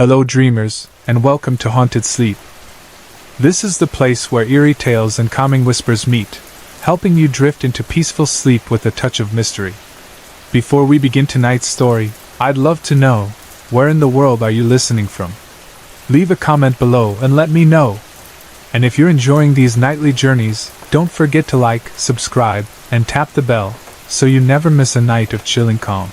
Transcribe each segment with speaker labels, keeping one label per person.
Speaker 1: Hello dreamers, and welcome to Haunted Sleep. This is the place where eerie tales and calming whispers meet, helping you drift into peaceful sleep with a touch of mystery. Before we begin tonight's story, I'd love to know, where in the world are you listening from? Leave a comment below and let me know. And if you're enjoying these nightly journeys, don't forget to like, subscribe, and tap the bell, so you never miss a night of chilling calm.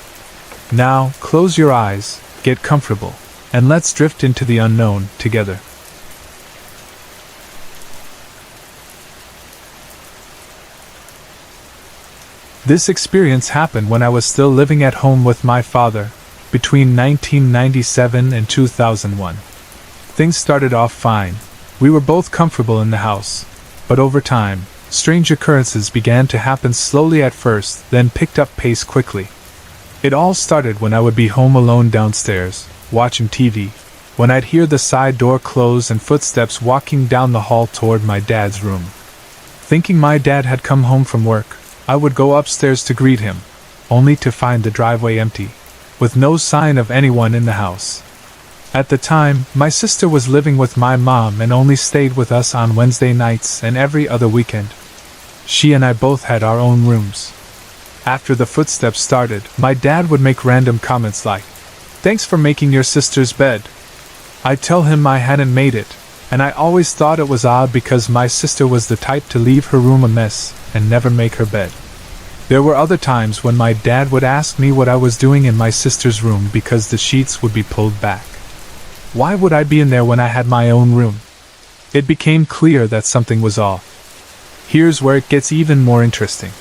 Speaker 1: Now, close your eyes, get comfortable, and let's drift into the unknown together. This experience happened when I was still living at home with my father, between 1997 and 2001. Things started off fine. We were both comfortable in the house, but over time, strange occurrences began to happen slowly at first, then picked up pace quickly. It all started when I would be home alone downstairs, watching TV, when I'd hear the side door close and footsteps walking down the hall toward my dad's room. Thinking my dad had come home from work, I would go upstairs to greet him, only to find the driveway empty, with no sign of anyone in the house. At the time, my sister was living with my mom and only stayed with us on Wednesday nights and every other weekend. She and I both had our own rooms. After the footsteps started, my dad would make random comments like, "Thanks for making your sister's bed." I'd tell him I hadn't made it, and I always thought it was odd because my sister was the type to leave her room a mess and never make her bed. There were other times when my dad would ask me what I was doing in my sister's room because the sheets would be pulled back. Why would I be in there when I had my own room? It became clear that something was off. Here's where it gets even more interesting.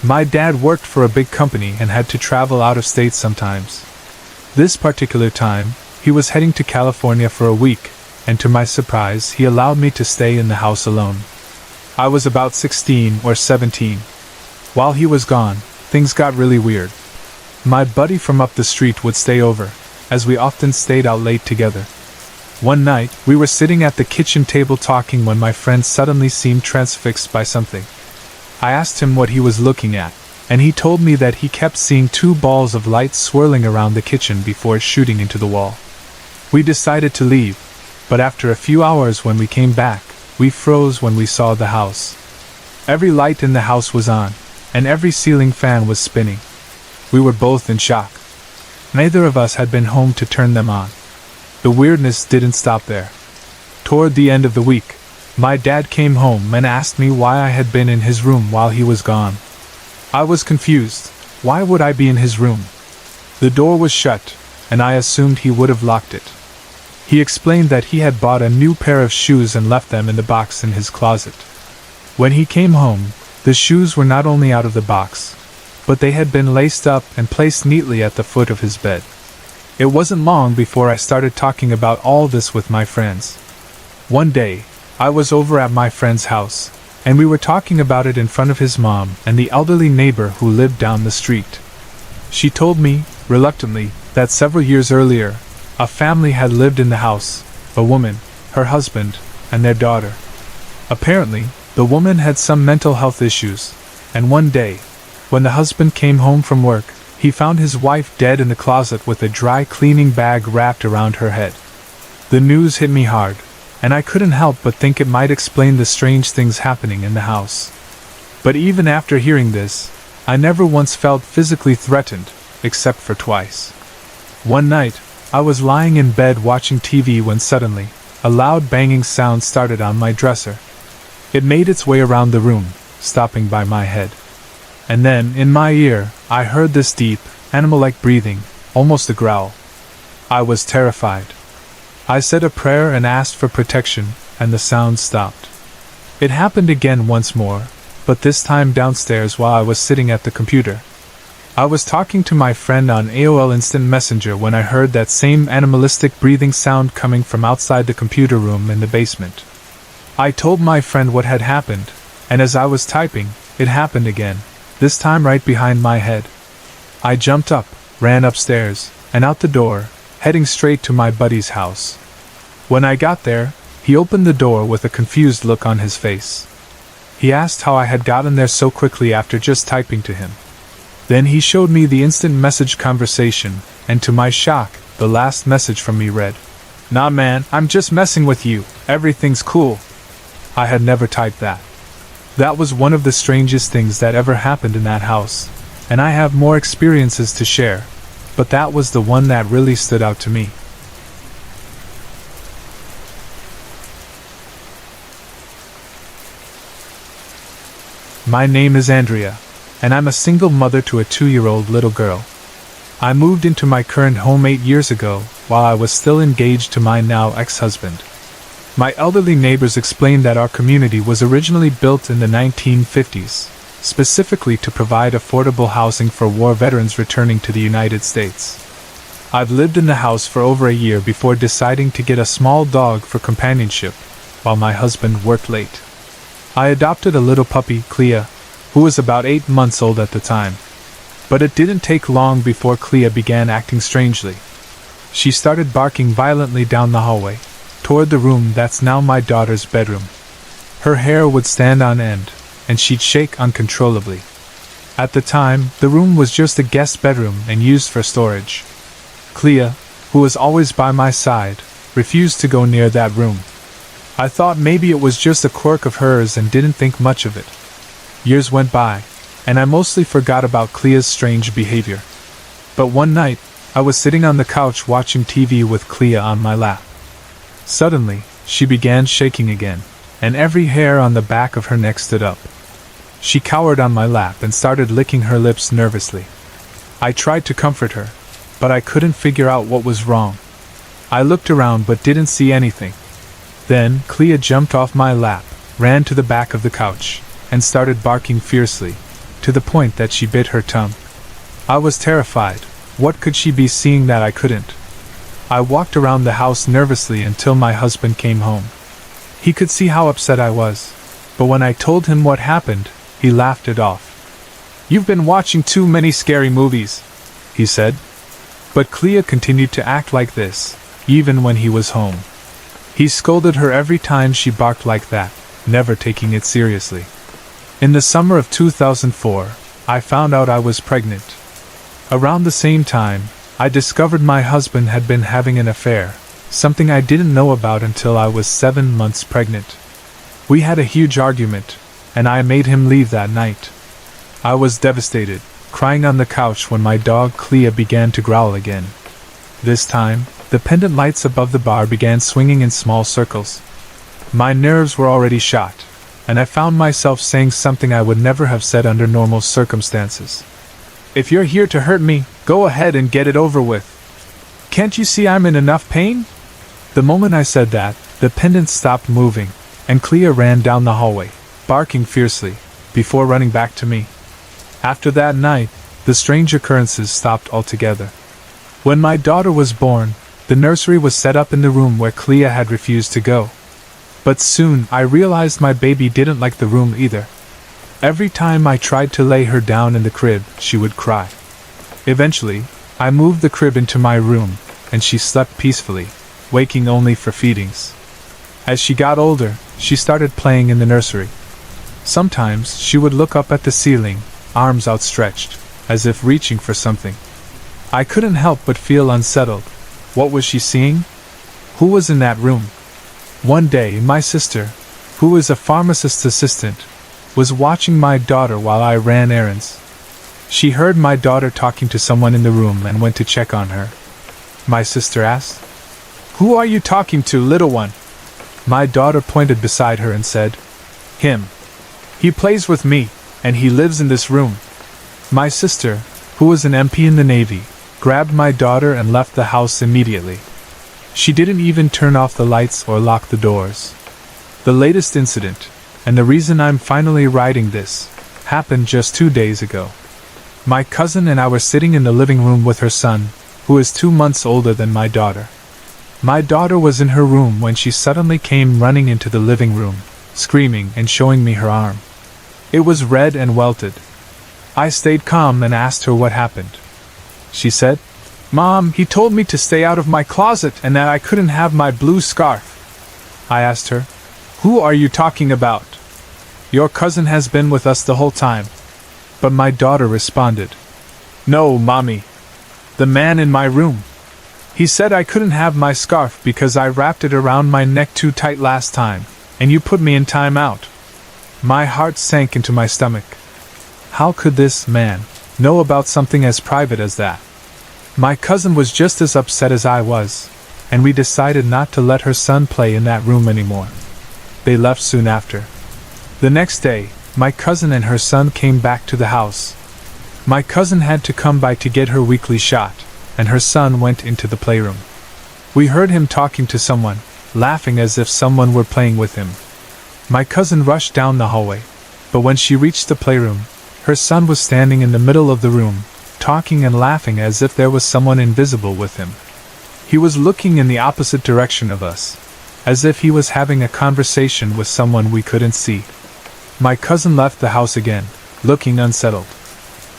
Speaker 1: My dad worked for a big company and had to travel out of state sometimes. This particular time, he was heading to California for a week, and to my surprise, he allowed me to stay in the house alone. I was about 16 or 17. While he was gone, things got really weird. My buddy from up the street would stay over, as we often stayed out late together. One night, we were sitting at the kitchen table talking when my friend suddenly seemed transfixed by something. I asked him what he was looking at, and he told me that he kept seeing two balls of light swirling around the kitchen before shooting into the wall. We decided to leave, but after a few hours when we came back, we froze when we saw the house. Every light in the house was on, and every ceiling fan was spinning. We were both in shock. Neither of us had been home to turn them on. The weirdness didn't stop there. Toward the end of the week, my dad came home and asked me why I had been in his room while he was gone. I was confused. Why would I be in his room? The door was shut, and I assumed he would have locked it. He explained that he had bought a new pair of shoes and left them in the box in his closet. When he came home, the shoes were not only out of the box, but they had been laced up and placed neatly at the foot of his bed. It wasn't long before I started talking about all this with my friends. One day, I was over at my friend's house, and we were talking about it in front of his mom and the elderly neighbor who lived down the street. She told me, reluctantly, that several years earlier, a family had lived in the house, a woman, her husband, and their daughter. Apparently, the woman had some mental health issues, and one day, when the husband came home from work, he found his wife dead in the closet with a dry cleaning bag wrapped around her head. The news hit me hard, and I couldn't help but think it might explain the strange things happening in the house. But even after hearing this, I never once felt physically threatened, except for twice. One night, I was lying in bed watching TV when suddenly, a loud banging sound started on my dresser. It made its way around the room, stopping by my head. And then, in my ear, I heard this deep, animal-like breathing, almost a growl. I was terrified. I said a prayer and asked for protection, and the sound stopped. It happened again once more, but this time downstairs while I was sitting at the computer. I was talking to my friend on AOL Instant Messenger when I heard that same animalistic breathing sound coming from outside the computer room in the basement. I told my friend what had happened, and as I was typing, it happened again, this time right behind my head. I jumped up, ran upstairs, and out the door, heading straight to my buddy's house. When I got there, he opened the door with a confused look on his face. He asked how I had gotten there so quickly after just typing to him. Then he showed me the instant message conversation, and to my shock, The last message from me read, "Nah man, I'm just messing with you, everything's cool." I had never typed that. That was one of the strangest things that ever happened in that house, and I have more experiences to share, but that was the one that really stood out to me. My name is Andrea, and I'm a single mother to a 2-year-old little girl. I moved into my current home 8 years ago, while I was still engaged to my now ex-husband. My elderly neighbors explained that our community was originally built in the 1950s, specifically to provide affordable housing for war veterans returning to the United States. I've lived in the house for over a year before deciding to get a small dog for companionship, while my husband worked late. I adopted a little puppy, Clea, who was about 8 months old at the time. But it didn't take long before Clea began acting strangely. She started barking violently down the hallway, toward the room that's now my daughter's bedroom. Her hair would stand on end, and she'd shake uncontrollably. At the time, the room was just a guest bedroom and used for storage. Clea, who was always by my side, refused to go near that room. I thought maybe it was just a quirk of hers and didn't think much of it. Years went by, and I mostly forgot about Clea's strange behavior. But one night, I was sitting on the couch watching TV with Clea on my lap. Suddenly, she began shaking again, and every hair on the back of her neck stood up. She cowered on my lap and started licking her lips nervously. I tried to comfort her, but I couldn't figure out what was wrong. I looked around but didn't see anything. Then, Clea jumped off my lap, ran to the back of the couch, and started barking fiercely, to the point that she bit her tongue. I was terrified. What could she be seeing that I couldn't? I walked around the house nervously until my husband came home. He could see how upset I was, but when I told him what happened, he laughed it off. "You've been watching too many scary movies," he said. But Clea continued to act like this, even when he was home. He scolded her every time she barked like that, never taking it seriously. In the summer of 2004, I found out I was pregnant. Around the same time, I discovered my husband had been having an affair, something I didn't know about until I was 7 months pregnant. We had a huge argument, and I made him leave that night. I was devastated, crying on the couch when my dog Clea began to growl again. This time, the pendant lights above the bar began swinging in small circles. My nerves were already shot, and I found myself saying something I would never have said under normal circumstances. "If you're here to hurt me, go ahead and get it over with. Can't you see I'm in enough pain?" The moment I said that, the pendant stopped moving, and Clea ran down the hallway, barking fiercely, before running back to me. After that night, the strange occurrences stopped altogether. When my daughter was born, the nursery was set up in the room where Clea had refused to go. But soon I realized my baby didn't like the room either. Every time I tried to lay her down in the crib, she would cry. Eventually, I moved the crib into my room, and she slept peacefully, waking only for feedings. As she got older, she started playing in the nursery. Sometimes she would look up at the ceiling, arms outstretched, as if reaching for something. I couldn't help but feel unsettled. What was she seeing? Who was in that room? One day, my sister, who is a pharmacist's assistant, was watching my daughter while I ran errands. She heard my daughter talking to someone in the room and went to check on her. My sister asked, "Who are you talking to, little one?" My daughter pointed beside her and said, "Him. He plays with me, and he lives in this room." My sister, who was an MP in the Navy, grabbed my daughter and left the house immediately. She didn't even turn off the lights or lock the doors. The latest incident, and the reason I'm finally writing this, happened just 2 days ago. My cousin and I were sitting in the living room with her son, who is 2 months older than my daughter. My daughter was in her room when she suddenly came running into the living room, screaming and showing me her arm. It was red and welted. I stayed calm and asked her what happened. She said, "Mom, he told me to stay out of my closet and that I couldn't have my blue scarf." I asked her, "Who are you talking about? Your cousin has been with us the whole time." But my daughter responded, "No, Mommy. The man in my room." He said I couldn't have my scarf because I wrapped it around my neck too tight last time, and you put me in time out. My heart sank into my stomach. How could this man know about something as private as that? My cousin was just as upset as I was, and we decided not to let her son play in that room anymore. They left soon after. The next day, my cousin and her son came back to the house. My cousin had to come by to get her weekly shot, and her son went into the playroom. We heard him talking to someone, laughing as if someone were playing with him. My cousin rushed down the hallway, but when she reached the playroom, her son was standing in the middle of the room, talking and laughing as if there was someone invisible with him. He was looking in the opposite direction of us, as if he was having a conversation with someone we couldn't see. My cousin left the house again, looking unsettled.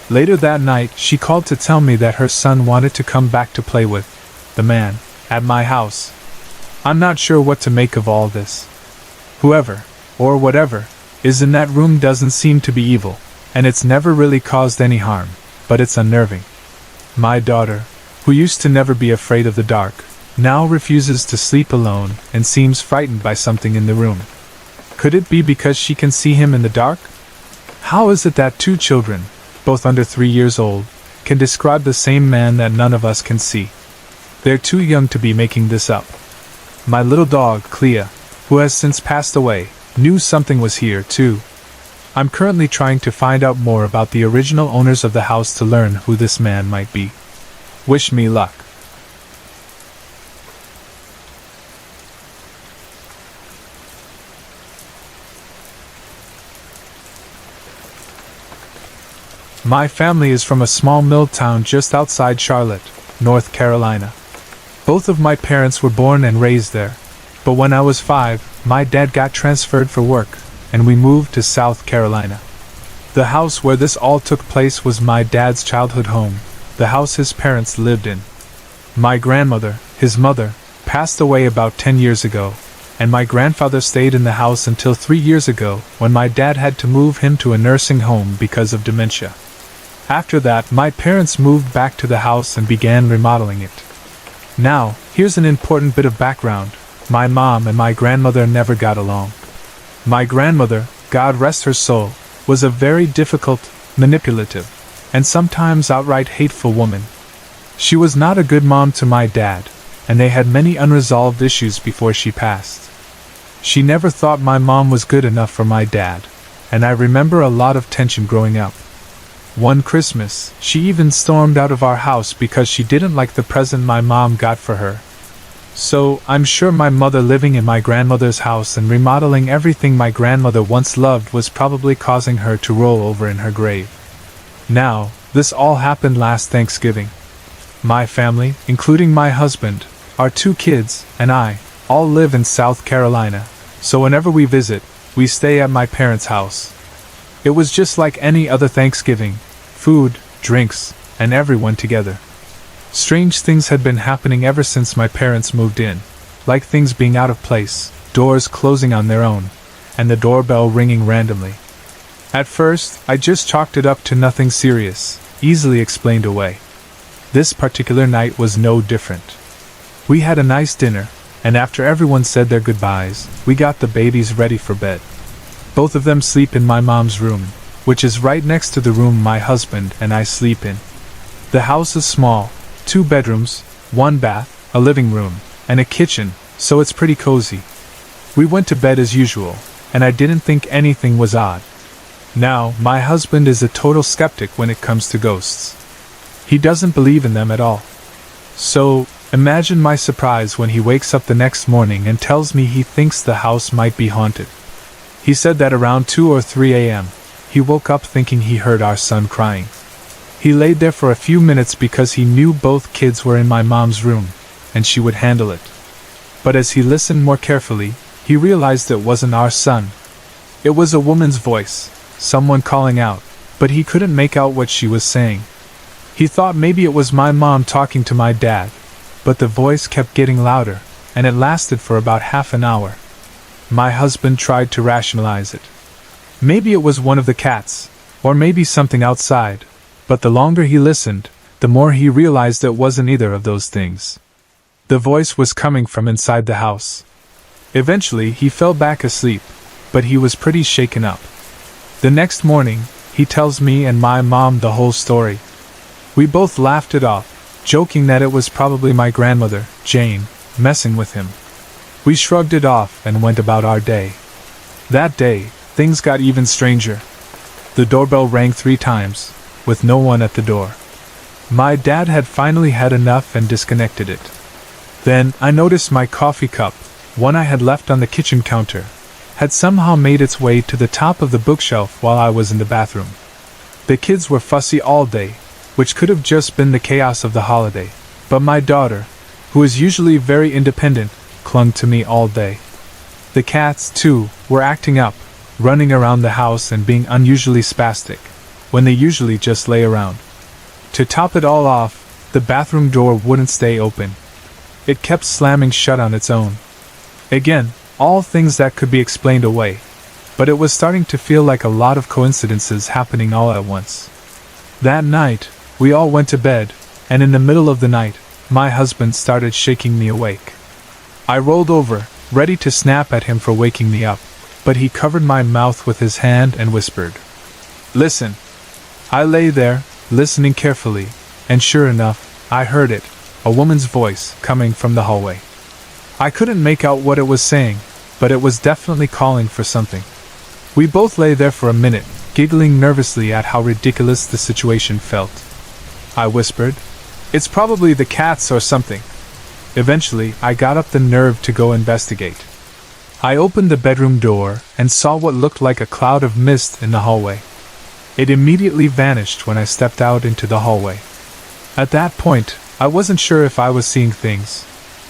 Speaker 1: Later that night, she called to tell me that her son wanted to come back to play with the man at my house. I'm not sure what to make of all this. Whoever, or whatever, is in that room doesn't seem to be evil, and it's never really caused any harm, but it's unnerving. My daughter, who used to never be afraid of the dark, now refuses to sleep alone and seems frightened by something in the room. Could it be because she can see him in the dark? How is it that two children, both under 3 years old, can describe the same man that none of us can see? They're too young to be making this up. My little dog, Clea, who has since passed away, knew something was here too. I'm currently trying to find out more about the original owners of the house to learn who this man might be. Wish me luck. My family is from a small mill town just outside Charlotte, North Carolina. Both of my parents were born and raised there, but when I was 5, my dad got transferred for work, and we moved to South Carolina. The house where this all took place was my dad's childhood home, the house his parents lived in. My grandmother, his mother, passed away about 10 years ago, and my grandfather stayed in the house until 3 years ago when my dad had to move him to a nursing home because of dementia. After that, my parents moved back to the house and began remodeling it. Now, here's an important bit of background. My mom and my grandmother never got along. My grandmother, God rest her soul, was a very difficult, manipulative, and sometimes outright hateful woman. She was not a good mom to my dad, and they had many unresolved issues before she passed. She never thought my mom was good enough for my dad, and I remember a lot of tension growing up. One Christmas, she even stormed out of our house because she didn't like the present my mom got for her. So, I'm sure my mother living in my grandmother's house and remodeling everything my grandmother once loved was probably causing her to roll over in her grave. Now, this all happened last Thanksgiving. My family, including my husband, our 2 kids, and I, all live in South Carolina, so whenever we visit, we stay at my parents' house. It was just like any other Thanksgiving: food, drinks, and everyone together. Strange things had been happening ever since my parents moved in, like things being out of place, doors closing on their own, and the doorbell ringing randomly. At first, I just chalked it up to nothing serious, easily explained away. This particular night was no different. We had a nice dinner, and after everyone said their goodbyes, we got the babies ready for bed. Both of them sleep in my mom's room, which is right next to the room my husband and I sleep in. The house is small, 2 bedrooms, 1 bath, a living room, and a kitchen, so it's pretty cozy. We went to bed as usual, and I didn't think anything was odd. Now, my husband is a total skeptic when it comes to ghosts. He doesn't believe in them at all. So, imagine my surprise when he wakes up the next morning and tells me he thinks the house might be haunted. He said that around 2 or 3 a.m., he woke up thinking he heard our son crying. He laid there for a few minutes because he knew both kids were in my mom's room, and she would handle it. But as he listened more carefully, he realized it wasn't our son. It was a woman's voice, someone calling out, but he couldn't make out what she was saying. He thought maybe it was my mom talking to my dad, but the voice kept getting louder, and it lasted for about half an hour. My husband tried to rationalize it. Maybe it was one of the cats, or maybe something outside, but the longer he listened, the more he realized it wasn't either of those things. The voice was coming from inside the house. Eventually, he fell back asleep, but he was pretty shaken up. The next morning, he tells me and my mom the whole story. We both laughed it off, joking that it was probably my grandmother, Jane, messing with him. We shrugged it off and went about our day. That day, things got even stranger. The doorbell rang 3 times, with no one at the door. My dad had finally had enough and disconnected it. Then, I noticed my coffee cup, one I had left on the kitchen counter, had somehow made its way to the top of the bookshelf while I was in the bathroom. The kids were fussy all day, which could have just been the chaos of the holiday, but my daughter, who is usually very independent, clung to me all day. The cats, too, were acting up, running around the house and being unusually spastic, when they usually just lay around. To top it all off, the bathroom door wouldn't stay open. It kept slamming shut on its own. Again, all things that could be explained away, but it was starting to feel like a lot of coincidences happening all at once. That night, we all went to bed, and in the middle of the night, my husband started shaking me awake. I rolled over, ready to snap at him for waking me up, but he covered my mouth with his hand and whispered, "Listen." I lay there, listening carefully, and sure enough, I heard it, a woman's voice, coming from the hallway. I couldn't make out what it was saying, but it was definitely calling for something. We both lay there for a minute, giggling nervously at how ridiculous the situation felt. I whispered, "It's probably the cats or something." Eventually, I got up the nerve to go investigate. I opened the bedroom door and saw what looked like a cloud of mist in the hallway. It immediately vanished when I stepped out into the hallway. At that point, I wasn't sure if I was seeing things,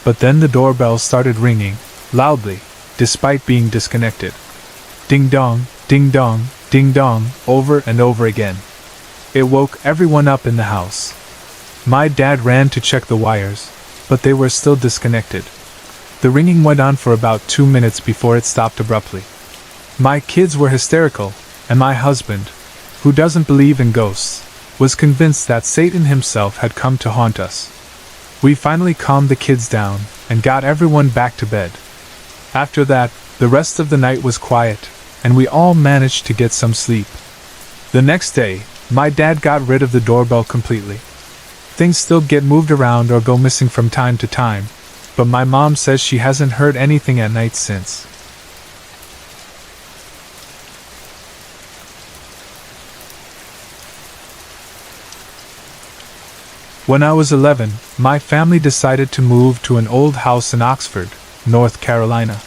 Speaker 1: but then the doorbell started ringing, loudly, despite being disconnected. Ding dong, ding dong, ding dong, over and over again. It woke everyone up in the house. My dad ran to check the wires, but they were still disconnected. The ringing went on for about 2 minutes before it stopped abruptly. My kids were hysterical, and my husband, who doesn't believe in ghosts, was convinced that Satan himself had come to haunt us. We finally calmed the kids down and got everyone back to bed. After that, the rest of the night was quiet, and we all managed to get some sleep. The next day, my dad got rid of the doorbell completely. Things still get moved around or go missing from time to time, but my mom says she hasn't heard anything at night since. When I was 11, my family decided to move to an old house in Oxford, North Carolina.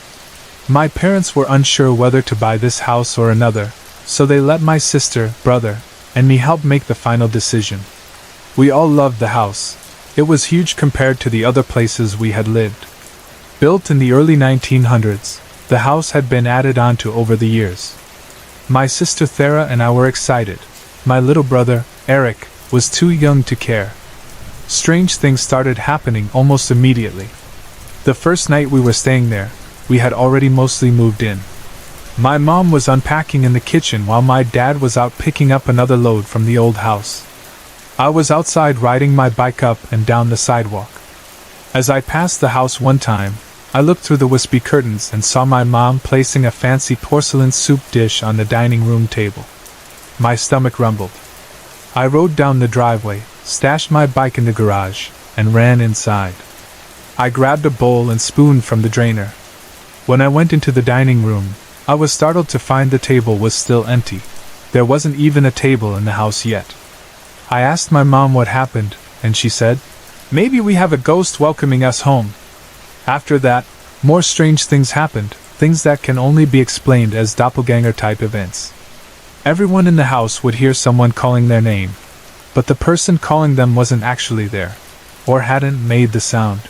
Speaker 1: My parents were unsure whether to buy this house or another, so they let my sister, brother, and me help make the final decision. We all loved the house. It was huge compared to the other places we had lived. Built in the early 1900s, the house had been added on to over the years. My sister Thera and I were excited. My little brother, Eric, was too young to care. Strange things started happening almost immediately. The first night we were staying there, we had already mostly moved in. My mom was unpacking in the kitchen while my dad was out picking up another load from the old house. I was outside riding my bike up and down the sidewalk. As I passed the house one time, I looked through the wispy curtains and saw my mom placing a fancy porcelain soup dish on the dining room table. My stomach rumbled. I rode down the driveway, stashed my bike in the garage, and ran inside. I grabbed a bowl and spoon from the drainer. When I went into the dining room, I was startled to find the table was still empty. There wasn't even a table in the house yet. I asked my mom what happened, and she said, "Maybe we have a ghost welcoming us home." After that, more strange things happened, things that can only be explained as doppelganger-type events. Everyone in the house would hear someone calling their name, but the person calling them wasn't actually there, or hadn't made the sound.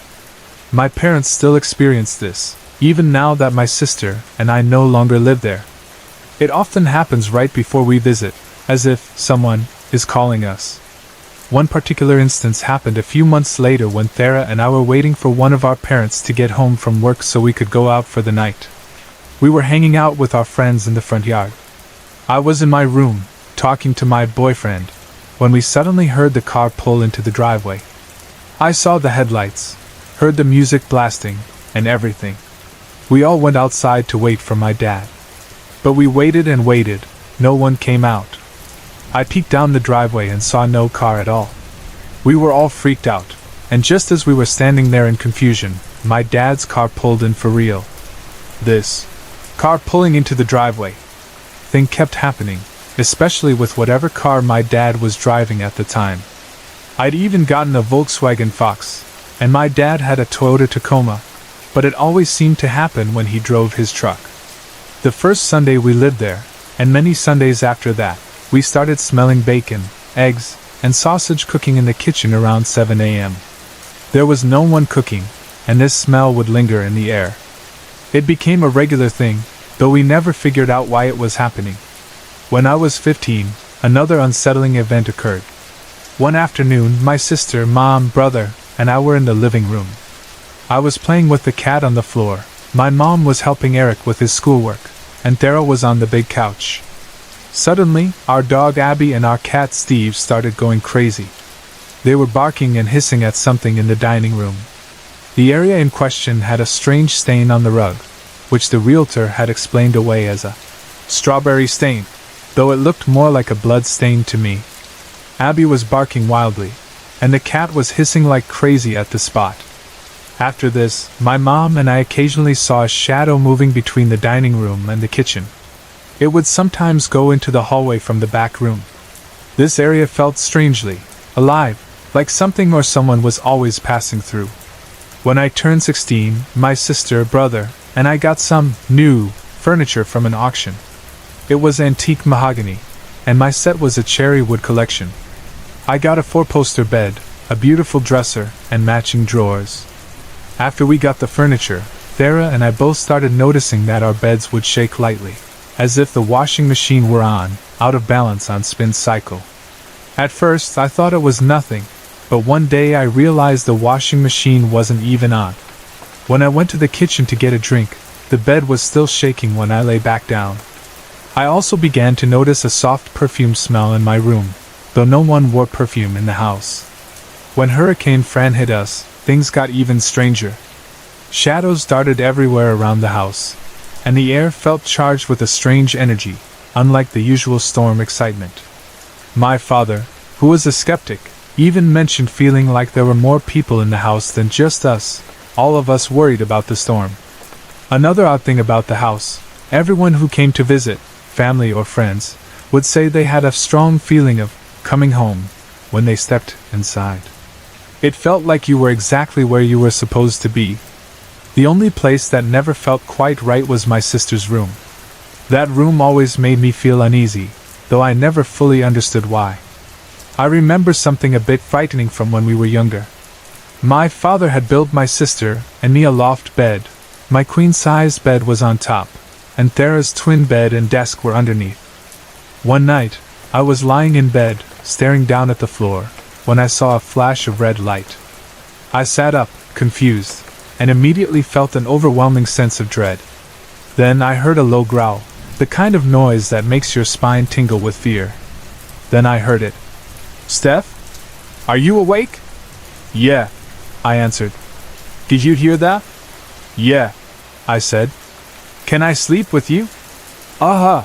Speaker 1: My parents still experience this, even now that my sister and I no longer live there. It often happens right before we visit, as if someone is calling us. One particular instance happened a few months later when Thera and I were waiting for one of our parents to get home from work so we could go out for the night. We were hanging out with our friends in the front yard. I was in my room, talking to my boyfriend, when we suddenly heard the car pull into the driveway. I saw the headlights. heard the music blasting, and everything. We all went outside to wait for my dad. But we waited and waited, no one came out. I peeked down the driveway and saw no car at all. We were all freaked out, and just as we were standing there in confusion, my dad's car pulled in for real. This car pulling into the driveway thing kept happening, especially with whatever car my dad was driving at the time. I'd even gotten a Volkswagen Fox, and my dad had a Toyota Tacoma, but it always seemed to happen when he drove his truck. The first Sunday we lived there, and many Sundays after that, we started smelling bacon, eggs, and sausage cooking in the kitchen around 7 a.m. There was no one cooking, and this smell would linger in the air. It became a regular thing, though we never figured out why it was happening. When I was 15, another unsettling event occurred. One afternoon, my sister, mom, brother, and I were in the living room. I was playing with the cat on the floor, my mom was helping Eric with his schoolwork, and Thera was on the big couch. Suddenly, our dog Abby and our cat Steve started going crazy. They were barking and hissing at something in the dining room. The area in question had a strange stain on the rug, which the realtor had explained away as a strawberry stain, though it looked more like a blood stain to me. Abby was barking wildly, and the cat was hissing like crazy at the spot. After this, my mom and I occasionally saw a shadow moving between the dining room and the kitchen. It would sometimes go into the hallway from the back room. This area felt strangely alive, like something or someone was always passing through. When I turned 16, my sister, brother, and I got some new furniture from an auction. It was antique mahogany, and my set was a cherry wood collection. I got a 4-poster bed, a beautiful dresser, and matching drawers. After we got the furniture, Thera and I both started noticing that our beds would shake lightly, as if the washing machine were out of balance on spin cycle. At first, I thought it was nothing, but one day I realized the washing machine wasn't even on. When I went to the kitchen to get a drink, the bed was still shaking when I lay back down. I also began to notice a soft perfume smell in my room, though no one wore perfume in the house. When Hurricane Fran hit us, things got even stranger. Shadows darted everywhere around the house, and the air felt charged with a strange energy, unlike the usual storm excitement. My father, who was a skeptic, even mentioned feeling like there were more people in the house than just us, all of us worried about the storm. Another odd thing about the house, everyone who came to visit, family or friends, would say they had a strong feeling of coming home when they stepped inside. It felt like you were exactly where you were supposed to be. The only place that never felt quite right was my sister's room. That room always made me feel uneasy, though I never fully understood why. I remember something a bit frightening from when we were younger. My father had built my sister and me a loft bed. My queen-sized bed was on top, and Thera's twin bed and desk were underneath. One night, I was lying in bed, staring down at the floor, when I saw a flash of red light. I sat up, confused, and immediately felt an overwhelming sense of dread. Then I heard a low growl, the kind of noise that makes your spine tingle with fear. Then I heard it. "Steph? Are you awake?" "Yeah," I answered. "Did you hear that?" "Yeah," I said. "Can I sleep with you?" "Uh-huh."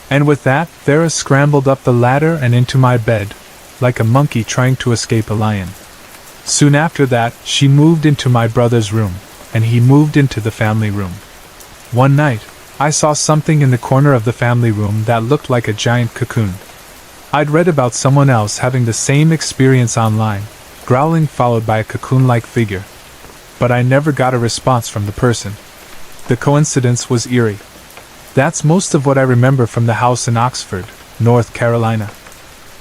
Speaker 1: And with that, Thera scrambled up the ladder and into my bed, like a monkey trying to escape a lion. Soon after that, she moved into my brother's room, and he moved into the family room. One night, I saw something in the corner of the family room that looked like a giant cocoon. I'd read about someone else having the same experience online, growling followed by a cocoon-like figure. But I never got a response from the person. The coincidence was eerie. That's most of what I remember from the house in Oxford, North Carolina.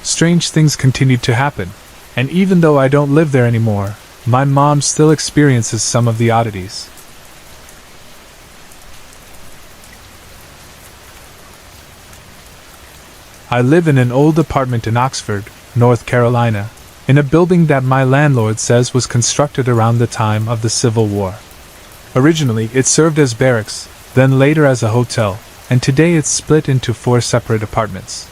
Speaker 1: Strange things continued to happen, and even though I don't live there anymore, my mom still experiences some of the oddities. I live in an old apartment in Oxford, North Carolina, in a building that my landlord says was constructed around the time of the Civil War. Originally, it served as barracks, then later as a hotel, and today it's split into 4 separate apartments.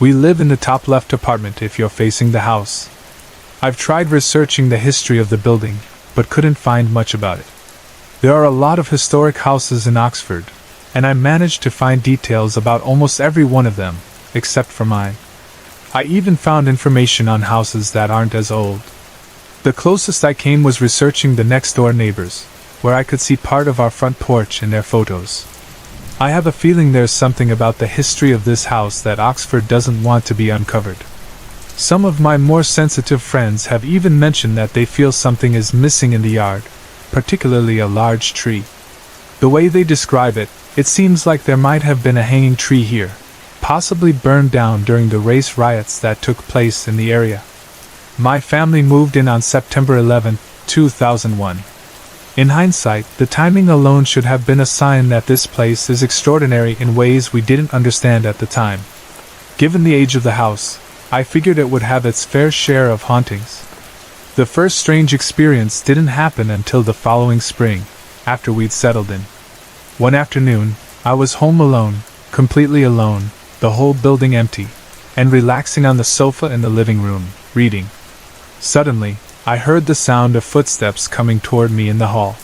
Speaker 1: We live in the top left apartment if you're facing the house. I've tried researching the history of the building, but couldn't find much about it. There are a lot of historic houses in Oxford, and I managed to find details about almost every one of them, except for mine. I even found information on houses that aren't as old. The closest I came was researching the next-door neighbors, where I could see part of our front porch in their photos. I have a feeling there's something about the history of this house that Oxford doesn't want to be uncovered. Some of my more sensitive friends have even mentioned that they feel something is missing in the yard, particularly a large tree. The way they describe it, it seems like there might have been a hanging tree here, possibly burned down during the race riots that took place in the area. My family moved in on September 11, 2001. In hindsight, the timing alone should have been a sign that this place is extraordinary in ways we didn't understand at the time. Given the age of the house, I figured it would have its fair share of hauntings. The first strange experience didn't happen until the following spring, after we'd settled in. One afternoon, I was home alone, completely alone, the whole building empty, and relaxing on the sofa in the living room, reading. Suddenly, I heard the sound of footsteps coming toward me in the hall.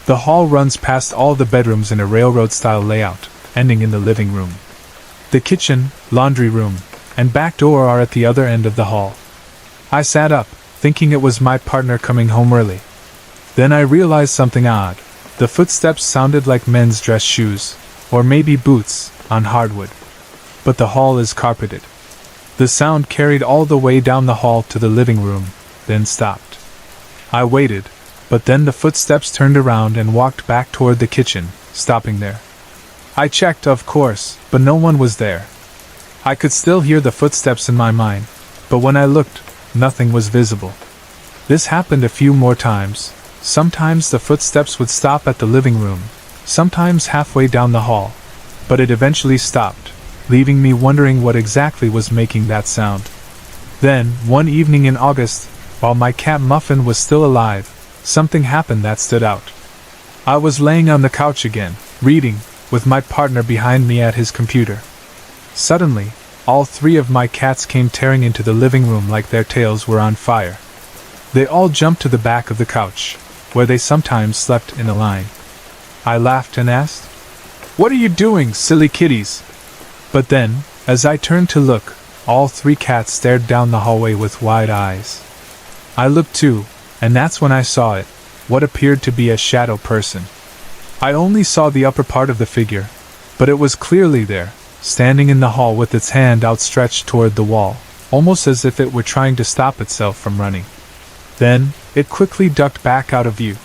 Speaker 1: The hall runs past all the bedrooms in a railroad-style layout, ending in the living room. The kitchen, laundry room, and back door are at the other end of the hall. I sat up, thinking it was my partner coming home early. Then I realized something odd. The footsteps sounded like men's dress shoes, or maybe boots, on hardwood. But the hall is carpeted. The sound carried all the way down the hall to the living room, then stopped. I waited, but then the footsteps turned around and walked back toward the kitchen, stopping there. I checked, of course, but no one was there. I could still hear the footsteps in my mind, but when I looked, nothing was visible. This happened a few more times. Sometimes the footsteps would stop at the living room, sometimes halfway down the hall, but it eventually stopped, leaving me wondering what exactly was making that sound. Then, one evening in August, while my cat Muffin was still alive, something happened that stood out. I was laying on the couch again, reading, with my partner behind me at his computer. Suddenly, all three of my cats came tearing into the living room like their tails were on fire. They all jumped to the back of the couch, where they sometimes slept in a line. I laughed and asked, "What are you doing, silly kitties?" But then, as I turned to look, all three cats stared down the hallway with wide eyes. I looked too, and that's when I saw it, what appeared to be a shadow person. I only saw the upper part of the figure, but it was clearly there, standing in the hall with its hand outstretched toward the wall, almost as if it were trying to stop itself from running. Then, it quickly ducked back out of view.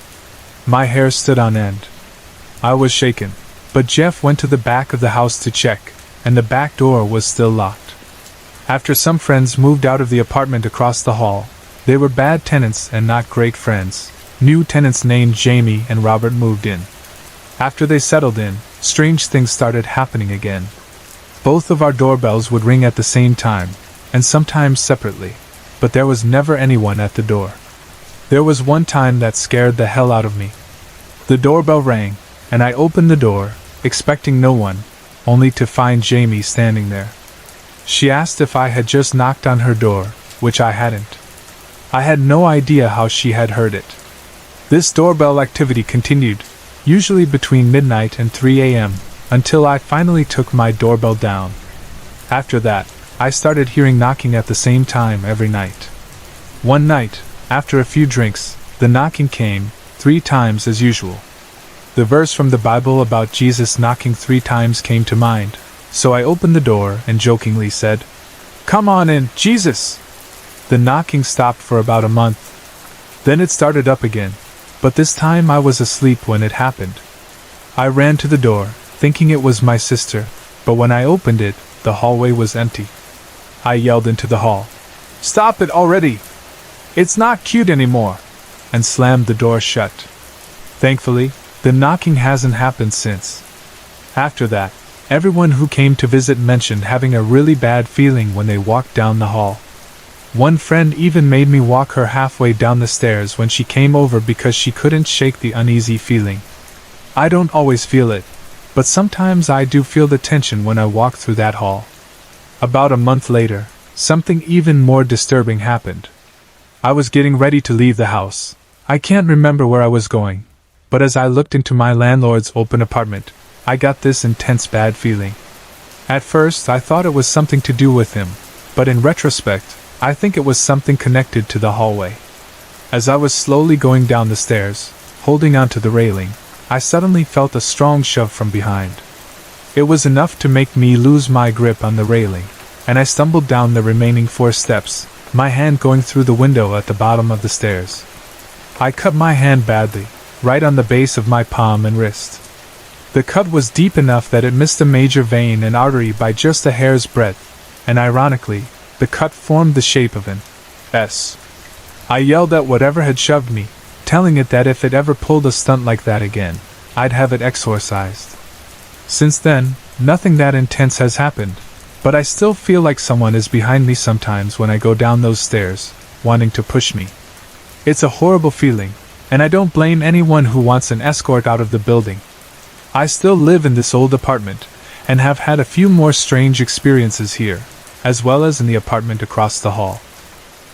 Speaker 1: My hair stood on end. I was shaken, but Jeff went to the back of the house to check, and the back door was still locked. After some friends moved out of the apartment across the hall, they were bad tenants and not great friends. New tenants named Jamie and Robert moved in. After they settled in, strange things started happening again. Both of our doorbells would ring at the same time, and sometimes separately, but there was never anyone at the door. There was one time that scared the hell out of me. The doorbell rang, and I opened the door, expecting no one, only to find Jamie standing there. She asked if I had just knocked on her door, which I hadn't. I had no idea how she had heard it. This doorbell activity continued, usually between midnight and 3 a.m., until I finally took my doorbell down. After that, I started hearing knocking at the same time every night. One night, after a few drinks, the knocking came, 3 times as usual. The verse from the Bible about Jesus knocking 3 times came to mind, so I opened the door and jokingly said, "Come on in, Jesus!" The knocking stopped for about a month. Then it started up again, but this time I was asleep when it happened. I ran to the door, thinking it was my sister, but when I opened it, the hallway was empty. I yelled into the hall, "Stop it already! It's not cute anymore!" and slammed the door shut. Thankfully, the knocking hasn't happened since. After that, everyone who came to visit mentioned having a really bad feeling when they walked down the hall. One friend even made me walk her halfway down the stairs when she came over because she couldn't shake the uneasy feeling. I don't always feel it, but sometimes I do feel the tension when I walk through that hall. About a month later, something even more disturbing happened. I was getting ready to leave the house. I can't remember where I was going, but as I looked into my landlord's open apartment, I got this intense bad feeling. At first, I thought it was something to do with him, but in retrospect, I think it was something connected to the hallway. As I was slowly going down the stairs, holding onto the railing, I suddenly felt a strong shove from behind. It was enough to make me lose my grip on the railing, and I stumbled down the remaining 4 steps, my hand going through the window at the bottom of the stairs. I cut my hand badly, right on the base of my palm and wrist. The cut was deep enough that it missed a major vein and artery by just a hair's breadth, and ironically, the cut formed the shape of an S. I yelled at whatever had shoved me, telling it that if it ever pulled a stunt like that again, I'd have it exorcised. Since then, nothing that intense has happened, but I still feel like someone is behind me sometimes when I go down those stairs, wanting to push me. It's a horrible feeling, and I don't blame anyone who wants an escort out of the building. I still live in this old apartment, and have had a few more strange experiences here, as well as in the apartment across the hall.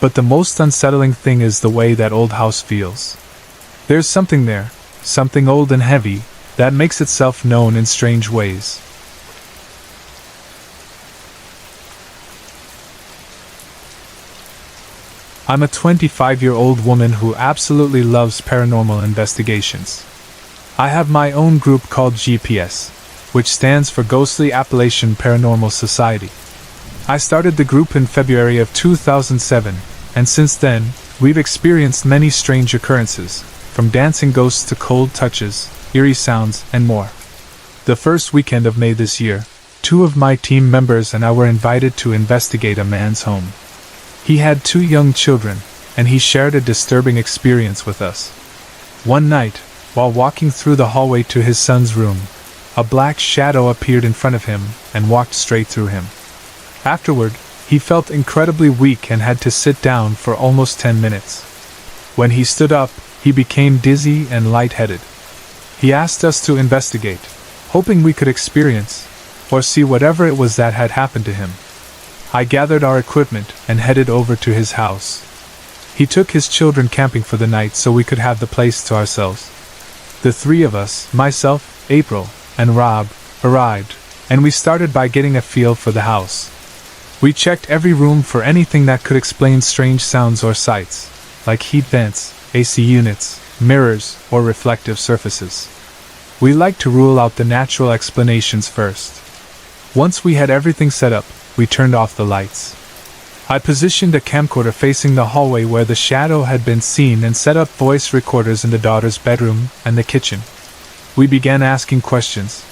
Speaker 1: But the most unsettling thing is the way that old house feels. There's something there, something old and heavy, that makes itself known in strange ways. I'm a 25-year-old woman who absolutely loves paranormal investigations. I have my own group called GPS, which stands for Ghostly Appalachian Paranormal Society. I started the group in February of 2007, and since then, we've experienced many strange occurrences, from dancing ghosts to cold touches, eerie sounds, and more. The first weekend of May this year, 2 of my team members and I were invited to investigate a man's home. He had 2 young children, and he shared a disturbing experience with us. One night, while walking through the hallway to his son's room, a black shadow appeared in front of him and walked straight through him. Afterward, he felt incredibly weak and had to sit down for almost 10 minutes. When he stood up, he became dizzy and lightheaded. He asked us to investigate, hoping we could experience or see whatever it was that had happened to him. I gathered our equipment and headed over to his house. He took his children camping for the night so we could have the place to ourselves. The 3 of us, myself, April, and Rob, arrived, and we started by getting a feel for the house. We checked every room for anything that could explain strange sounds or sights, like heat vents, AC units, mirrors, or reflective surfaces. We like to rule out the natural explanations first. Once we had everything set up, we turned off the lights. I positioned a camcorder facing the hallway where the shadow had been seen and set up voice recorders in the daughter's bedroom and the kitchen. We began asking questions.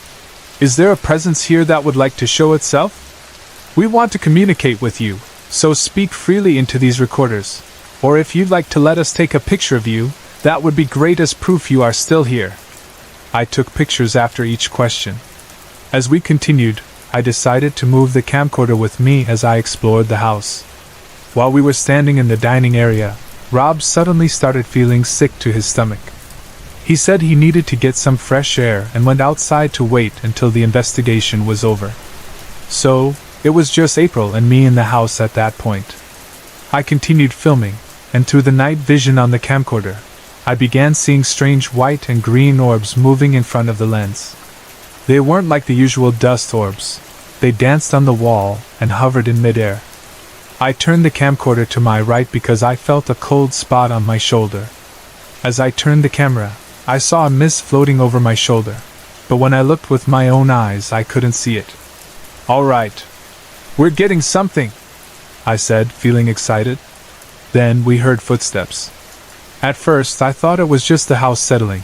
Speaker 1: Is there a presence here that would like to show itself? We want to communicate with you, so speak freely into these recorders. Or if you'd like to let us take a picture of you, that would be great as proof you are still here. I took pictures after each question. As we continued, I decided to move the camcorder with me as I explored the house. While we were standing in the dining area, Rob suddenly started feeling sick to his stomach. He said he needed to get some fresh air and went outside to wait until the investigation was over. So, it was just April and me in the house at that point. I continued filming, and through the night vision on the camcorder, I began seeing strange white and green orbs moving in front of the lens. They weren't like the usual dust orbs. They danced on the wall and hovered in midair. I turned the camcorder to my right because I felt a cold spot on my shoulder. As I turned the camera, I saw a mist floating over my shoulder, but when I looked with my own eyes, I couldn't see it. "All right. We're getting something," I said, feeling excited. Then we heard footsteps. At first, I thought it was just the house settling,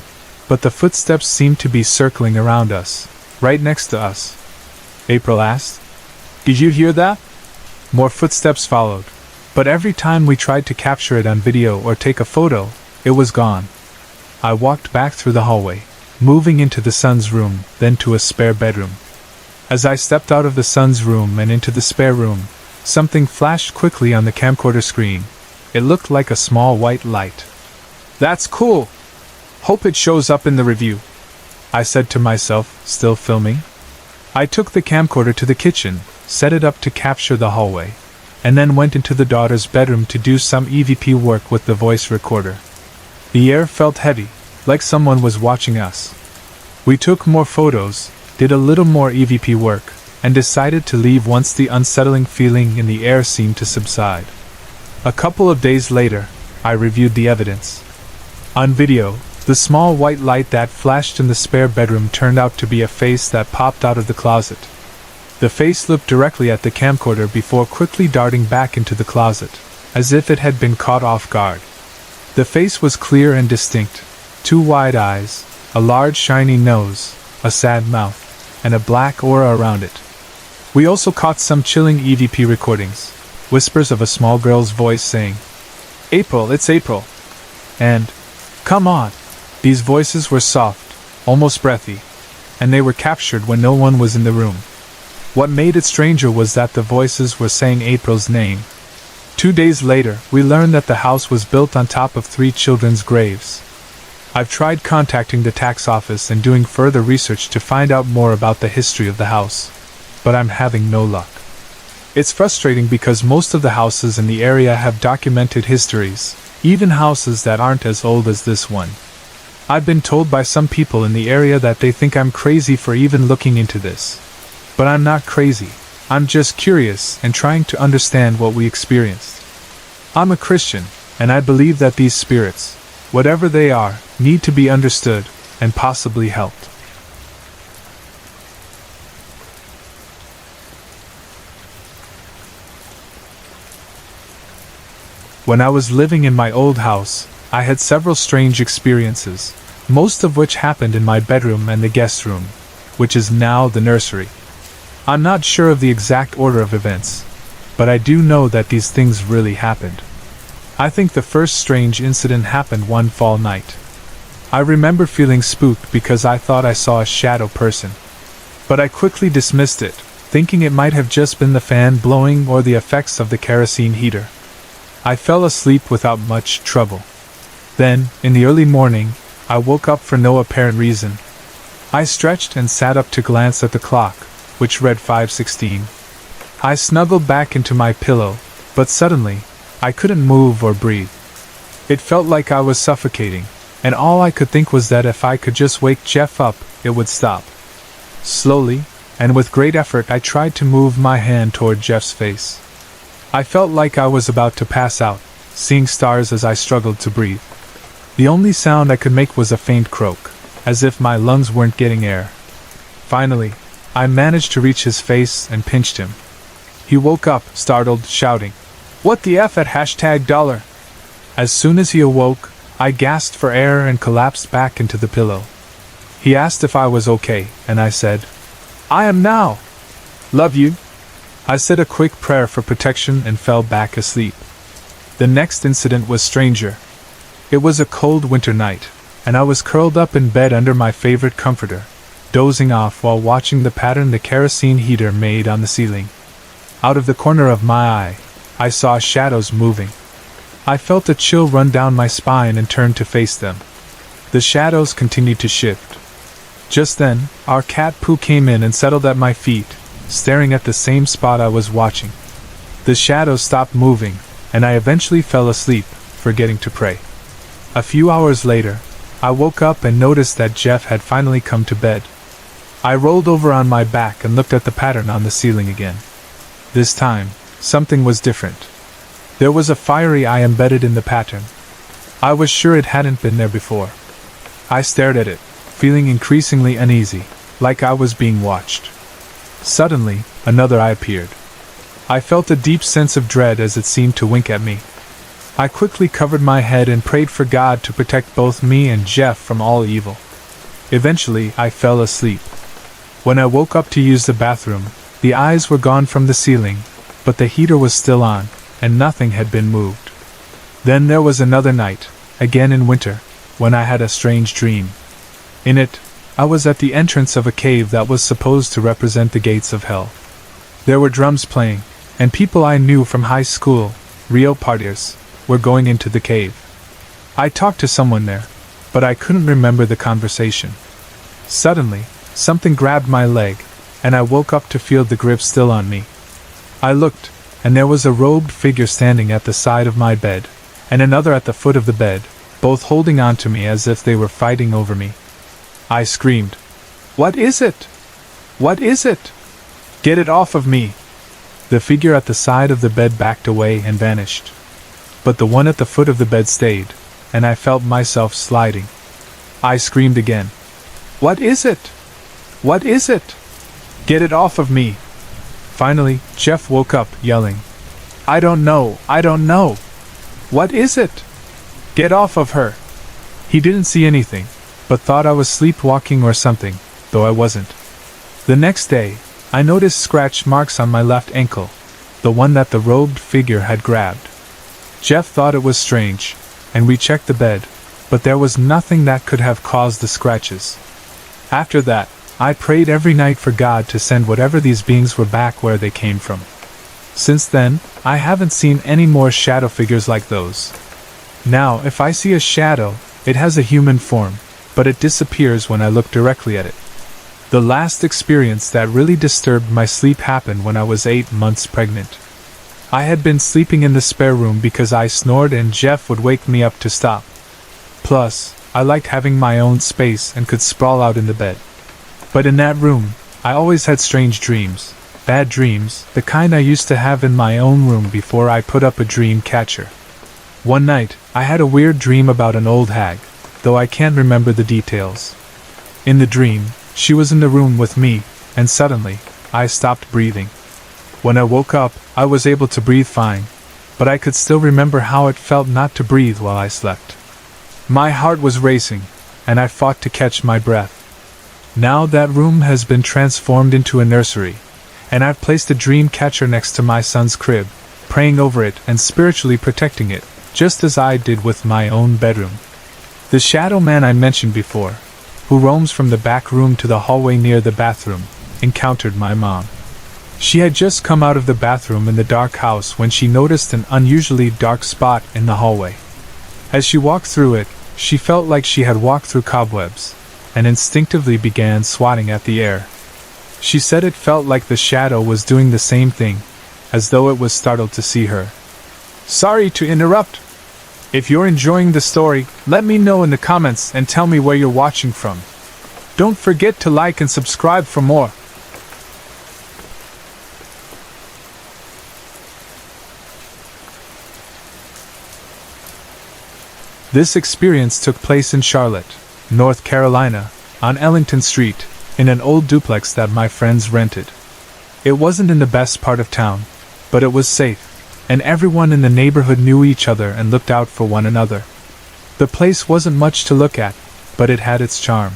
Speaker 1: but the footsteps seemed to be circling around us, right next to us. April asked, "Did you hear that?" More footsteps followed, but every time we tried to capture it on video or take a photo, it was gone. I walked back through the hallway, moving into the son's room, then to a spare bedroom. As I stepped out of the son's room and into the spare room, something flashed quickly on the camcorder screen. It looked like a small white light. "That's cool! Hope it shows up in the review," I said to myself, still filming. I took the camcorder to the kitchen, set it up to capture the hallway, and then went into the daughter's bedroom to do some EVP work with the voice recorder. The air felt heavy, like someone was watching us. We took more photos, did a little more EVP work, and decided to leave once the unsettling feeling in the air seemed to subside. A couple of days later, I reviewed the evidence. On video, the small white light that flashed in the spare bedroom turned out to be a face that popped out of the closet. The face looked directly at the camcorder before quickly darting back into the closet, as if it had been caught off guard. The face was clear and distinct: 2 wide eyes, a large shiny nose, a sad mouth, and a black aura around it. We also caught some chilling EVP recordings, whispers of a small girl's voice saying, "April, it's April," and "Come on." These voices were soft, almost breathy, and they were captured when no one was in the room. What made it stranger was that the voices were saying April's name. 2 days later, we learned that the house was built on top of 3 children's graves. I've tried contacting the tax office and doing further research to find out more about the history of the house, but I'm having no luck. It's frustrating because most of the houses in the area have documented histories, even houses that aren't as old as this one. I've been told by some people in the area that they think I'm crazy for even looking into this. But I'm not crazy. I'm just curious and trying to understand what we experienced. I'm a Christian, and I believe that these spirits, whatever they are, need to be understood and possibly helped. When I was living in my old house, I had several strange experiences, most of which happened in my bedroom and the guest room, which is now the nursery. I'm not sure of the exact order of events, but I do know that these things really happened. I think the first strange incident happened one fall night. I remember feeling spooked because I thought I saw a shadow person. But I quickly dismissed it, thinking it might have just been the fan blowing or the effects of the kerosene heater. I fell asleep without much trouble. Then, in the early morning, I woke up for no apparent reason. I stretched and sat up to glance at the clock, which read 5:16. I snuggled back into my pillow, but suddenly, I couldn't move or breathe. It felt like I was suffocating, and all I could think was that if I could just wake Jeff up, it would stop. Slowly, and with great effort, I tried to move my hand toward Jeff's face. I felt like I was about to pass out, seeing stars as I struggled to breathe. The only sound I could make was a faint croak, as if my lungs weren't getting air. Finally, I managed to reach his face and pinched him. He woke up, startled, shouting, "What the F at $?" As soon as he awoke, I gasped for air and collapsed back into the pillow. He asked if I was okay, and I said, "I am now. Love you." I said a quick prayer for protection and fell back asleep. The next incident was stranger. It was a cold winter night, and I was curled up in bed under my favorite comforter, dozing off while watching the pattern the kerosene heater made on the ceiling. Out of the corner of my eye, I saw shadows moving. I felt a chill run down my spine and turned to face them. The shadows continued to shift. Just then, our cat Pooh came in and settled at my feet, staring at the same spot I was watching. The shadows stopped moving, and I eventually fell asleep, forgetting to pray. A few hours later, I woke up and noticed that Jeff had finally come to bed. I rolled over on my back and looked at the pattern on the ceiling again. This time, something was different. There was a fiery eye embedded in the pattern. I was sure it hadn't been there before. I stared at it, feeling increasingly uneasy, like I was being watched. Suddenly, another eye appeared. I felt a deep sense of dread as it seemed to wink at me. I quickly covered my head and prayed for God to protect both me and Jeff from all evil. Eventually, I fell asleep. When I woke up to use the bathroom, the eyes were gone from the ceiling, but the heater was still on, and nothing had been moved. Then there was another night, again in winter, when I had a strange dream. In it, I was at the entrance of a cave that was supposed to represent the gates of hell. There were drums playing, and people I knew from high school, real partiers, were going into the cave. I talked to someone there, but I couldn't remember the conversation. Suddenly, something grabbed my leg, and I woke up to feel the grip still on me. I looked, and there was a robed figure standing at the side of my bed, and another at the foot of the bed, both holding on to me as if they were fighting over me. I screamed, "What is it? What is it? Get it off of me!" The figure at the side of the bed backed away and vanished. But the one at the foot of the bed stayed, and I felt myself sliding. I screamed again, "What is it? What is it? Get it off of me!" Finally, Jeff woke up, yelling, "I don't know, I don't know! What is it? Get off of her!" He didn't see anything, but thought I was sleepwalking or something, though I wasn't. The next day, I noticed scratch marks on my left ankle, the one that the robed figure had grabbed. Jeff thought it was strange, and we checked the bed, but there was nothing that could have caused the scratches. After that, I prayed every night for God to send whatever these beings were back where they came from. Since then, I haven't seen any more shadow figures like those. Now, if I see a shadow, it has a human form, but it disappears when I look directly at it. The last experience that really disturbed my sleep happened when I was 8 months pregnant. I had been sleeping in the spare room because I snored and Jeff would wake me up to stop. Plus, I liked having my own space and could sprawl out in the bed. But in that room, I always had strange dreams. Bad dreams, the kind I used to have in my own room before I put up a dream catcher. One night, I had a weird dream about an old hag, though I can't remember the details. In the dream, she was in the room with me, and suddenly, I stopped breathing. When I woke up, I was able to breathe fine, but I could still remember how it felt not to breathe while I slept. My heart was racing, and I fought to catch my breath. Now that room has been transformed into a nursery, and I've placed a dream catcher next to my son's crib, praying over it and spiritually protecting it, just as I did with my own bedroom. The shadow man I mentioned before, who roams from the back room to the hallway near the bathroom, encountered my mom. She had just come out of the bathroom in the dark house when she noticed an unusually dark spot in the hallway. As she walked through it, she felt like she had walked through cobwebs, and instinctively began swatting at the air. She said it felt like the shadow was doing the same thing, as though it was startled to see her. Sorry to interrupt. If you're enjoying the story, let me know in the comments and tell me where you're watching from. Don't forget to like and subscribe for more. This experience took place in Charlotte, North Carolina, on Ellington Street, in an old duplex that my friends rented. It wasn't in the best part of town, but it was safe, and everyone in the neighborhood knew each other and looked out for one another. The place wasn't much to look at, but it had its charm.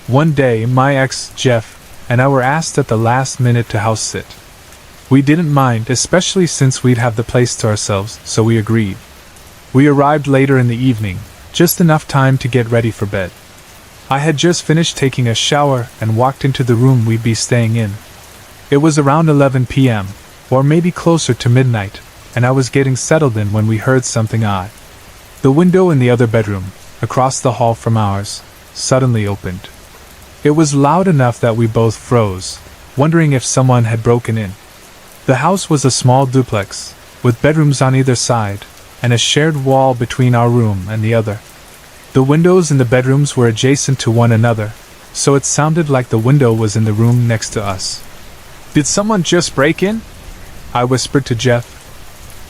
Speaker 1: One day, my ex, Jeff, and I were asked at the last minute to house sit. We didn't mind, especially since we'd have the place to ourselves, so we agreed. We arrived later in the evening, just enough time to get ready for bed. I had just finished taking a shower and walked into the room we'd be staying in. It was around 11 p.m., or maybe closer to midnight, and I was getting settled in when we heard something odd. The window in the other bedroom, across the hall from ours, suddenly opened. It was loud enough that we both froze, wondering if someone had broken in. The house was a small duplex, with bedrooms on either side, and a shared wall between our room and the other. The windows in the bedrooms were adjacent to one another, so it sounded like the window was in the room next to us. Did someone just break in? I whispered to Jeff.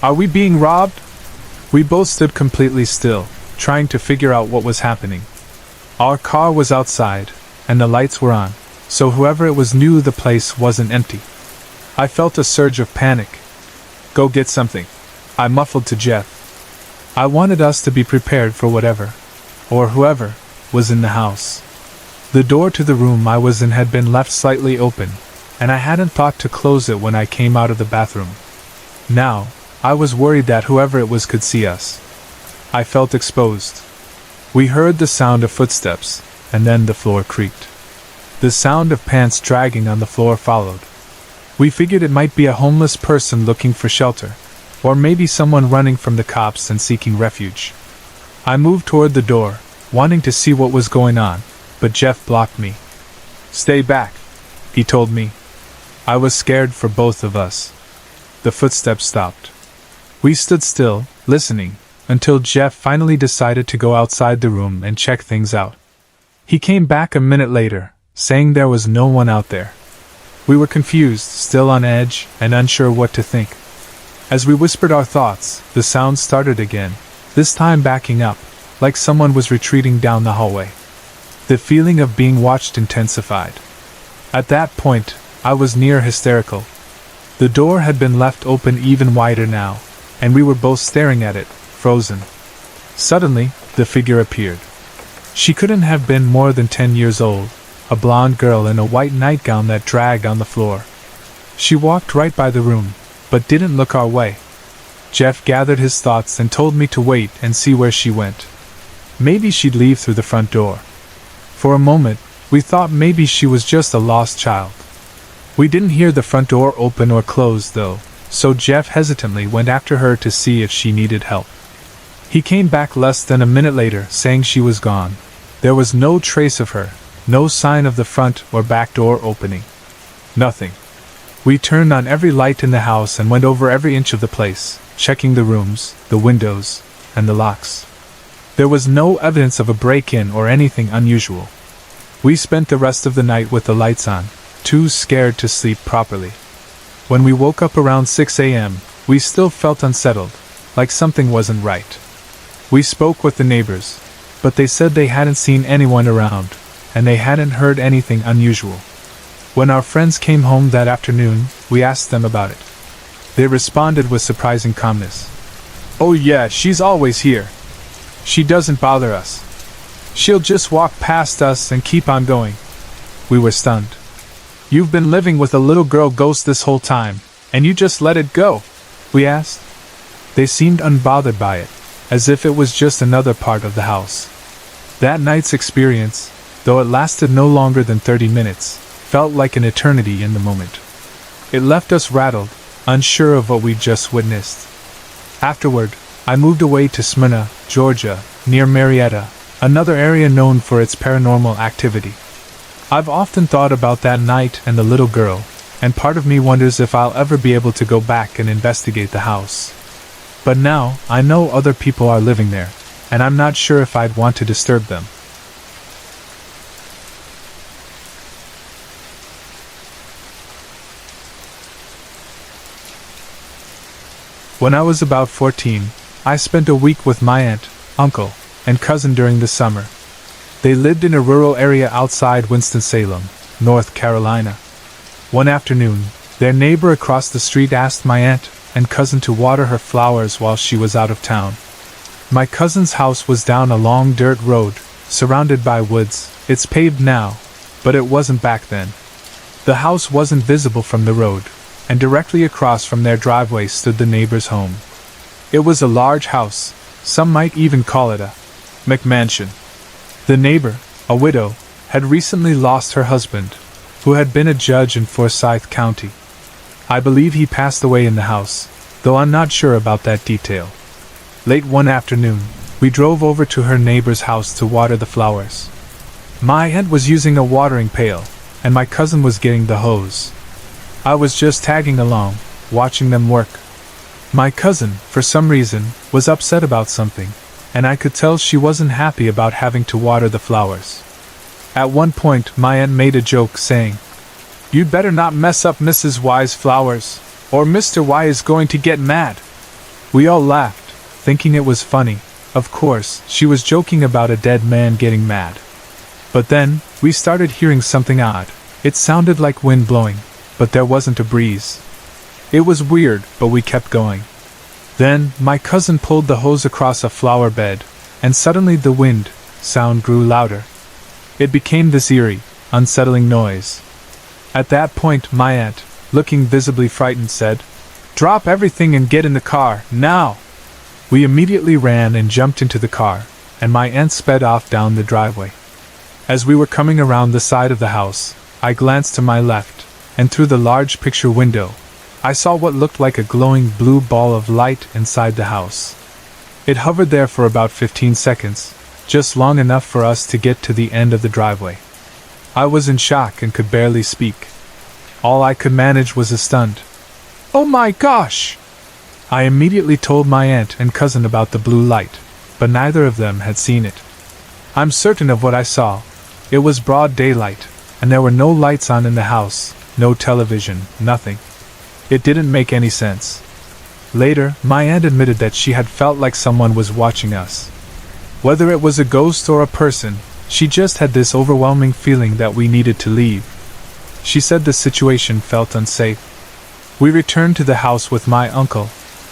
Speaker 1: Are we being robbed? We both stood completely still, trying to figure out what was happening. Our car was outside, and the lights were on, so whoever it was knew the place wasn't empty. I felt a surge of panic. Go get something, I muffled to Jeff. I wanted us to be prepared for whatever, or whoever, was in the house. The door to the room I was in had been left slightly open, and I hadn't thought to close it when I came out of the bathroom. Now, I was worried that whoever it was could see us. I felt exposed. We heard the sound of footsteps, and then the floor creaked. The sound of pants dragging on the floor followed. We figured it might be a homeless person looking for shelter, or maybe someone running from the cops and seeking refuge. I moved toward the door, wanting to see what was going on, but Jeff blocked me. Stay back, he told me. I was scared for both of us. The footsteps stopped. We stood still, listening, until Jeff finally decided to go outside the room and check things out. He came back a minute later, saying there was no one out there. We were confused, still on edge, and unsure what to think. As we whispered our thoughts, the sound started again, this time backing up, like someone was retreating down the hallway. The feeling of being watched intensified. At that point, I was near hysterical. The door had been left open even wider now, and we were both staring at it, frozen. Suddenly, the figure appeared. She couldn't have been more than 10 years old, a blonde girl in a white nightgown that dragged on the floor. She walked right by the room, but didn't look our way. Jeff gathered his thoughts and told me to wait and see where she went. Maybe she'd leave through the front door. For a moment, we thought maybe she was just a lost child. We didn't hear the front door open or close though, so Jeff hesitantly went after her to see if she needed help. He came back less than a minute later saying she was gone. There was no trace of her, no sign of the front or back door opening. Nothing. We turned on every light in the house and went over every inch of the place, checking the rooms, the windows, and the locks. There was no evidence of a break-in or anything unusual. We spent the rest of the night with the lights on, too scared to sleep properly. When we woke up around 6 a.m., we still felt unsettled, like something wasn't right. We spoke with the neighbors, but they said they hadn't seen anyone around, and they hadn't heard anything unusual. When our friends came home that afternoon, we asked them about it. They responded with surprising calmness. "Oh yeah, she's always here. She doesn't bother us. She'll just walk past us and keep on going." We were stunned. "You've been living with a little girl ghost this whole time, and you just let it go?" we asked. They seemed unbothered by it, as if it was just another part of the house. That night's experience, though it lasted no longer than 30 minutes, felt like an eternity in the moment. It left us rattled, unsure of what we'd just witnessed. Afterward, I moved away to Smyrna, Georgia, near Marietta, another area known for its paranormal activity. I've often thought about that night and the little girl, and part of me wonders if I'll ever be able to go back and investigate the house. But now, I know other people are living there, and I'm not sure if I'd want to disturb them. When I was about 14, I spent a week with my aunt, uncle, and cousin during the summer. They lived in a rural area outside Winston-Salem, North Carolina. One afternoon, their neighbor across the street asked my aunt and cousin to water her flowers while she was out of town. My cousin's house was down a long dirt road, surrounded by woods. It's paved now, but it wasn't back then. The house wasn't visible from the road, and directly across from their driveway stood the neighbor's home. It was a large house, some might even call it a McMansion. The neighbor, a widow, had recently lost her husband, who had been a judge in Forsyth County. I believe he passed away in the house, though I'm not sure about that detail. Late one afternoon, we drove over to her neighbor's house to water the flowers. My aunt was using a watering pail, and my cousin was getting the hose. I was just tagging along, watching them work. My cousin, for some reason, was upset about something, and I could tell she wasn't happy about having to water the flowers. At one point, my aunt made a joke saying, "You'd better not mess up Mrs. Y's flowers, or Mr. Y is going to get mad." We all laughed, thinking it was funny. Of course, she was joking about a dead man getting mad. But then, we started hearing something odd. It sounded like wind blowing, but there wasn't a breeze. It was weird, but we kept going. Then, my cousin pulled the hose across a flower bed, and suddenly the wind sound grew louder. It became this eerie, unsettling noise. At that point, my aunt, looking visibly frightened, said, "Drop everything and get in the car, now!" We immediately ran and jumped into the car, and my aunt sped off down the driveway. As we were coming around the side of the house, I glanced to my left, and through the large picture window, I saw what looked like a glowing blue ball of light inside the house. It hovered there for about 15 seconds, just long enough for us to get to the end of the driveway. I was in shock and could barely speak. All I could manage was a stunned, "Oh my gosh!" I immediately told my aunt and cousin about the blue light, but neither of them had seen it. I'm certain of what I saw. It was broad daylight, and there were no lights on in the house, no television, nothing. It didn't make any sense. Later, my aunt admitted that she had felt like someone was watching us. Whether it was a ghost or a person, she just had this overwhelming feeling that we needed to leave. She said the situation felt unsafe. We returned to the house with my uncle,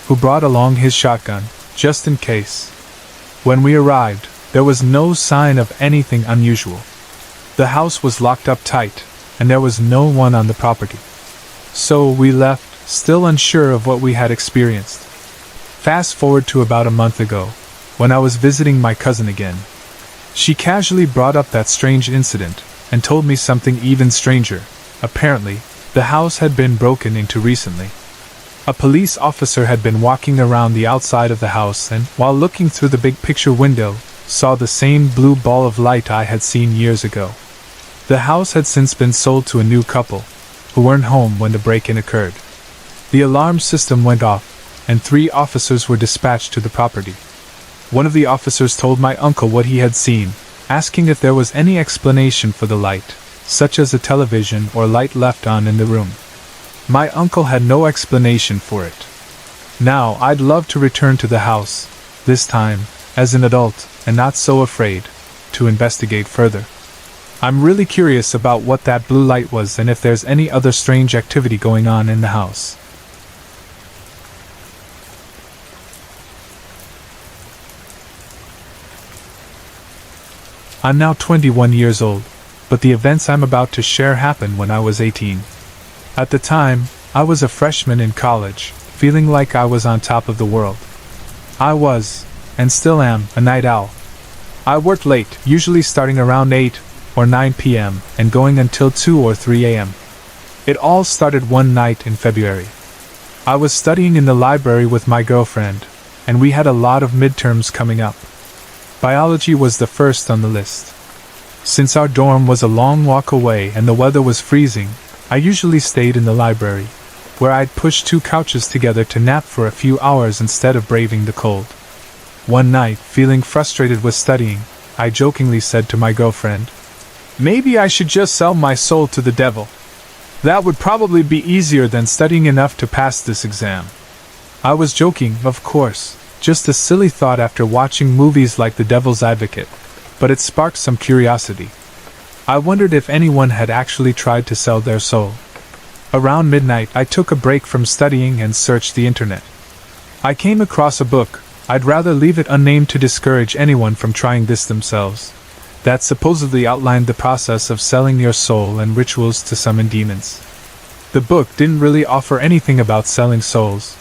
Speaker 1: who brought along his shotgun, just in case. When we arrived, there was no sign of anything unusual. The house was locked up tight, and there was no one on the property. So we left, still unsure of what we had experienced. Fast forward to about a month ago, when I was visiting my cousin again. She casually brought up that strange incident, and told me something even stranger. Apparently, the house had been broken into recently. A police officer had been walking around the outside of the house and, while looking through the big picture window, saw the same blue ball of light I had seen years ago. The house had since been sold to a new couple, who weren't home when the break-in occurred. The alarm system went off, and 3 officers were dispatched to the property. One of the officers told my uncle what he had seen, asking if there was any explanation for the light, such as a television or light left on in the room. My uncle had no explanation for it. Now I'd love to return to the house, this time, as an adult, and not so afraid, to investigate further. I'm really curious about what that blue light was and if there's any other strange activity going on in the house. I'm now 21 years old, but the events I'm about to share happened when I was 18. At the time, I was a freshman in college, feeling like I was on top of the world. I was, and still am, a night owl. I worked late, usually starting around 8 or 9 p.m. and going until 2 or 3 a.m. It all started one night in February. I was studying in the library with my girlfriend, and we had a lot of midterms coming up. Biology was the first on the list. Since our dorm was a long walk away and the weather was freezing, I usually stayed in the library, where I'd push 2 couches together to nap for a few hours instead of braving the cold. One night, feeling frustrated with studying, I jokingly said to my girlfriend, "Maybe I should just sell my soul to the devil. That would probably be easier than studying enough to pass this exam." I was joking, of course, just a silly thought after watching movies like The Devil's Advocate, but it sparked some curiosity. I wondered if anyone had actually tried to sell their soul. Around midnight, I took a break from studying and searched the internet. I came across a book, I'd rather leave it unnamed to discourage anyone from trying this themselves, that supposedly outlined the process of selling your soul and rituals to summon demons. The book didn't really offer anything about selling souls,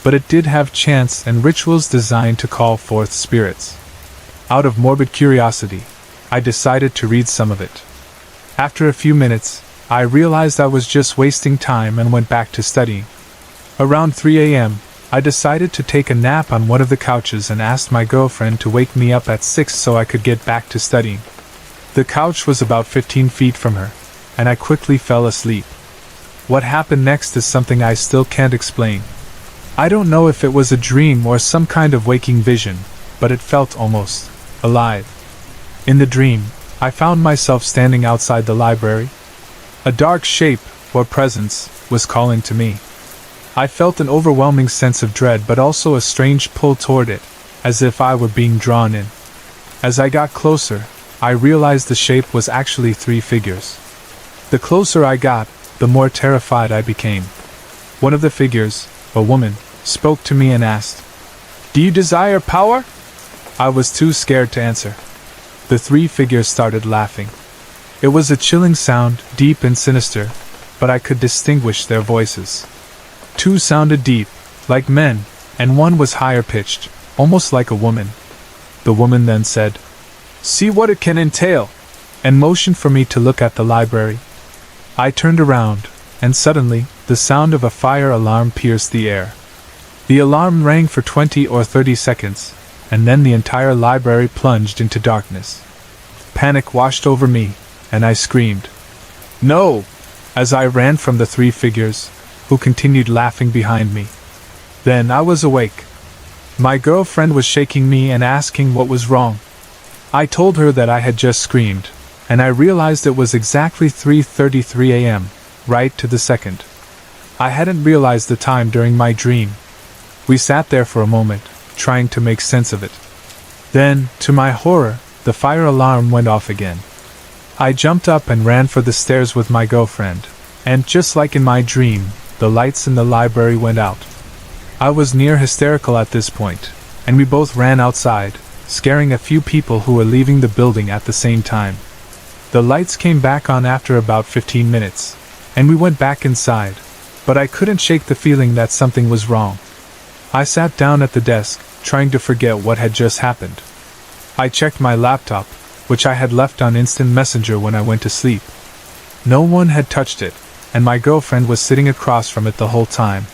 Speaker 1: but it did have chants and rituals designed to call forth spirits. Out of morbid curiosity, I decided to read some of it. After a few minutes, I realized I was just wasting time and went back to studying. Around 3 a.m., I decided to take a nap on one of the couches and asked my girlfriend to wake me up at 6 so I could get back to studying. The couch was about 15 feet from her, and I quickly fell asleep. What happened next is something I still can't explain. I don't know if it was a dream or some kind of waking vision, but it felt almost alive. In the dream, I found myself standing outside the library. A dark shape, or presence, was calling to me. I felt an overwhelming sense of dread but also a strange pull toward it, as if I were being drawn in. As I got closer, I realized the shape was actually 3 figures. The closer I got, the more terrified I became. One of the figures, a woman, spoke to me and asked, "Do you desire power?" I was too scared to answer. The 3 figures started laughing. It was a chilling sound, deep and sinister, but I could distinguish their voices. 2 sounded deep, like men, and 1 was higher pitched, almost like a woman. The woman then said, "See what it can entail," and motioned for me to look at the library. I turned around, and suddenly, the sound of a fire alarm pierced the air. The alarm rang for 20 or 30 seconds, and then the entire library plunged into darkness. Panic washed over me, and I screamed, "No!" as I ran from the 3 figures, who continued laughing behind me. Then I was awake. My girlfriend was shaking me and asking what was wrong. I told her that I had just screamed, and I realized it was exactly 3:33 a.m., right to the second. I hadn't realized the time during my dream. We sat there for a moment, trying to make sense of it. Then, to my horror, the fire alarm went off again. I jumped up and ran for the stairs with my girlfriend, and just like in my dream, the lights in the library went out. I was near hysterical at this point, and we both ran outside, scaring a few people who were leaving the building at the same time. The lights came back on after about 15 minutes, and we went back inside, but I couldn't shake the feeling that something was wrong. I sat down at the desk, trying to forget what had just happened. I checked my laptop, which I had left on instant messenger when I went to sleep. No one had touched it, and my girlfriend was sitting across from it the whole time.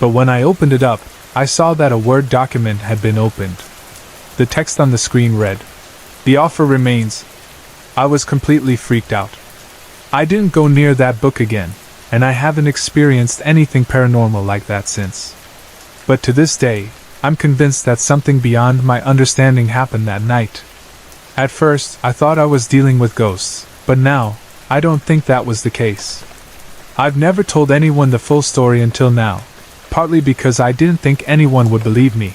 Speaker 1: But when I opened it up, I saw that a Word document had been opened. The text on the screen read, "The offer remains." I was completely freaked out. I didn't go near that book again, and I haven't experienced anything paranormal like that since. But to this day, I'm convinced that something beyond my understanding happened that night. At first, I thought I was dealing with ghosts, but now, I don't think that was the case. I've never told anyone the full story until now, partly because I didn't think anyone would believe me.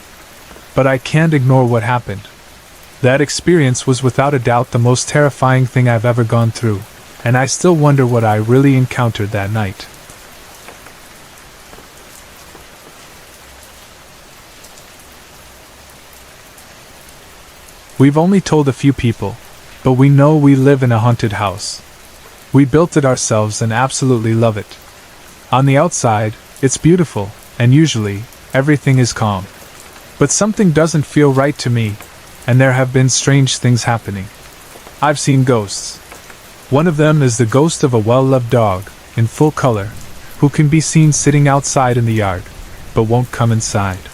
Speaker 1: But I can't ignore what happened. That experience was without a doubt the most terrifying thing I've ever gone through, and I still wonder what I really encountered that night. We've only told a few people, but we know we live in a haunted house. We built it ourselves and absolutely love it. On the outside, it's beautiful, and usually, everything is calm. But something doesn't feel right to me, and there have been strange things happening. I've seen ghosts. One of them is the ghost of a well-loved dog, in full color, who can be seen sitting outside in the yard, but won't come inside.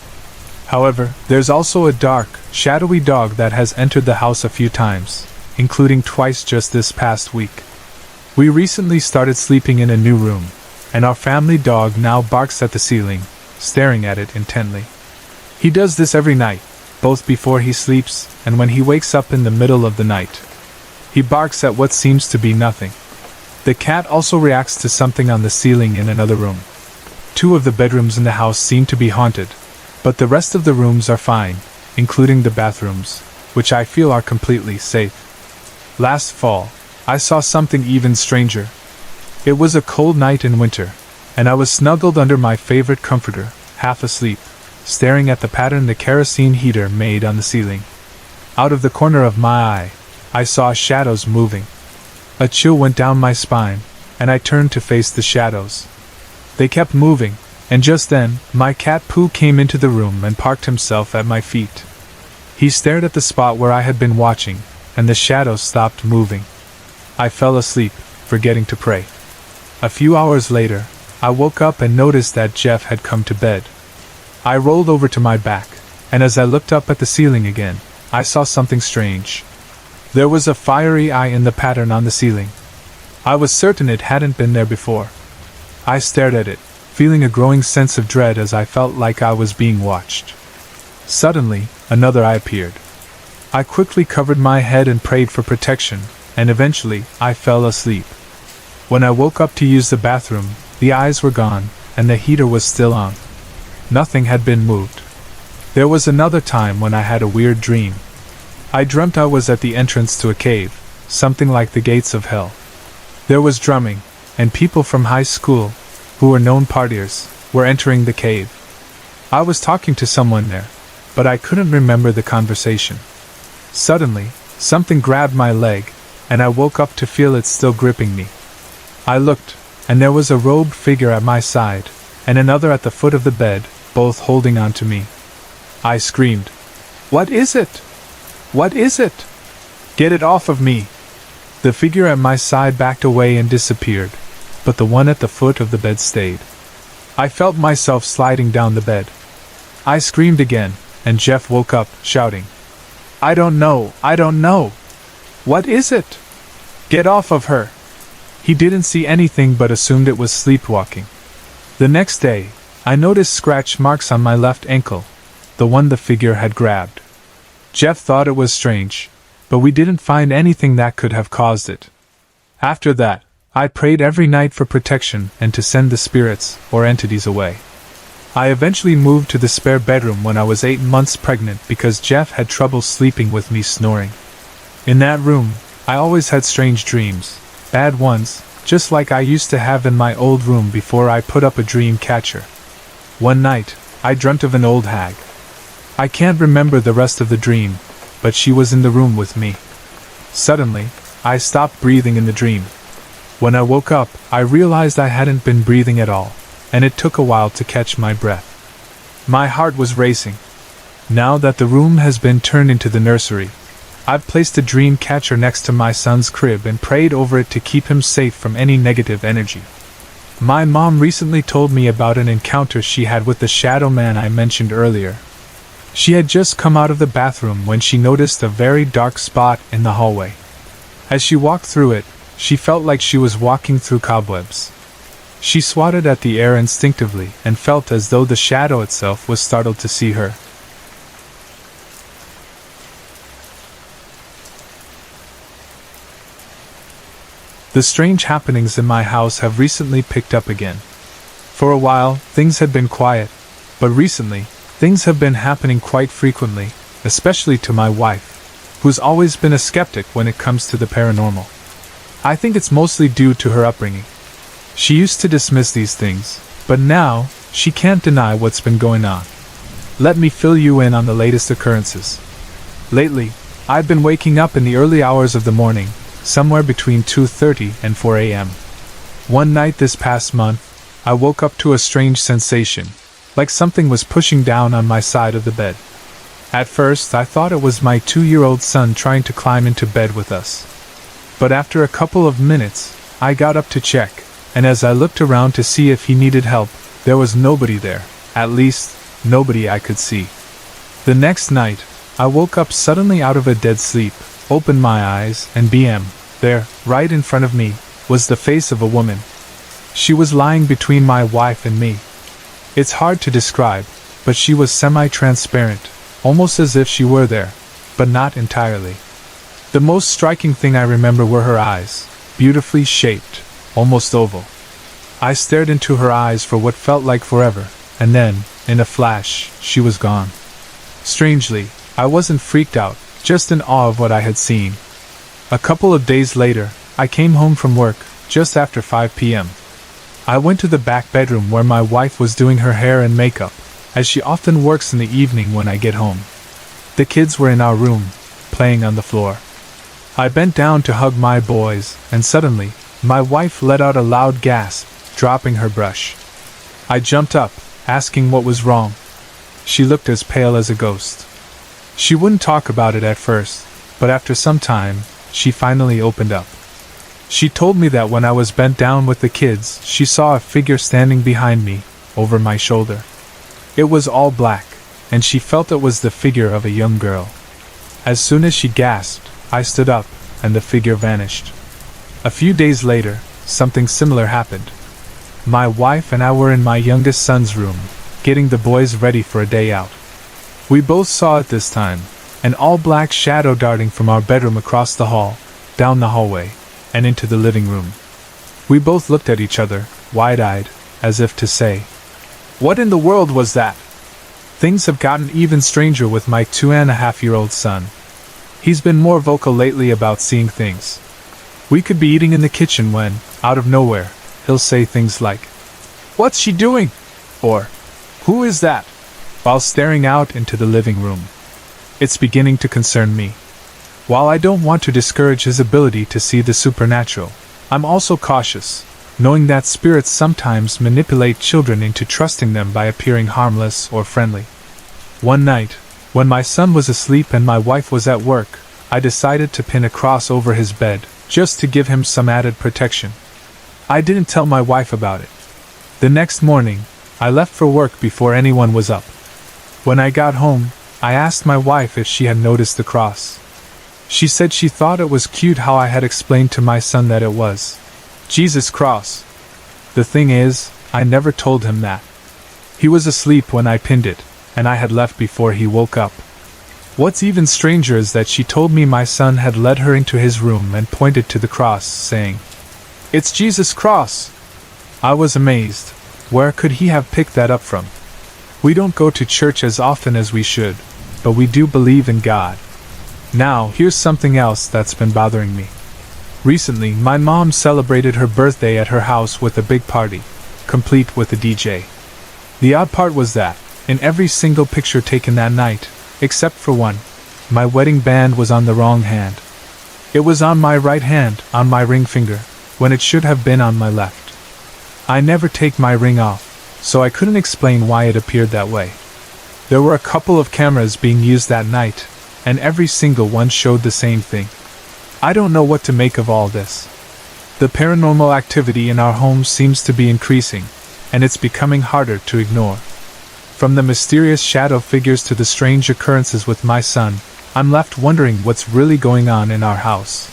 Speaker 1: However, there's also a dark, shadowy dog that has entered the house a few times, including twice just this past week. We recently started sleeping in a new room, and our family dog now barks at the ceiling, staring at it intently. He does this every night, both before he sleeps and when he wakes up in the middle of the night. He barks at what seems to be nothing. The cat also reacts to something on the ceiling in another room. 2 of the bedrooms in the house seem to be haunted, but the rest of the rooms are fine, including the bathrooms, which I feel are completely safe. Last fall, I saw something even stranger. It was a cold night in winter, and I was snuggled under my favorite comforter, half asleep, staring at the pattern the kerosene heater made on the ceiling. Out of the corner of my eye, I saw shadows moving. A chill went down my spine, and I turned to face the shadows. They kept moving, and just then, my cat Pooh came into the room and parked himself at my feet. He stared at the spot where I had been watching, and the shadows stopped moving. I fell asleep, forgetting to pray. A few hours later, I woke up and noticed that Jeff had come to bed. I rolled over to my back, and as I looked up at the ceiling again, I saw something strange. There was a fiery eye in the pattern on the ceiling. I was certain it hadn't been there before. I stared at it, feeling a growing sense of dread as I felt like I was being watched. Suddenly, another eye appeared. I quickly covered my head and prayed for protection, and eventually, I fell asleep. When I woke up to use the bathroom, the eyes were gone, and the heater was still on. Nothing had been moved. There was another time when I had a weird dream. I dreamt I was at the entrance to a cave, something like the gates of hell. There was drumming, and people from high school, who were known partiers, were entering the cave. I was talking to someone there, but I couldn't remember the conversation. Suddenly, something grabbed my leg, and I woke up to feel it still gripping me. I looked, and there was a robed figure at my side, and another at the foot of the bed, both holding on to me. I screamed, "What is it? What is it? Get it off of me!" The figure at my side backed away and disappeared, but the one at the foot of the bed stayed. I felt myself sliding down the bed. I screamed again, and Jeff woke up, shouting, I don't know! What is it? Get off of her!" He didn't see anything but assumed it was sleepwalking. The next day, I noticed scratch marks on my left ankle, the one the figure had grabbed. Jeff thought it was strange, but we didn't find anything that could have caused it. After that, I prayed every night for protection and to send the spirits or entities away. I eventually moved to the spare bedroom when I was 8 months pregnant because Jeff had trouble sleeping with me snoring. In that room, I always had strange dreams, bad ones, just like I used to have in my old room before I put up a dream catcher. One night, I dreamt of an old hag. I can't remember the rest of the dream, but she was in the room with me. Suddenly, I stopped breathing in the dream. When I woke up, I realized I hadn't been breathing at all, and it took a while to catch my breath. My heart was racing. Now that the room has been turned into the nursery, I've placed a dream catcher next to my son's crib and prayed over it to keep him safe from any negative energy. My mom recently told me about an encounter she had with the shadow man I mentioned earlier. She had just come out of the bathroom when she noticed a very dark spot in the hallway. As she walked through it, she felt like she was walking through cobwebs. She swatted at the air instinctively and felt as though the shadow itself was startled to see her. The strange happenings in my house have recently picked up again. For a while, things had been quiet, but recently, things have been happening quite frequently, especially to my wife, who's always been a skeptic when it comes to the paranormal. I think it's mostly due to her upbringing. She used to dismiss these things, but now, she can't deny what's been going on. Let me fill you in on the latest occurrences. Lately, I've been waking up in the early hours of the morning, somewhere between 2:30 and 4 a.m. One night this past month, I woke up to a strange sensation, like something was pushing down on my side of the bed. At first, I thought it was my 2-year-old son trying to climb into bed with us. But after a couple of minutes, I got up to check, and as I looked around to see if he needed help, there was nobody there, at least, nobody I could see. The next night, I woke up suddenly out of a dead sleep, opened my eyes, and there, right in front of me, was the face of a woman. She was lying between my wife and me. It's hard to describe, but she was semi-transparent, almost as if she were there, but not entirely. The most striking thing I remember were her eyes, beautifully shaped, almost oval. I stared into her eyes for what felt like forever, and then, in a flash, she was gone. Strangely, I wasn't freaked out, just in awe of what I had seen. A couple of days later, I came home from work, just after 5 p.m. I went to the back bedroom where my wife was doing her hair and makeup, as she often works in the evening when I get home. The kids were in our room, playing on the floor. I bent down to hug my boys, and suddenly, my wife let out a loud gasp, dropping her brush. I jumped up, asking what was wrong. She looked as pale as a ghost. She wouldn't talk about it at first, but after some time, she finally opened up. She told me that when I was bent down with the kids, she saw a figure standing behind me, over my shoulder. It was all black, and she felt it was the figure of a young girl. As soon as she gasped, I stood up, and the figure vanished. A few days later, something similar happened. My wife and I were in my youngest son's room, getting the boys ready for a day out. We both saw it this time, an all-black shadow darting from our bedroom across the hall, down the hallway, and into the living room. We both looked at each other, wide-eyed, as if to say, "What in the world was that?" Things have gotten even stranger with my 2.5-year-old son. He's been more vocal lately about seeing things. We could be eating in the kitchen when, out of nowhere, he'll say things like, "What's she doing?" or, "Who is that?" while staring out into the living room. It's beginning to concern me. While I don't want to discourage his ability to see the supernatural, I'm also cautious, knowing that spirits sometimes manipulate children into trusting them by appearing harmless or friendly. One night, when my son was asleep and my wife was at work, I decided to pin a cross over his bed, just to give him some added protection. I didn't tell my wife about it. The next morning, I left for work before anyone was up. When I got home, I asked my wife if she had noticed the cross. She said she thought it was cute how I had explained to my son that it was Jesus' cross. The thing is, I never told him that. He was asleep when I pinned it, and I had left before he woke up. What's even stranger is that she told me my son had led her into his room and pointed to the cross, saying, "It's Jesus' cross!" I was amazed. Where could he have picked that up from? We don't go to church as often as we should, but we do believe in God. Now, here's something else that's been bothering me. Recently, my mom celebrated her birthday at her house with a big party, complete with a DJ. The odd part was that, in every single picture taken that night, except for one, my wedding band was on the wrong hand. It was on my right hand, on my ring finger, when it should have been on my left. I never take my ring off, so I couldn't explain why it appeared that way. There were a couple of cameras being used that night, and every single one showed the same thing. I don't know what to make of all this. The paranormal activity in our home seems to be increasing, and it's becoming harder to ignore. From the mysterious shadow figures to the strange occurrences with my son, I'm left wondering what's really going on in our house.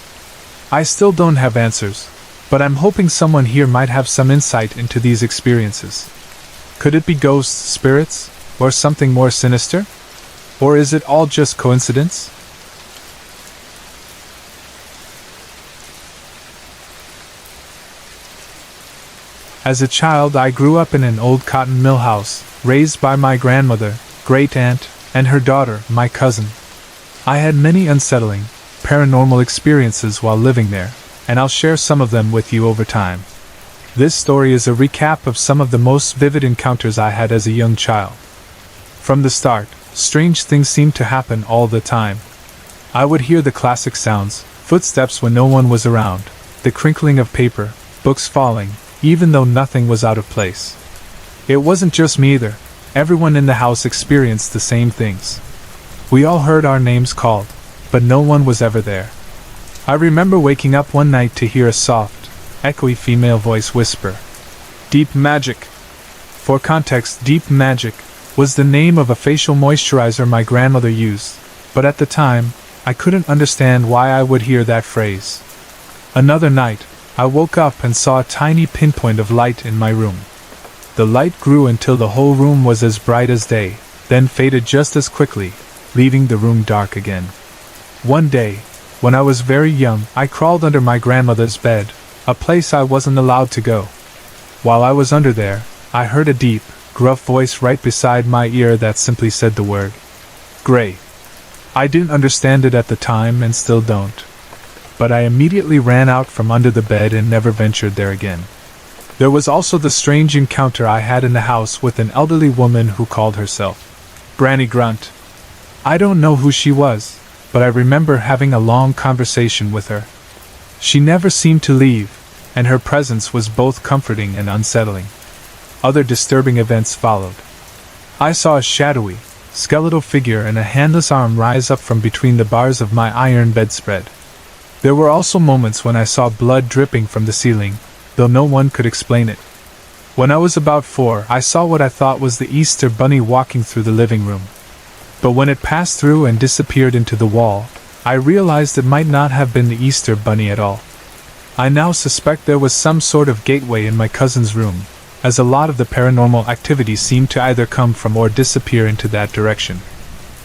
Speaker 1: I still don't have answers, but I'm hoping someone here might have some insight into these experiences. Could it be ghosts, spirits, or something more sinister? Or is it all just coincidence? As a child, I grew up in an old cotton mill house, raised by my grandmother, great-aunt, and her daughter, my cousin. I had many unsettling, paranormal experiences while living there, and I'll share some of them with you over time. This story is a recap of some of the most vivid encounters I had as a young child. From the start, strange things seemed to happen all the time. I would hear the classic sounds, footsteps when no one was around, the crinkling of paper, books falling, even though nothing was out of place. It wasn't just me either. Everyone in the house experienced the same things. We all heard our names called, but no one was ever there. I remember waking up one night to hear a soft, echoey female voice whisper, "Deep Magic." For context, Deep Magic was the name of a facial moisturizer my grandmother used, but at the time, I couldn't understand why I would hear that phrase. Another night, I woke up and saw a tiny pinpoint of light in my room. The light grew until the whole room was as bright as day, then faded just as quickly, leaving the room dark again. One day, when I was very young, I crawled under my grandmother's bed, a place I wasn't allowed to go. While I was under there, I heard a deep, gruff voice right beside my ear that simply said the word, "Gray." I didn't understand it at the time and still don't. But I immediately ran out from under the bed and never ventured there again. There was also the strange encounter I had in the house with an elderly woman who called herself Granny Grunt. I don't know who she was, but I remember having a long conversation with her. She never seemed to leave, and her presence was both comforting and unsettling. Other disturbing events followed. I saw a shadowy, skeletal figure and a handless arm rise up from between the bars of my iron bedspread. There were also moments when I saw blood dripping from the ceiling, though no one could explain it. When I was about 4, I saw what I thought was the Easter Bunny walking through the living room. But when it passed through and disappeared into the wall, I realized it might not have been the Easter Bunny at all. I now suspect there was some sort of gateway in my cousin's room, as a lot of the paranormal activity seemed to either come from or disappear into that direction.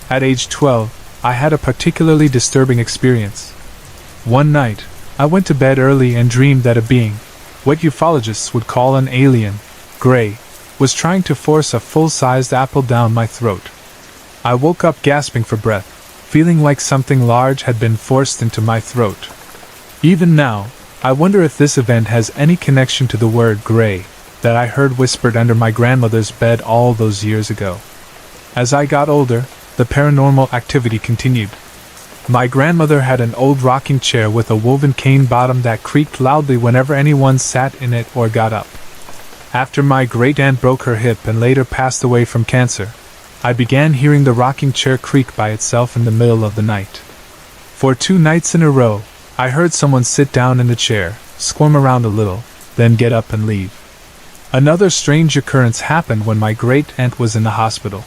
Speaker 1: At age 12, I had a particularly disturbing experience. One night, I went to bed early and dreamed that a being, what ufologists would call an alien, Gray, was trying to force a full-sized apple down my throat. I woke up gasping for breath, feeling like something large had been forced into my throat. Even now, I wonder if this event has any connection to the word Gray that I heard whispered under my grandmother's bed all those years ago. As I got older, the paranormal activity continued. My grandmother had an old rocking chair with a woven cane bottom that creaked loudly whenever anyone sat in it or got up. After my great-aunt broke her hip and later passed away from cancer, I began hearing the rocking chair creak by itself in the middle of the night. For 2 nights in a row, I heard someone sit down in the chair, squirm around a little, then get up and leave. Another strange occurrence happened when my great-aunt was in the hospital.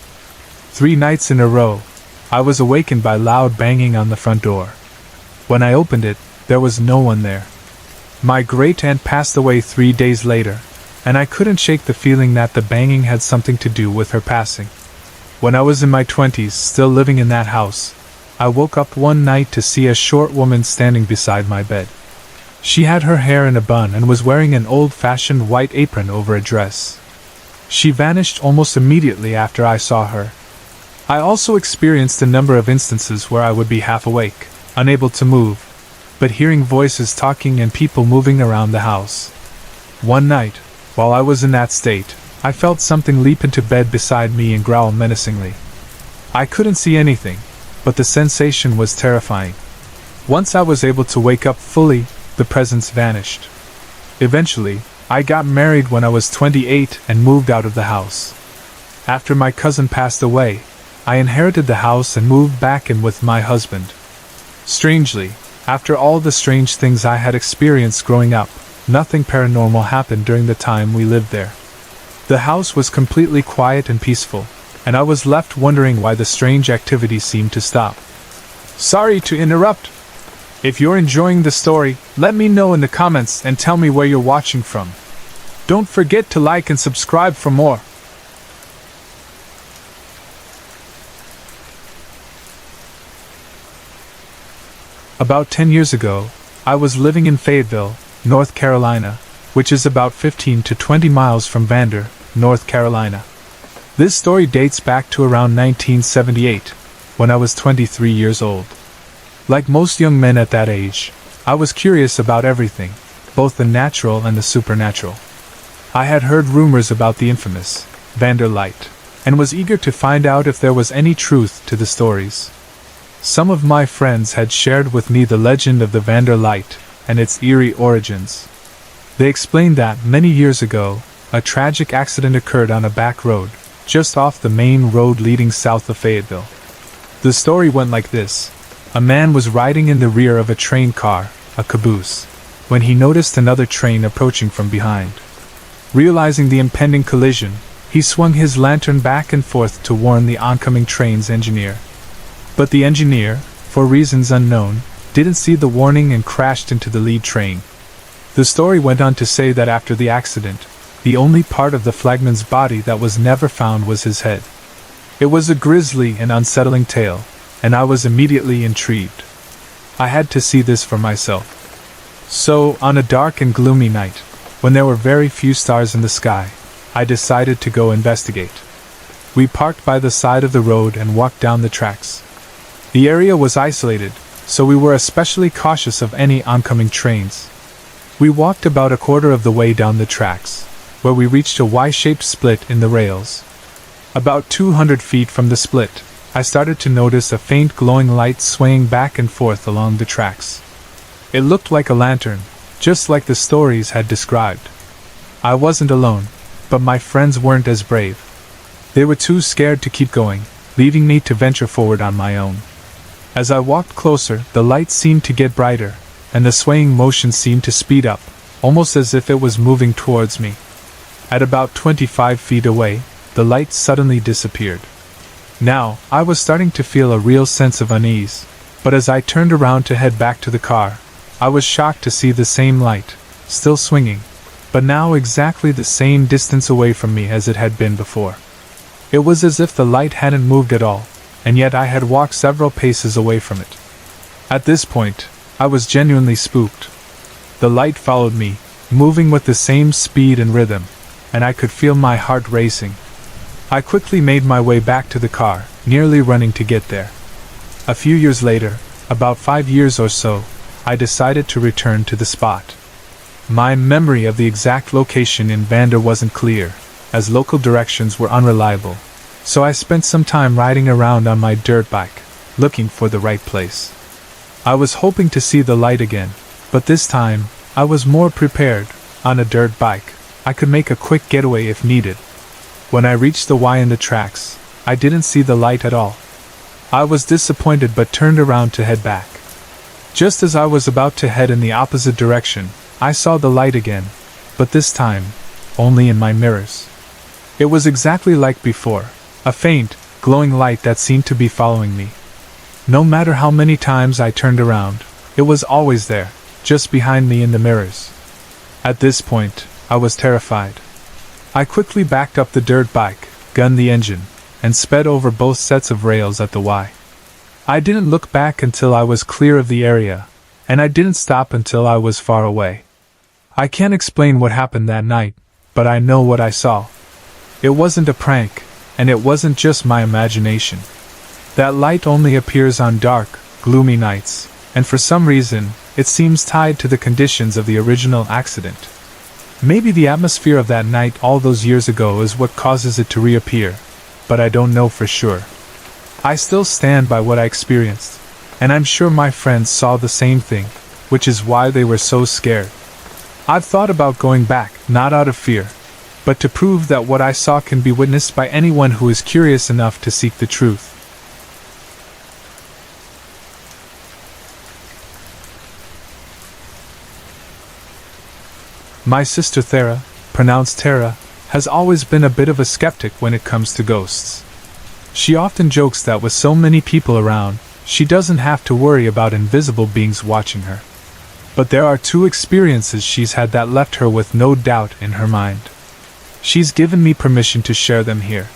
Speaker 1: 3 nights in a row, I was awakened by loud banging on the front door. When I opened it, there was no one there. My great-aunt passed away 3 days later, and I couldn't shake the feeling that the banging had something to do with her passing. When I was in my 20s, still living in that house, I woke up one night to see a short woman standing beside my bed. She had her hair in a bun and was wearing an old-fashioned white apron over a dress. She vanished almost immediately after I saw her. I also experienced a number of instances where I would be half awake, unable to move, but hearing voices talking and people moving around the house. One night, while I was in that state, I felt something leap into bed beside me and growl menacingly. I couldn't see anything, but the sensation was terrifying. Once I was able to wake up fully, the presence vanished. Eventually, I got married when I was 28 and moved out of the house. After my cousin passed away, I inherited the house and moved back in with my husband. Strangely, after all the strange things I had experienced growing up, nothing paranormal happened during the time we lived there. The house was completely quiet and peaceful, and I was left wondering why the strange activity seemed to stop. Sorry to interrupt. If you're enjoying the story, let me know in the comments and tell me where you're watching from. Don't forget to like and subscribe for more. About 10 years ago, I was living in Fayetteville, North Carolina, which is about 15 to 20 miles from Vander, North Carolina. This story dates back to around 1978, when I was 23 years old. Like most young men at that age, I was curious about everything, both the natural and the supernatural. I had heard rumors about the infamous Vander light, and was eager to find out if there was any truth to the stories. Some of my friends had shared with me the legend of the Vander light and its eerie origins. They explained that many years ago, a tragic accident occurred on a back road, just off the main road leading south of Fayetteville. The story went like this. A man was riding in the rear of a train car, a caboose, when he noticed another train approaching from behind. Realizing the impending collision, he swung his lantern back and forth to warn the oncoming train's engineer. But the engineer, for reasons unknown, didn't see the warning and crashed into the lead train. The story went on to say that after the accident, the only part of the flagman's body that was never found was his head. It was a grisly and unsettling tale, and I was immediately intrigued. I had to see this for myself. So, on a dark and gloomy night, when there were very few stars in the sky, I decided to go investigate. We parked by the side of the road and walked down the tracks. The area was isolated, so we were especially cautious of any oncoming trains. We walked about a quarter of the way down the tracks, where we reached a Y-shaped split in the rails. About 200 feet from the split, I started to notice a faint glowing light swaying back and forth along the tracks. It looked like a lantern, just like the stories had described. I wasn't alone, but my friends weren't as brave. They were too scared to keep going, leaving me to venture forward on my own. As I walked closer, the light seemed to get brighter, and the swaying motion seemed to speed up, almost as if it was moving towards me. At about 25 feet away, the light suddenly disappeared. Now, I was starting to feel a real sense of unease, but as I turned around to head back to the car, I was shocked to see the same light, still swinging, but now exactly the same distance away from me as it had been before. It was as if the light hadn't moved at all, and yet I had walked several paces away from it. At this point, I was genuinely spooked. The light followed me, moving with the same speed and rhythm, and I could feel my heart racing. I quickly made my way back to the car, nearly running to get there. A few years later, about 5 years or so, I decided to return to the spot. My memory of the exact location in Vander wasn't clear, as local directions were unreliable, so I spent some time riding around on my dirt bike, looking for the right place. I was hoping to see the light again, but this time, I was more prepared. On a dirt bike, I could make a quick getaway if needed. When I reached the Y in the tracks, I didn't see the light at all. I was disappointed but turned around to head back. Just as I was about to head in the opposite direction, I saw the light again, but this time, only in my mirrors. It was exactly like before, a faint, glowing light that seemed to be following me. No matter how many times I turned around, it was always there, just behind me in the mirrors. At this point, I was terrified. I quickly backed up the dirt bike, gunned the engine, and sped over both sets of rails at the Y. I didn't look back until I was clear of the area, and I didn't stop until I was far away. I can't explain what happened that night, but I know what I saw. It wasn't a prank, and it wasn't just my imagination. That light only appears on dark, gloomy nights, and for some reason, it seems tied to the conditions of the original accident. Maybe the atmosphere of that night all those years ago is what causes it to reappear, but I don't know for sure. I still stand by what I experienced, and I'm sure my friends saw the same thing, which is why they were so scared. I've thought about going back, not out of fear, but to prove that what I saw can be witnessed by anyone who is curious enough to seek the truth. My sister Thera, pronounced Tara, has always been a bit of a skeptic when it comes to ghosts. She often jokes that with so many people around, she doesn't have to worry about invisible beings watching her. But there are two experiences she's had that left her with no doubt in her mind. She's given me permission to share them here.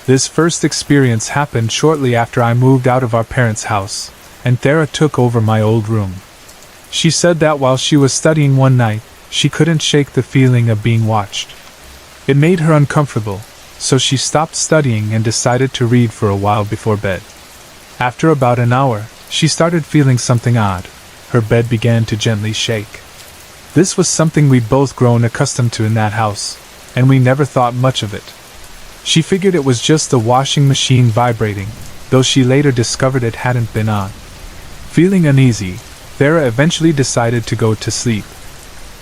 Speaker 1: This first experience happened shortly after I moved out of our parents' house, and Thera took over my old room. She said that while she was studying one night, she couldn't shake the feeling of being watched. It made her uncomfortable, so she stopped studying and decided to read for a while before bed. After about an hour, she started feeling something odd. Her bed began to gently shake. This was something we'd both grown accustomed to in that house, and we never thought much of it. She figured it was just the washing machine vibrating, though she later discovered it hadn't been on. Feeling uneasy, Thera eventually decided to go to sleep.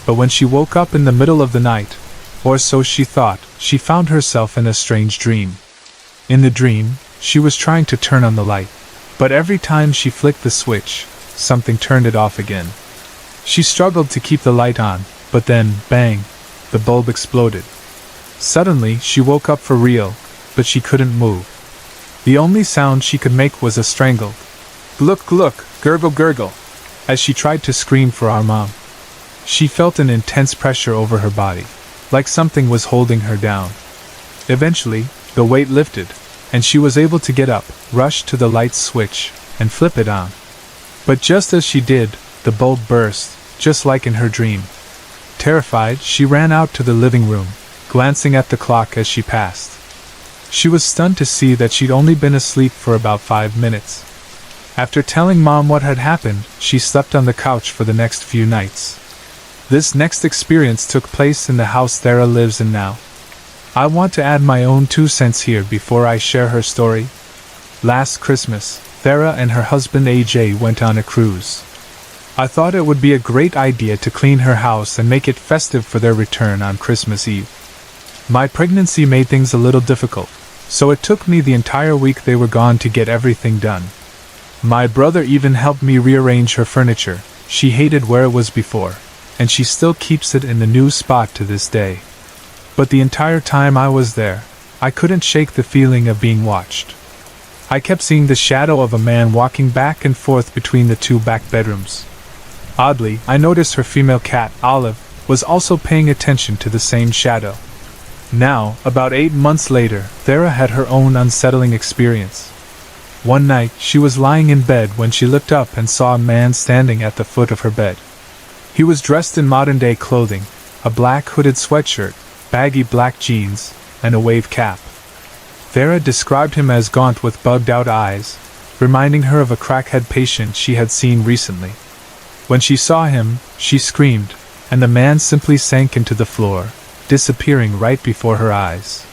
Speaker 1: But when she woke up in the middle of the night, or so she thought, she found herself in a strange dream. In the dream, she was trying to turn on the light, but every time she flicked the switch, something turned it off again. She struggled to keep the light on, but then, bang, the bulb exploded. Suddenly, she woke up for real, but she couldn't move. The only sound she could make was a strangled "Gluck gluck, gurgle gurgle," as she tried to scream for our mom. She felt an intense pressure over her body, like something was holding her down. Eventually, the weight lifted, and she was able to get up, rush to the light switch, and flip it on. But just as she did, the bulb burst, just like in her dream. Terrified, she ran out to the living room, glancing at the clock as she passed. She was stunned to see that she'd only been asleep for about 5 minutes. After telling Mom what had happened, she slept on the couch for the next few nights. This next experience took place in the house Thera lives in now. I want to add my own 2 cents here before I share her story. Last Christmas, Thera and her husband AJ went on a cruise. I thought it would be a great idea to clean her house and make it festive for their return on Christmas Eve. My pregnancy made things a little difficult, so it took me the entire week they were gone to get everything done. My brother even helped me rearrange her furniture. She hated where it was before, and she still keeps it in the new spot to this day. But the entire time I was there, I couldn't shake the feeling of being watched. I kept seeing the shadow of a man walking back and forth between the 2 back bedrooms. Oddly, I noticed her female cat, Olive, was also paying attention to the same shadow. Now, about 8 months later, Thera had her own unsettling experience. One night, she was lying in bed when she looked up and saw a man standing at the foot of her bed. He was dressed in modern-day clothing, a black hooded sweatshirt, baggy black jeans, and a wave cap. Thera described him as gaunt with bugged-out eyes, reminding her of a crackhead patient she had seen recently. When she saw him, she screamed, and the man simply sank into the floor, disappearing right before her eyes.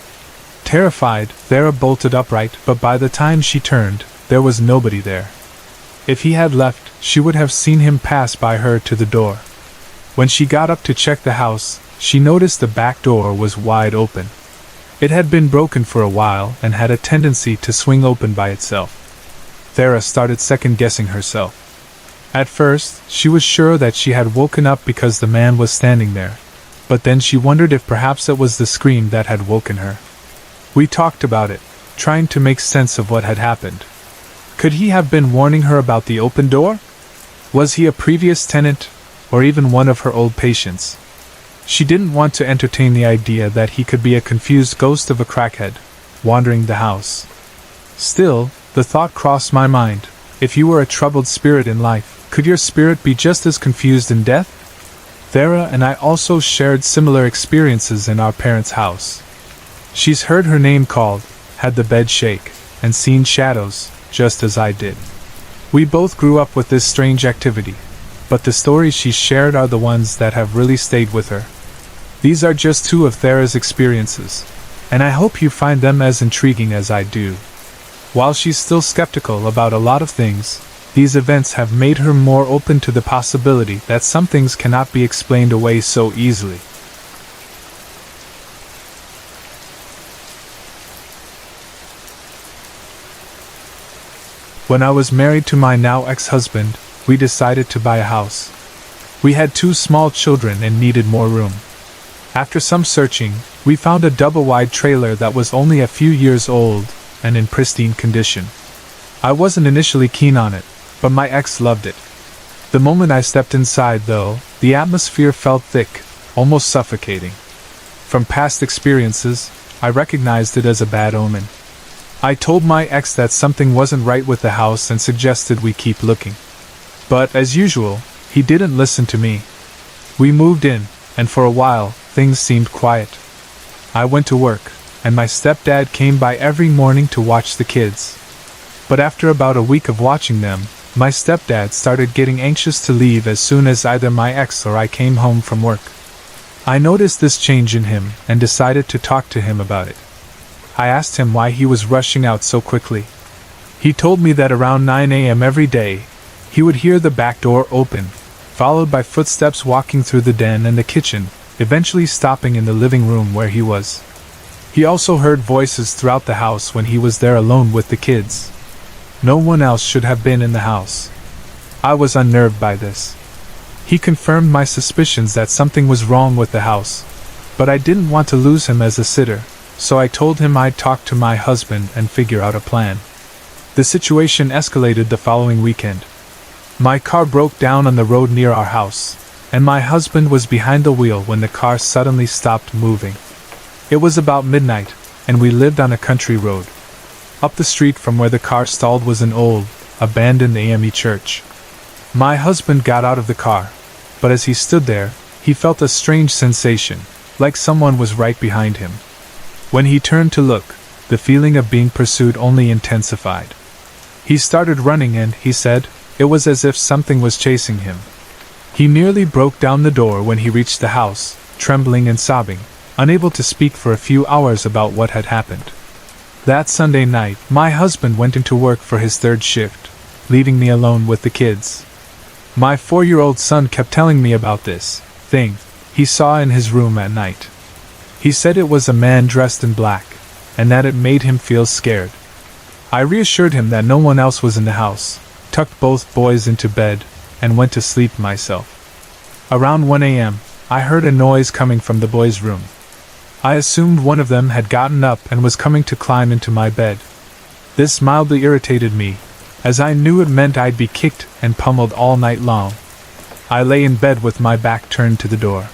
Speaker 1: Terrified, Thera bolted upright, but by the time she turned, there was nobody there. If he had left, she would have seen him pass by her to the door. When she got up to check the house, she noticed the back door was wide open. It had been broken for a while and had a tendency to swing open by itself. Thera started second-guessing herself. At first, she was sure that she had woken up because the man was standing there, but then she wondered if perhaps it was the scream that had woken her. We talked about it, trying to make sense of what had happened. Could he have been warning her about the open door? Was he a previous tenant, or even one of her old patients? She didn't want to entertain the idea that he could be a confused ghost of a crackhead, wandering the house. Still, the thought crossed my mind, if you were a troubled spirit in life, could your spirit be just as confused in death? Thera and I also shared similar experiences in our parents' house. She's heard her name called, had the bed shake, and seen shadows, just as I did. We both grew up with this strange activity, but the stories she shared are the ones that have really stayed with her. These are just two of Thera's experiences, and I hope you find them as intriguing as I do. While she's still skeptical about a lot of things, these events have made her more open to the possibility that some things cannot be explained away so easily. When I was married to my now ex-husband, we decided to buy a house. We had 2 small children and needed more room. After some searching, we found a double-wide trailer that was only a few years old and in pristine condition. I wasn't initially keen on it, but my ex loved it. The moment I stepped inside, though, the atmosphere felt thick, almost suffocating. From past experiences, I recognized it as a bad omen. I told my ex that something wasn't right with the house and suggested we keep looking. But, as usual, he didn't listen to me. We moved in, and for a while, things seemed quiet. I went to work, and my stepdad came by every morning to watch the kids. But after about a week of watching them, my stepdad started getting anxious to leave as soon as either my ex or I came home from work. I noticed this change in him and decided to talk to him about it. I asked him why he was rushing out so quickly. He told me that around 9 a.m. every day, he would hear the back door open, followed by footsteps walking through the den and the kitchen, eventually stopping in the living room where he was. He also heard voices throughout the house when he was there alone with the kids. No one else should have been in the house. I was unnerved by this. He confirmed my suspicions that something was wrong with the house, but I didn't want to lose him as a sitter, so I told him I'd talk to my husband and figure out a plan. The situation escalated the following weekend. My car broke down on the road near our house, and my husband was behind the wheel when the car suddenly stopped moving. It was about midnight, and we lived on a country road. Up the street from where the car stalled was an old, abandoned AME church. My husband got out of the car, but as he stood there, he felt a strange sensation, like someone was right behind him. When he turned to look, the feeling of being pursued only intensified. He started running and, he said, it was as if something was chasing him. He nearly broke down the door when he reached the house, trembling and sobbing, unable to speak for a few hours about what had happened. That Sunday night, my husband went into work for his 3rd shift, leaving me alone with the kids. My 4-year-old son kept telling me about this thing he saw in his room at night. He said it was a man dressed in black, and that it made him feel scared. I reassured him that no one else was in the house, tucked both boys into bed, and went to sleep myself. Around 1 a.m., I heard a noise coming from the boys' room. I assumed one of them had gotten up and was coming to climb into my bed. This mildly irritated me, as I knew it meant I'd be kicked and pummeled all night long. I lay in bed with my back turned to the door.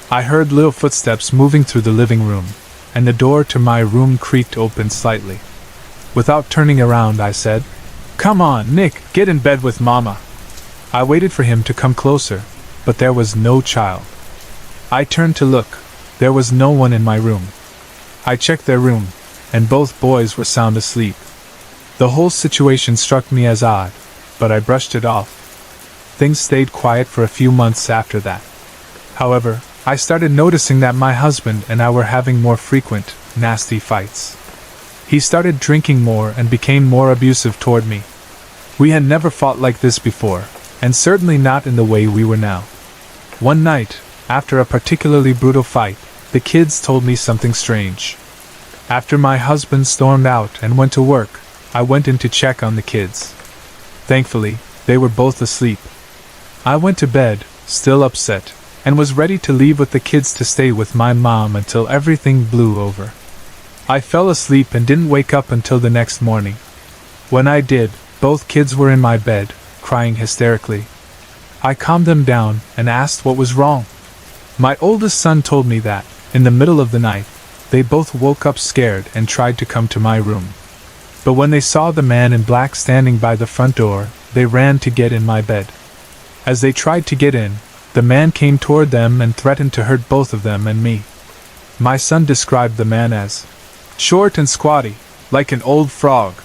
Speaker 1: I heard little footsteps moving through the living room, and the door to my room creaked open slightly. Without turning around, I said, "Come on, Nick, get in bed with Mama." I waited for him to come closer, but there was no child. I turned to look. There was no one in my room. I checked their room, and both boys were sound asleep. The whole situation struck me as odd, but I brushed it off. Things stayed quiet for a few months after that. However, I started noticing that my husband and I were having more frequent, nasty fights. He started drinking more and became more abusive toward me. We had never fought like this before, and certainly not in the way we were now. One night, after a particularly brutal fight, the kids told me something strange. After my husband stormed out and went to work, I went in to check on the kids. Thankfully, they were both asleep. I went to bed, still upset, and was ready to leave with the kids to stay with my mom until everything blew over. I fell asleep and didn't wake up until the next morning. When I did, both kids were in my bed, crying hysterically. I calmed them down and asked what was wrong. My oldest son told me that, in the middle of the night, they both woke up scared and tried to come to my room. But when they saw the man in black standing by the front door, they ran to get in my bed. As they tried to get in, the man came toward them and threatened to hurt both of them and me. My son described the man as short and squatty, like an old frog.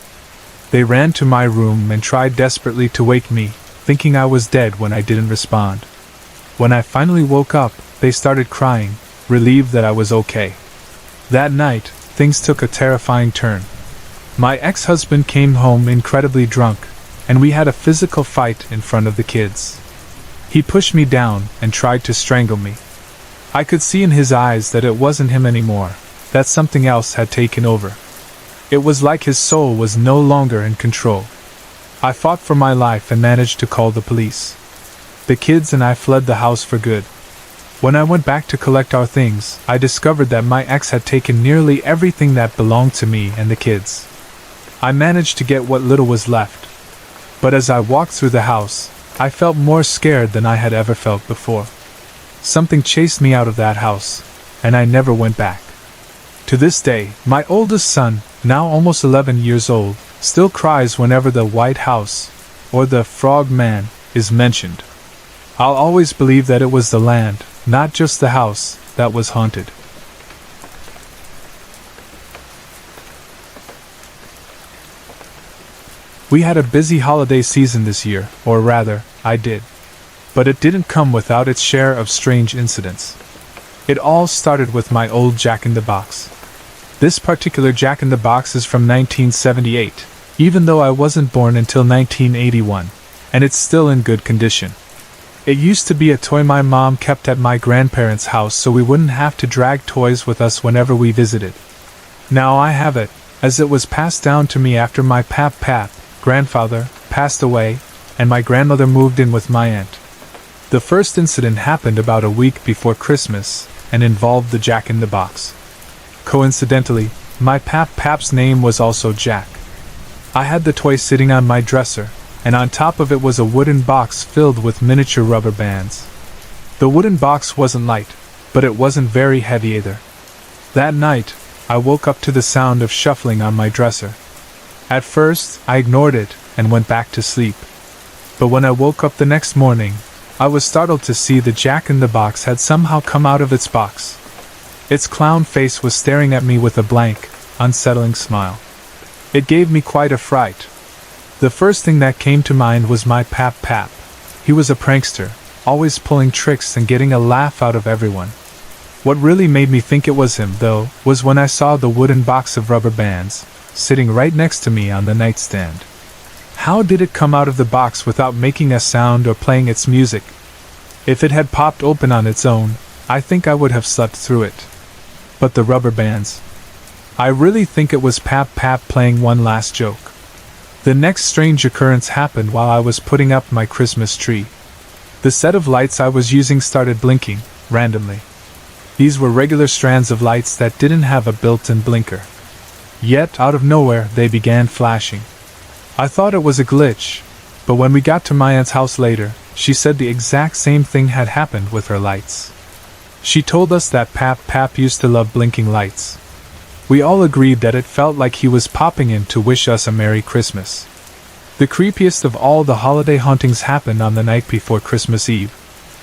Speaker 1: They ran to my room and tried desperately to wake me, thinking I was dead when I didn't respond. When I finally woke up, they started crying, relieved that I was okay. That night, things took a terrifying turn. My ex-husband came home incredibly drunk, and we had a physical fight in front of the kids. He pushed me down and tried to strangle me. I could see in his eyes that it wasn't him anymore, that something else had taken over. It was like his soul was no longer in control. I fought for my life and managed to call the police. The kids and I fled the house for good. When I went back to collect our things, I discovered that my ex had taken nearly everything that belonged to me and the kids. I managed to get what little was left. But as I walked through the house, I felt more scared than I had ever felt before. Something chased me out of that house, and I never went back. To this day, my oldest son, now almost 11 years old, still cries whenever the White House, or the Frog Man, is mentioned. I'll always believe that it was the land, not just the house, that was haunted. We had a busy holiday season this year, or rather, I did. But it didn't come without its share of strange incidents. It all started with my old Jack-in-the-Box. This particular Jack-in-the-Box is from 1978, even though I wasn't born until 1981, and it's still in good condition. It used to be a toy my mom kept at my grandparents' house so we wouldn't have to drag toys with us whenever we visited. Now I have it, as it was passed down to me after my grandfather, passed away, and my grandmother moved in with my aunt. The first incident happened about a week before Christmas, and involved the Jack-in-the-Box. Coincidentally, my pap's name was also Jack. I had the toy sitting on my dresser, and on top of it was a wooden box filled with miniature rubber bands. The wooden box wasn't light, but it wasn't very heavy either. That night, I woke up to the sound of shuffling on my dresser. At first, I ignored it and went back to sleep. But when I woke up the next morning, I was startled to see the Jack-in-the-Box had somehow come out of its box. Its clown face was staring at me with a blank, unsettling smile. It gave me quite a fright. The first thing that came to mind was my pap. He was a prankster, always pulling tricks and getting a laugh out of everyone. What really made me think it was him, though, was when I saw the wooden box of rubber bands, sitting right next to me on the nightstand. How did it come out of the box without making a sound or playing its music? If it had popped open on its own, I think I would have slept through it. But the rubber bands? I really think it was pap playing one last joke. The next strange occurrence happened while I was putting up my Christmas tree. The set of lights I was using started blinking, randomly. These were regular strands of lights that didn't have a built-in blinker. Yet, out of nowhere, they began flashing. I thought it was a glitch, but when we got to my aunt's house later, she said the exact same thing had happened with her lights. She told us that pap used to love blinking lights. We all agreed that it felt like he was popping in to wish us a Merry Christmas. The creepiest of all the holiday hauntings happened on the night before Christmas Eve,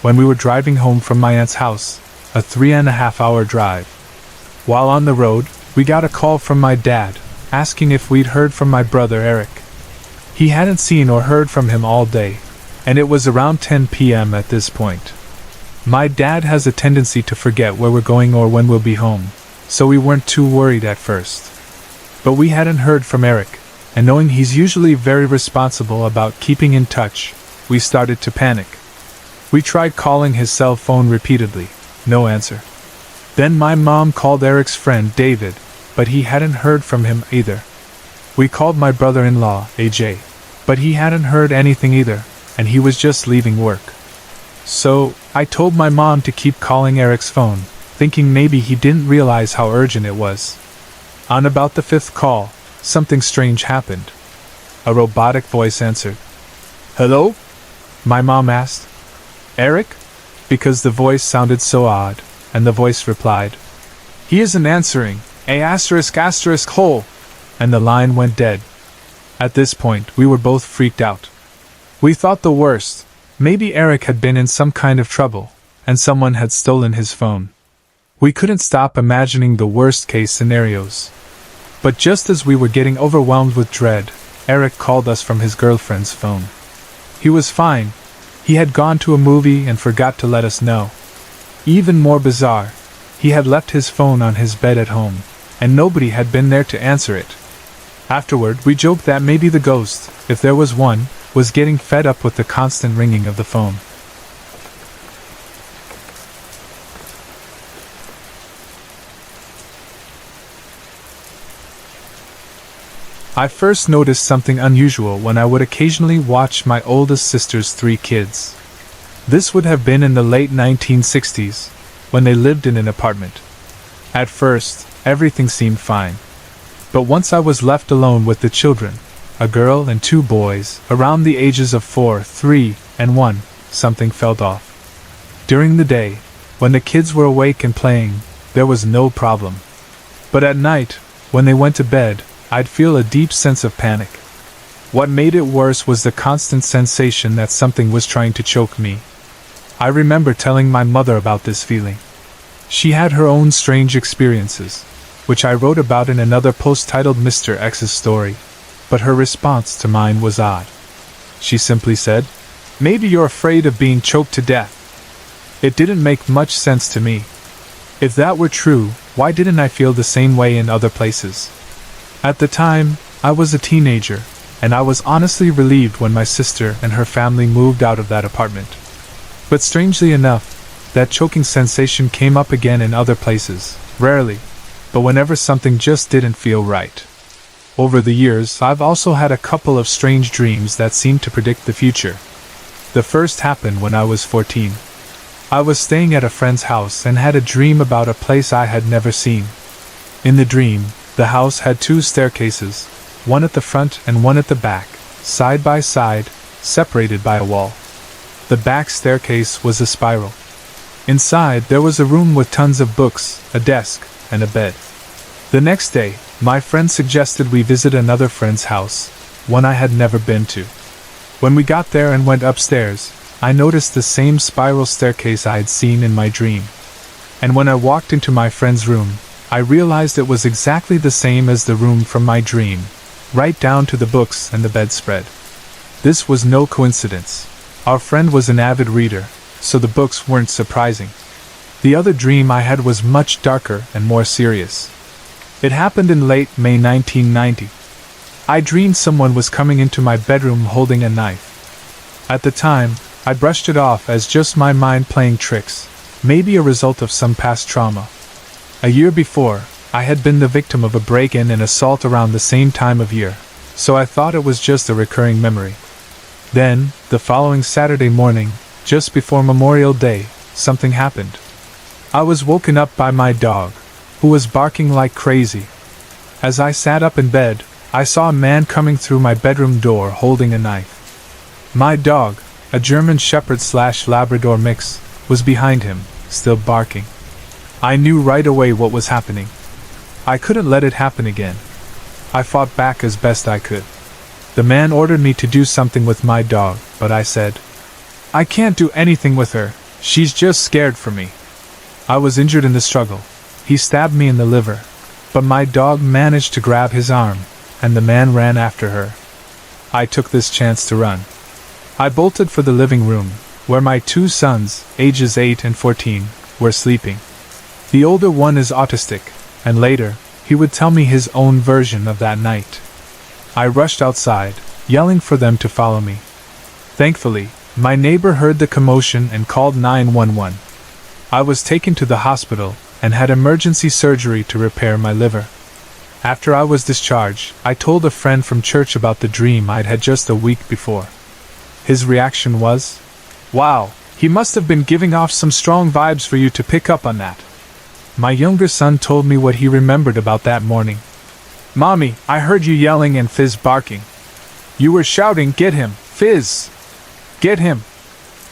Speaker 1: when we were driving home from my aunt's house, a 3.5-hour drive. While on the road, we got a call from my dad, asking if we'd heard from my brother Eric. He hadn't seen or heard from him all day, and it was around 10 p.m. at this point. My dad has a tendency to forget where we're going or when we'll be home, so we weren't too worried at first. But we hadn't heard from Eric, and knowing he's usually very responsible about keeping in touch, we started to panic. We tried calling his cell phone repeatedly, no answer. Then my mom called Eric's friend David, but he hadn't heard from him either. We called my brother-in-law, AJ, but he hadn't heard anything either, and he was just leaving work. So, I told my mom to keep calling Eric's phone, thinking maybe he didn't realize how urgent it was. On about the 5th call, something strange happened. A robotic voice answered. "Hello?" My mom asked. "Eric?" because the voice sounded so odd, and the voice replied, "He isn't answering, a asterisk asterisk hole," and the line went dead. At this point, we were both freaked out. We thought the worst. Maybe Eric had been in some kind of trouble, and someone had stolen his phone. We couldn't stop imagining the worst-case scenarios. But just as we were getting overwhelmed with dread, Eric called us from his girlfriend's phone. He was fine. He had gone to a movie and forgot to let us know. Even more bizarre, he had left his phone on his bed at home, and nobody had been there to answer it. Afterward, we joked that maybe the ghost, if there was one, was getting fed up with the constant ringing of the phone. I first noticed something unusual when I would occasionally watch my oldest sister's 3 kids. This would have been in the late 1960s, when they lived in an apartment. At first, everything seemed fine. But once I was left alone with the children, a girl and 2 boys, around the ages of 4, 3, and 1, something felt off. During the day, when the kids were awake and playing, there was no problem. But at night, when they went to bed, I'd feel a deep sense of panic. What made it worse was the constant sensation that something was trying to choke me. I remember telling my mother about this feeling. She had her own strange experiences, which I wrote about in another post titled Mr. X's Story, but her response to mine was odd. She simply said, "Maybe you're afraid of being choked to death." It didn't make much sense to me. If that were true, why didn't I feel the same way in other places? At the time, I was a teenager, and I was honestly relieved when my sister and her family moved out of that apartment. But strangely enough, that choking sensation came up again in other places, rarely, but whenever something just didn't feel right. Over the years, I've also had a couple of strange dreams that seemed to predict the future. The first happened when I was 14. I was staying at a friend's house and had a dream about a place I had never seen. In the dream, the house had 2 staircases, one at the front and one at the back, side by side, separated by a wall. The back staircase was a spiral. Inside, there was a room with tons of books, a desk, and a bed. The next day, my friend suggested we visit another friend's house, one I had never been to. When we got there and went upstairs, I noticed the same spiral staircase I had seen in my dream. And when I walked into my friend's room, I realized it was exactly the same as the room from my dream, right down to the books and the bedspread. This was no coincidence. Our friend was an avid reader, so the books weren't surprising. The other dream I had was much darker and more serious. It happened in late May 1990. I dreamed someone was coming into my bedroom holding a knife. At the time, I brushed it off as just my mind playing tricks, maybe a result of some past trauma. A year before, I had been the victim of a break-in and assault around the same time of year, so I thought it was just a recurring memory. Then, the following Saturday morning, just before Memorial Day, something happened. I was woken up by my dog, who was barking like crazy. As I sat up in bed, I saw a man coming through my bedroom door holding a knife. My dog, a German Shepherd/Labrador mix, was behind him, still barking. I knew right away what was happening. I couldn't let it happen again. I fought back as best I could. The man ordered me to do something with my dog, but I said, "I can't do anything with her, she's just scared for me." I was injured in the struggle. He stabbed me in the liver, but my dog managed to grab his arm, and the man ran after her. I took this chance to run. I bolted for the living room, where my 2 sons, ages 8 and 14, were sleeping. The older one is autistic, and later, he would tell me his own version of that night. I rushed outside, yelling for them to follow me. Thankfully, my neighbor heard the commotion and called 911. I was taken to the hospital and had emergency surgery to repair my liver. After I was discharged, I told a friend from church about the dream I'd had just a week before. His reaction was, "Wow, he must have been giving off some strong vibes for you to pick up on that." My younger son told me what he remembered about that morning. "Mommy, I heard you yelling and Fizz barking. You were shouting, 'Get him, Fizz! Get him!'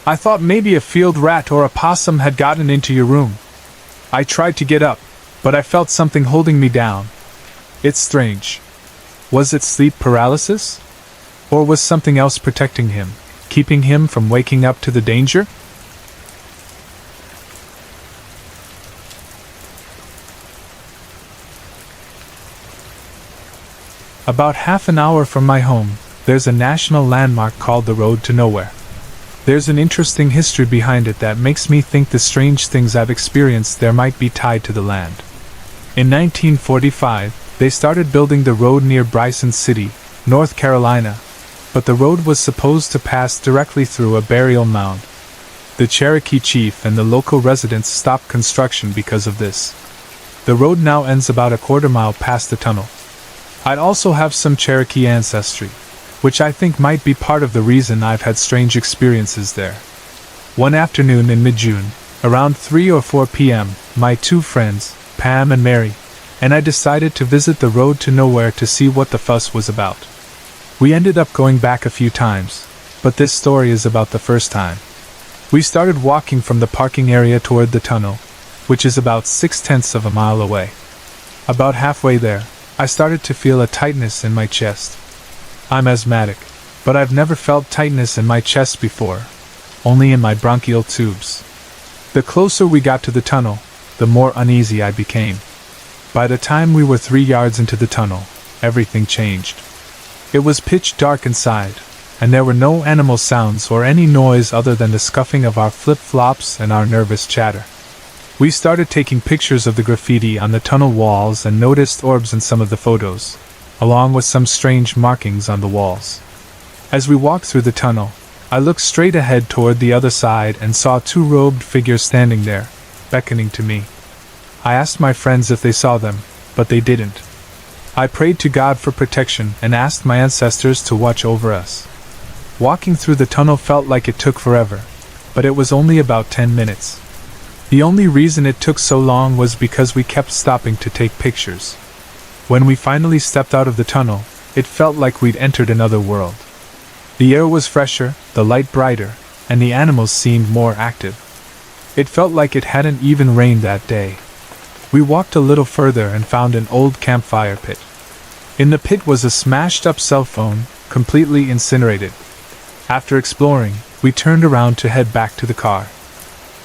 Speaker 1: I thought maybe a field rat or a possum had gotten into your room. I tried to get up, but I felt something holding me down. It's strange. Was it sleep paralysis? Or was something else protecting him, keeping him from waking up to the danger? About half an hour from my home, there's a national landmark called the Road to Nowhere. There's an interesting history behind it that makes me think the strange things I've experienced there might be tied to the land. In 1945, they started building the road near Bryson City, North Carolina, but the road was supposed to pass directly through a burial mound. The Cherokee chief and the local residents stopped construction because of this. The road now ends about a quarter mile past the tunnel. I'd also have some Cherokee ancestry, which I think might be part of the reason I've had strange experiences there. One afternoon in mid-June, around 3 or 4 p.m., my two friends, Pam and Mary, and I decided to visit the Road to Nowhere to see what the fuss was about. We ended up going back a few times, but this story is about the first time. We started walking from the parking area toward the tunnel, which is about 6/10 of a mile away. About halfway there, I started to feel a tightness in my chest. I'm asthmatic, but I've never felt tightness in my chest before, only in my bronchial tubes. The closer we got to the tunnel, the more uneasy I became. By the time we were 3 yards into the tunnel, everything changed. It was pitch dark inside, and there were no animal sounds or any noise other than the scuffing of our flip-flops and our nervous chatter. We started taking pictures of the graffiti on the tunnel walls and noticed orbs in some of the photos, along with some strange markings on the walls. As we walked through the tunnel, I looked straight ahead toward the other side and saw two robed figures standing there, beckoning to me. I asked my friends if they saw them, but they didn't. I prayed to God for protection and asked my ancestors to watch over us. Walking through the tunnel felt like it took forever, but it was only about 10 minutes. The only reason it took so long was because we kept stopping to take pictures. When we finally stepped out of the tunnel, it felt like we'd entered another world. The air was fresher, the light brighter, and the animals seemed more active. It felt like it hadn't even rained that day. We walked a little further and found an old campfire pit. In the pit was a smashed-up cell phone, completely incinerated. After exploring, we turned around to head back to the car.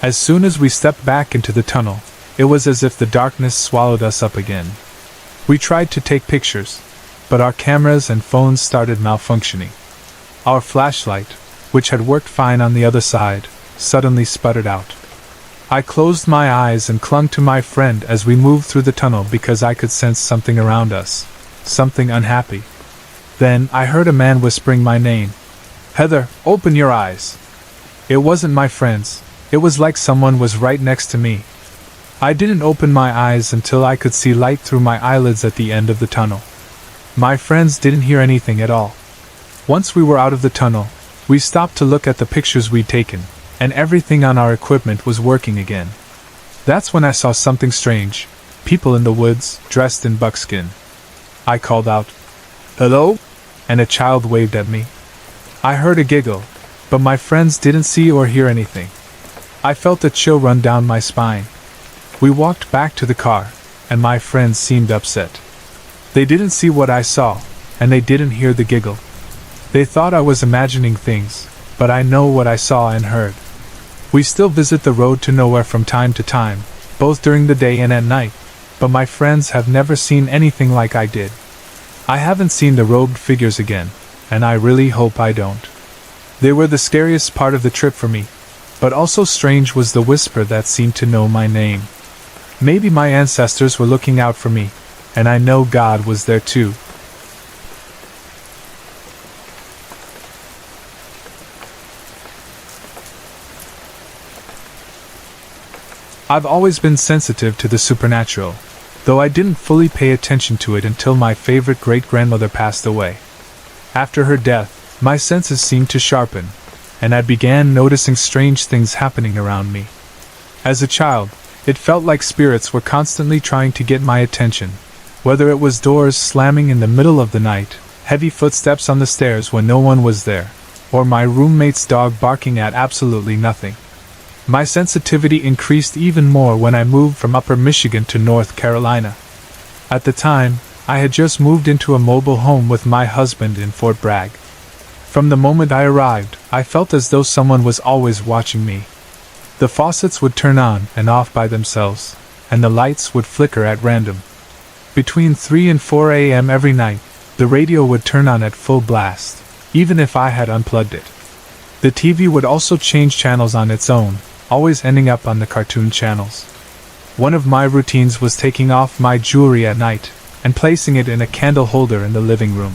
Speaker 1: As soon as we stepped back into the tunnel, it was as if the darkness swallowed us up again. We tried to take pictures, but our cameras and phones started malfunctioning. Our flashlight, which had worked fine on the other side, suddenly sputtered out. I closed my eyes and clung to my friend as we moved through the tunnel because I could sense something around us, something unhappy. Then I heard a man whispering my name. "Heather, open your eyes." It wasn't my friends. It was like someone was right next to me. I didn't open my eyes until I could see light through my eyelids at the end of the tunnel. My friends didn't hear anything at all. Once we were out of the tunnel, we stopped to look at the pictures we'd taken, and everything on our equipment was working again. That's when I saw something strange. People in the woods, dressed in buckskin. I called out, "Hello?" and a child waved at me. I heard a giggle, but my friends didn't see or hear anything. I felt a chill run down my spine. We walked back to the car, and my friends seemed upset. They didn't see what I saw, and they didn't hear the giggle. They thought I was imagining things, but I know what I saw and heard. We still visit the Road to Nowhere from time to time, both during the day and at night, but my friends have never seen anything like I did. I haven't seen the robed figures again, and I really hope I don't. They were the scariest part of the trip for me, but also strange was the whisper that seemed to know my name. Maybe my ancestors were looking out for me, and I know God was there too. I've always been sensitive to the supernatural, though I didn't fully pay attention to it until my favorite great-grandmother passed away. After her death, my senses seemed to sharpen, and I began noticing strange things happening around me. As a child, it felt like spirits were constantly trying to get my attention, whether it was doors slamming in the middle of the night, heavy footsteps on the stairs when no one was there, or my roommate's dog barking at absolutely nothing. My sensitivity increased even more when I moved from Upper Michigan to North Carolina. At the time, I had just moved into a mobile home with my husband in Fort Bragg. From the moment I arrived, I felt as though someone was always watching me. The faucets would turn on and off by themselves, and the lights would flicker at random. Between 3 and 4 a.m. every night, the radio would turn on at full blast, even if I had unplugged it. The TV would also change channels on its own, always ending up on the cartoon channels. One of my routines was taking off my jewelry at night and placing it in a candle holder in the living room.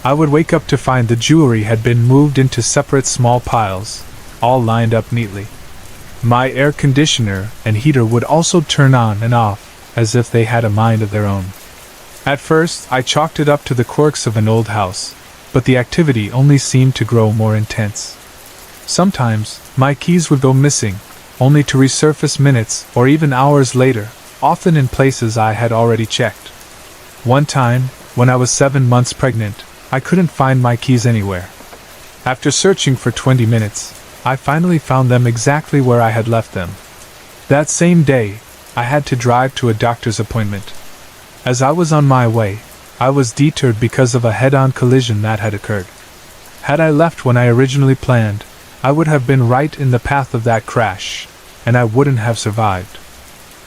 Speaker 1: I would wake up to find the jewelry had been moved into separate small piles, all lined up neatly. My air conditioner and heater would also turn on and off, as if they had a mind of their own. At first, I chalked it up to the quirks of an old house, but the activity only seemed to grow more intense. Sometimes, my keys would go missing, only to resurface minutes or even hours later, often in places I had already checked. One time, when I was 7 months pregnant, I couldn't find my keys anywhere. After searching for 20 minutes, I finally found them exactly where I had left them. That same day, I had to drive to a doctor's appointment. As I was on my way, I was deterred because of a head-on collision that had occurred. Had I left when I originally planned, I would have been right in the path of that crash, and I wouldn't have survived.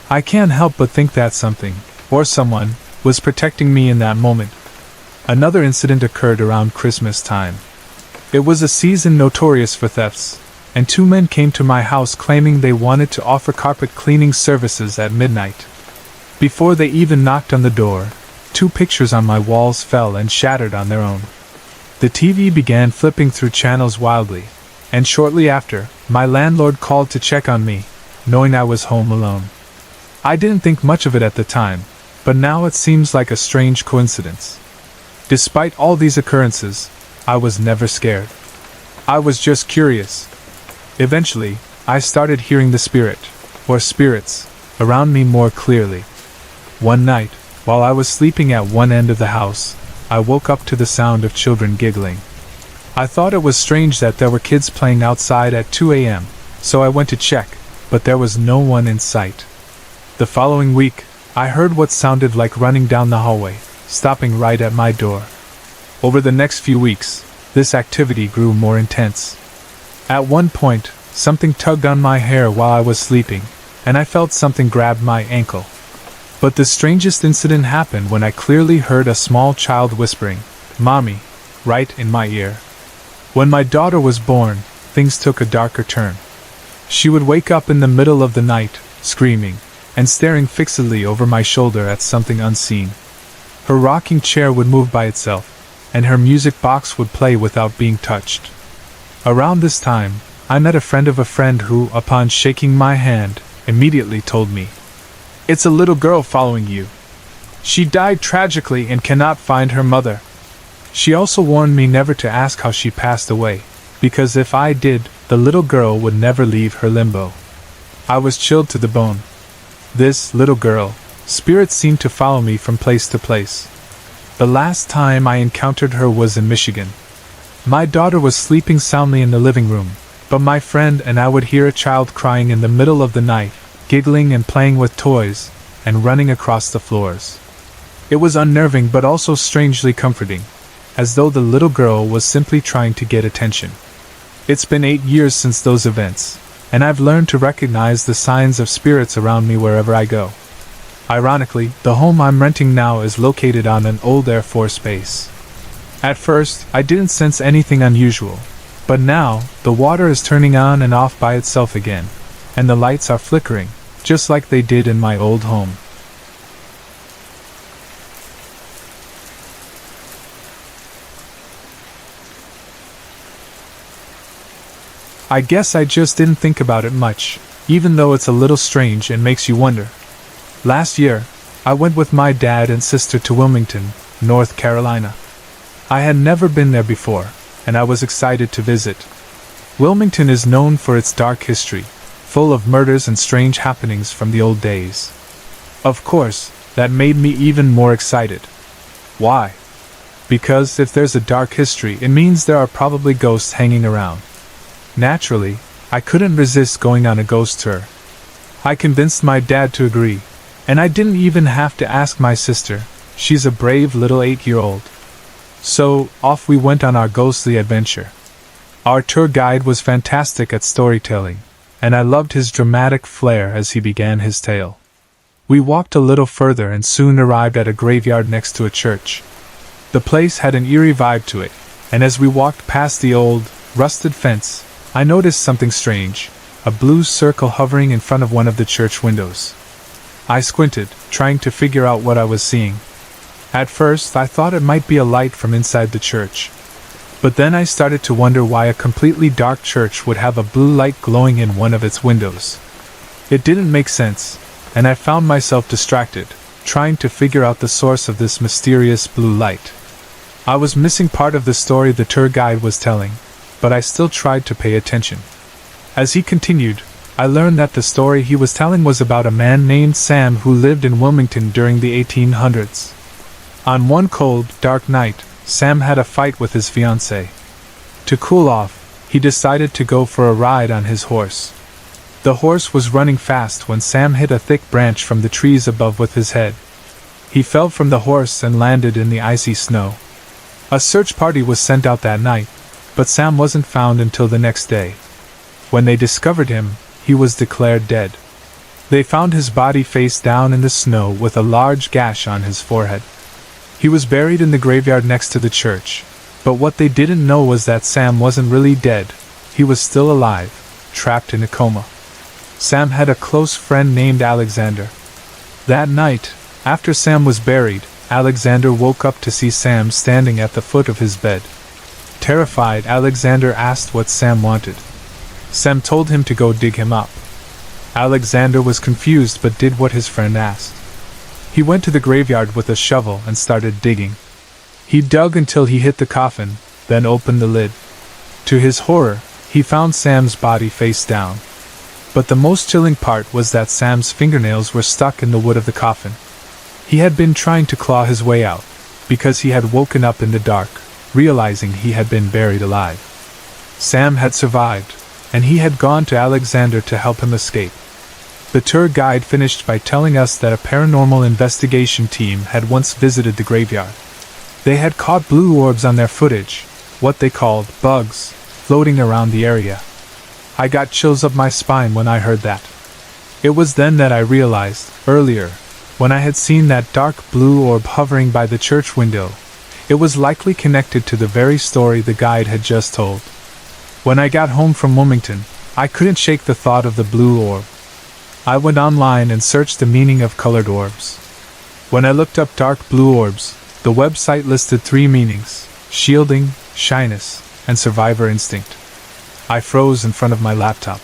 Speaker 1: I can't help but think that something, or someone, was protecting me in that moment. Another incident occurred around Christmas time. It was a season notorious for thefts, and 2 men came to my house claiming they wanted to offer carpet cleaning services at midnight. Before they even knocked on the door, 2 pictures on my walls fell and shattered on their own. The TV began flipping through channels wildly, and shortly after, my landlord called to check on me, knowing I was home alone. I didn't think much of it at the time, but now it seems like a strange coincidence. Despite all these occurrences, I was never scared. I was just curious. Eventually, I started hearing the spirit, or spirits, around me more clearly. One night, while I was sleeping at one end of the house, I woke up to the sound of children giggling. I thought it was strange that there were kids playing outside at 2 a.m., so I went to check, but there was no one in sight. The following week, I heard what sounded like running down the hallway, stopping right at my door. Over the next few weeks, this activity grew more intense. At one point, something tugged on my hair while I was sleeping, and I felt something grab my ankle. But the strangest incident happened when I clearly heard a small child whispering, "Mommy," right in my ear. When my daughter was born, things took a darker turn. She would wake up in the middle of the night, screaming, and staring fixedly over my shoulder at something unseen. Her rocking chair would move by itself, and her music box would play without being touched. Around this time, I met a friend of a friend who, upon shaking my hand, immediately told me, "It's a little girl following you. She died tragically and cannot find her mother." She also warned me never to ask how she passed away, because if I did, the little girl would never leave her limbo. I was chilled to the bone. This little girl, spirit seemed to follow me from place to place. The last time I encountered her was in Michigan. My daughter was sleeping soundly in the living room, but my friend and I would hear a child crying in the middle of the night, giggling and playing with toys, and running across the floors. It was unnerving but also strangely comforting, as though the little girl was simply trying to get attention. It's been 8 years since those events, and I've learned to recognize the signs of spirits around me wherever I go. Ironically, the home I'm renting now is located on an old Air Force base. At first, I didn't sense anything unusual, but now, the water is turning on and off by itself again, and the lights are flickering, just like they did in my old home. I guess I just didn't think about it much, even though it's a little strange and makes you wonder. Last year, I went with my dad and sister to Wilmington, North Carolina. I had never been there before, and I was excited to visit. Wilmington is known for its dark history, full of murders and strange happenings from the old days. Of course, that made me even more excited. Why? because if there's a dark history, it means there are probably ghosts hanging around. Naturally, I couldn't resist going on a ghost tour. I convinced my dad to agree, and I didn't even have to ask my sister. She's a brave little 8-year-old. So, off we went on our ghostly adventure. Our tour guide was fantastic at storytelling, and I loved his dramatic flair as he began his tale. We walked a little further and soon arrived at a graveyard next to a church. The place had an eerie vibe to it, and as we walked past the old, rusted fence, I noticed something strange, a blue circle hovering in front of one of the church windows. I squinted, trying to figure out what I was seeing. At first, I thought it might be a light from inside the church. But then I started to wonder why a completely dark church would have a blue light glowing in one of its windows. It didn't make sense, and I found myself distracted, trying to figure out the source of this mysterious blue light. I was missing part of the story the tour guide was telling, but I still tried to pay attention. As he continued, I learned that the story he was telling was about a man named Sam who lived in Wilmington during the 1800s. On one cold, dark night, Sam had a fight with his fiancée. To cool off, he decided to go for a ride on his horse. The horse was running fast when Sam hit a thick branch from the trees above with his head. He fell from the horse and landed in the icy snow. A search party was sent out that night, but Sam wasn't found until the next day. When they discovered him, he was declared dead. They found his body face down in the snow with a large gash on his forehead. He was buried in the graveyard next to the church, but what they didn't know was that Sam wasn't really dead. He was still alive, trapped in a coma. Sam had a close friend named Alexander. That night, after Sam was buried, Alexander woke up to see Sam standing at the foot of his bed. Terrified, Alexander asked what Sam wanted. Sam told him to go dig him up. Alexander was confused but did what his friend asked. He went to the graveyard with a shovel and started digging. He dug until he hit the coffin, then opened the lid. To his horror, he found Sam's body face down. But the most chilling part was that Sam's fingernails were stuck in the wood of the coffin. He had been trying to claw his way out, because he had woken up in the dark, realizing he had been buried alive. Sam had survived, and he had gone to Alexander to help him escape. The tour guide finished by telling us that a paranormal investigation team had once visited the graveyard. They had caught blue orbs on their footage, what they called bugs, floating around the area. I got chills up my spine when I heard that. It was then that I realized, earlier, when I had seen that dark blue orb hovering by the church window, it was likely connected to the very story the guide had just told. When I got home from Wilmington, I couldn't shake the thought of the blue orb. I went online and searched the meaning of colored orbs. When I looked up dark blue orbs, the website listed 3 meanings: shielding, shyness, and survivor instinct. I froze in front of my laptop.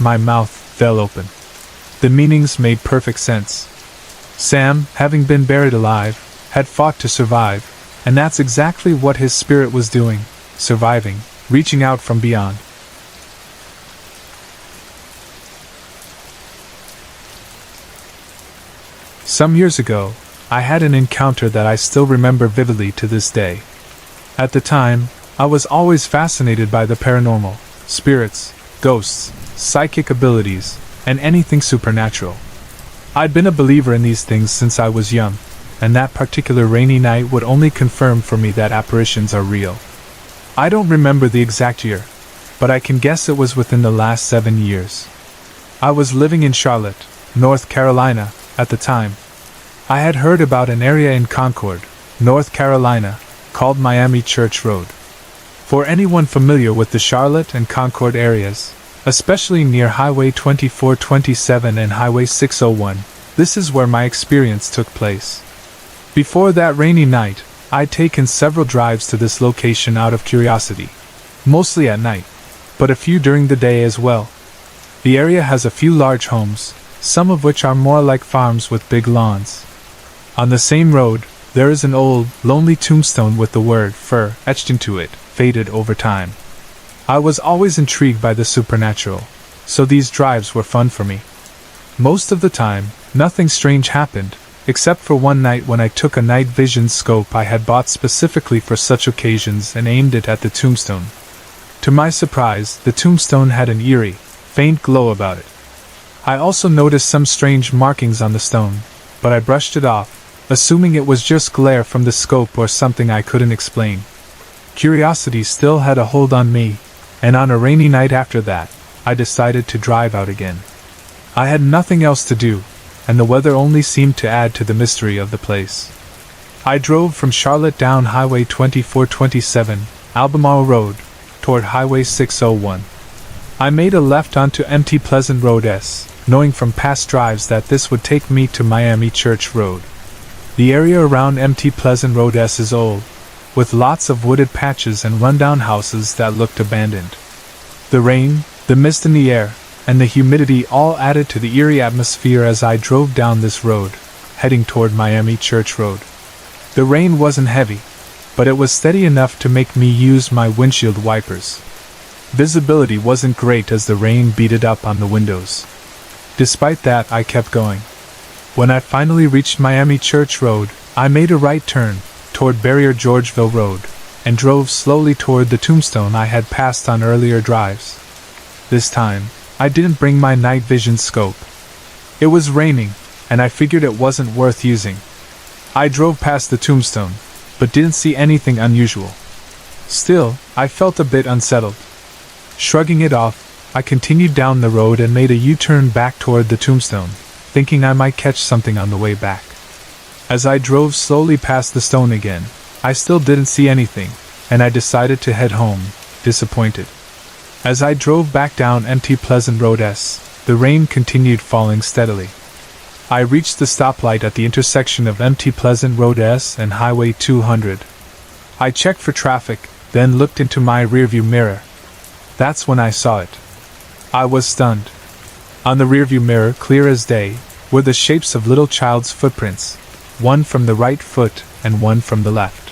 Speaker 1: My mouth fell open. The meanings made perfect sense. Sam, having been buried alive, had fought to survive, and that's exactly what his spirit was doing, surviving, reaching out from beyond. Some years ago, I had an encounter that I still remember vividly to this day. At the time, I was always fascinated by the paranormal, spirits, ghosts, psychic abilities, and anything supernatural. I'd been a believer in these things since I was young, and that particular rainy night would only confirm for me that apparitions are real. I don't remember the exact year, but I can guess it was within the last 7 years. I was living in Charlotte, North Carolina, at the time. I had heard about an area in Concord, North Carolina, called Miami Church Road. For anyone familiar with the Charlotte and Concord areas, especially near Highway 2427 and Highway 601, this is where my experience took place. Before that rainy night, I'd taken several drives to this location out of curiosity, mostly at night, but a few during the day as well. The area has a few large homes, some of which are more like farms with big lawns. On the same road, there is an old, lonely tombstone with the word "fur" etched into it, faded over time. I was always intrigued by the supernatural, so these drives were fun for me. Most of the time, nothing strange happened, except for one night when I took a night vision scope I had bought specifically for such occasions and aimed it at the tombstone. To my surprise, the tombstone had an eerie, faint glow about it. I also noticed some strange markings on the stone, but I brushed it off, assuming it was just glare from the scope or something I couldn't explain. Curiosity still had a hold on me, and on a rainy night after that, I decided to drive out again. I had nothing else to do, and the weather only seemed to add to the mystery of the place. I drove from Charlotte down Highway 2427, Albemarle Road, toward Highway 601. I made a left onto empty Pleasant Road S, knowing from past drives that this would take me to Miami Church Road. The area around empty Pleasant Road S is old, with lots of wooded patches and rundown houses that looked abandoned. The rain, the mist in the air, and the humidity all added to the eerie atmosphere as I drove down this road, heading toward Miami Church Road. The rain wasn't heavy, but it was steady enough to make me use my windshield wipers. Visibility wasn't great as the rain beat up on the windows. Despite that, I kept going. When I finally reached Miami Church Road, I made a right turn toward Barrier Georgeville Road and drove slowly toward the tombstone I had passed on earlier drives. This time, I didn't bring my night vision scope. It was raining, and I figured it wasn't worth using. I drove past the tombstone, but didn't see anything unusual. Still, I felt a bit unsettled. Shrugging it off, I continued down the road and made a U-turn back toward the tombstone, thinking I might catch something on the way back. As I drove slowly past the stone again, I still didn't see anything, and I decided to head home, disappointed. As I drove back down empty Pleasant Road S, the rain continued falling steadily. I reached the stoplight at the intersection of empty Pleasant Road S and Highway 200. I checked for traffic, then looked into my rearview mirror. That's when I saw it. I was stunned. On the rearview mirror, clear as day, were the shapes of little child's footprints, one from the right foot and one from the left.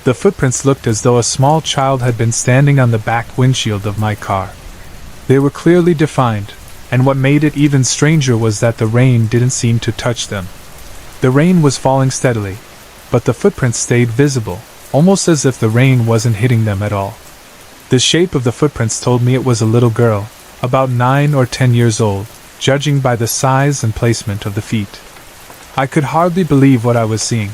Speaker 1: The footprints looked as though a small child had been standing on the back windshield of my car. They were clearly defined, and what made it even stranger was that the rain didn't seem to touch them. The rain was falling steadily, but the footprints stayed visible, almost as if the rain wasn't hitting them at all. The shape of the footprints told me it was a little girl, about 9 or 10 years old, judging by the size and placement of the feet. I could hardly believe what I was seeing.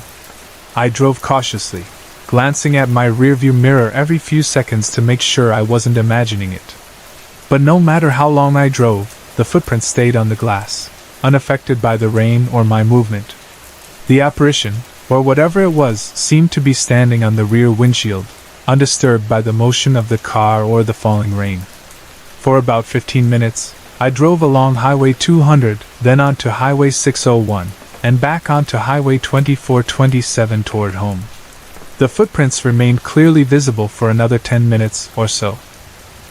Speaker 1: I drove cautiously, glancing at my rearview mirror every few seconds to make sure I wasn't imagining it. But no matter how long I drove, the footprints stayed on the glass, unaffected by the rain or my movement. The apparition, or whatever it was, seemed to be standing on the rear windshield, undisturbed by the motion of the car or the falling rain. For about 15 minutes, I drove along Highway 200, then onto Highway 601, and back onto Highway 2427 toward home. The footprints remained clearly visible for another 10 minutes or so.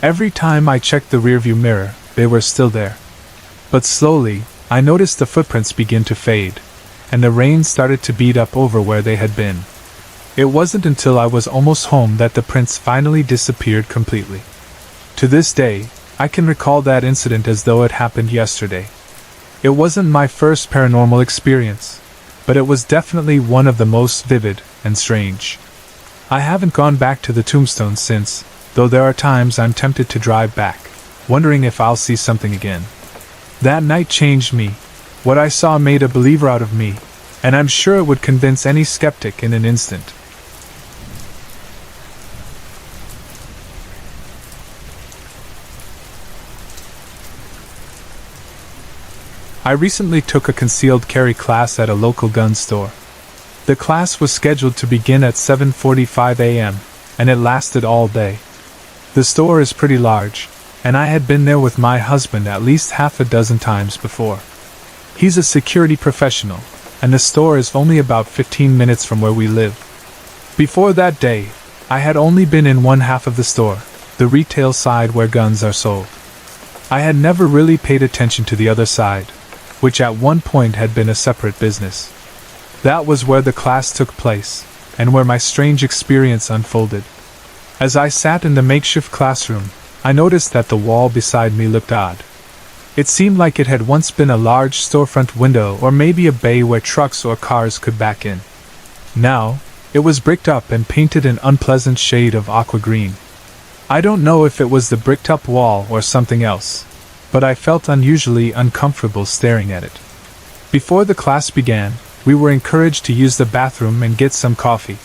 Speaker 1: Every time I checked the rearview mirror, they were still there. But slowly, I noticed the footprints begin to fade, and the rain started to beat up over where they had been. It wasn't until I was almost home that the prints finally disappeared completely. To this day, I can recall that incident as though it happened yesterday. It wasn't my first paranormal experience, but it was definitely one of the most vivid and strange. I haven't gone back to the tombstone since, though there are times I'm tempted to drive back, wondering if I'll see something again. That night changed me. What I saw made a believer out of me, and I'm sure it would convince any skeptic in an instant. I recently took a concealed carry class at a local gun store. The class was scheduled to begin at 7:45 a.m., and it lasted all day. The store is pretty large, and I had been there with my husband at least half a dozen times before. He's a security professional, and the store is only about 15 minutes from where we live. Before that day, I had only been in one half of the store, the retail side where guns are sold. I had never really paid attention to the other side, which at one point had been a separate business. That was where the class took place, and where my strange experience unfolded. As I sat in the makeshift classroom, I noticed that the wall beside me looked odd. It seemed like it had once been a large storefront window or maybe a bay where trucks or cars could back in. Now, it was bricked up and painted an unpleasant shade of aqua green. I don't know if it was the bricked up wall or something else, but I felt unusually uncomfortable staring at it. Before the class began, we were encouraged to use the bathroom and get some coffee.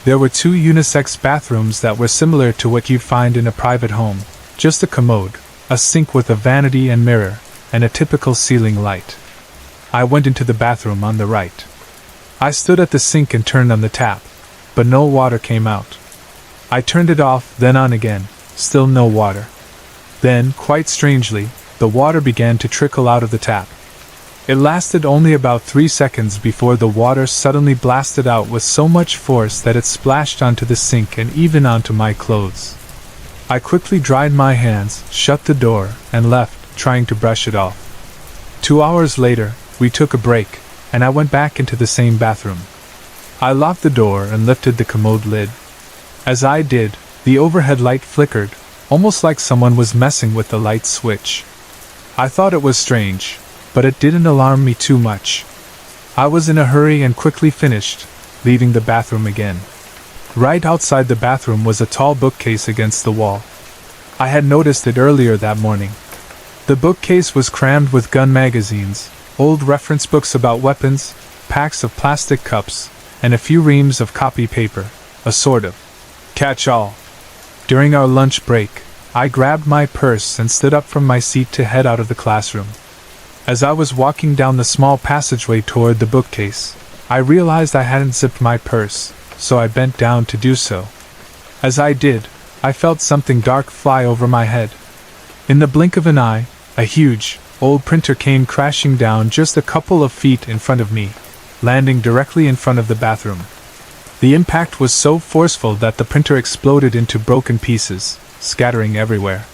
Speaker 1: There were 2 unisex bathrooms that were similar to what you'd find in a private home, just a commode, a sink with a vanity and mirror, and a typical ceiling light. I went into the bathroom on the right. I stood at the sink and turned on the tap, but no water came out. I turned it off, then on again, still no water. Then, quite strangely, the water began to trickle out of the tap. It lasted only about 3 seconds before the water suddenly blasted out with so much force that it splashed onto the sink and even onto my clothes. I quickly dried my hands, shut the door, and left, trying to brush it off. 2 hours later, we took a break, and I went back into the same bathroom. I locked the door and lifted the commode lid. As I did, the overhead light flickered, almost like someone was messing with the light switch. I thought it was strange, but it didn't alarm me too much. I was in a hurry and quickly finished, leaving the bathroom again. Right outside the bathroom was a tall bookcase against the wall. I had noticed it earlier that morning. The bookcase was crammed with gun magazines, old reference books about weapons, packs of plastic cups, and a few reams of copy paper, a sort of catch-all. During our lunch break, I grabbed my purse and stood up from my seat to head out of the classroom. As I was walking down the small passageway toward the bookcase, I realized I hadn't zipped my purse, so I bent down to do so. As I did, I felt something dark fly over my head. In the blink of an eye, a huge, old printer came crashing down just a couple of feet in front of me, landing directly in front of the bathroom. The impact was so forceful that the printer exploded into broken pieces, scattering everywhere.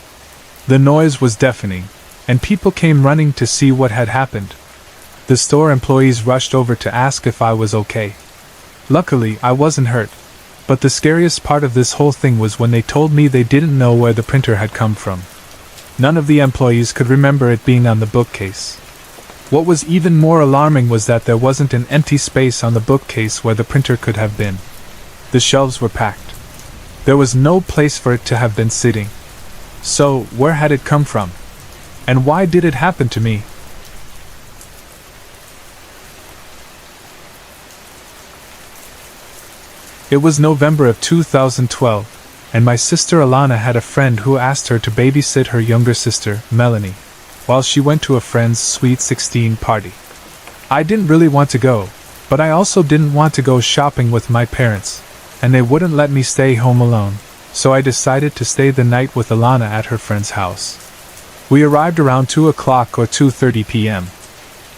Speaker 1: The noise was deafening, and people came running to see what had happened. The store employees rushed over to ask if I was okay. Luckily, I wasn't hurt, but the scariest part of this whole thing was when they told me they didn't know where the printer had come from. None of the employees could remember it being on the bookcase. What was even more alarming was that there wasn't an empty space on the bookcase where the printer could have been. The shelves were packed. There was no place for it to have been sitting. So, where had it come from? And why did it happen to me? It was November of 2012, and my sister Alana had a friend who asked her to babysit her younger sister, Melanie, while she went to a friend's Sweet 16 party. I didn't really want to go, but I also didn't want to go shopping with my parents, and they wouldn't let me stay home alone, so I decided to stay the night with Alana at her friend's house. We arrived around 2 o'clock or 2:30 p.m.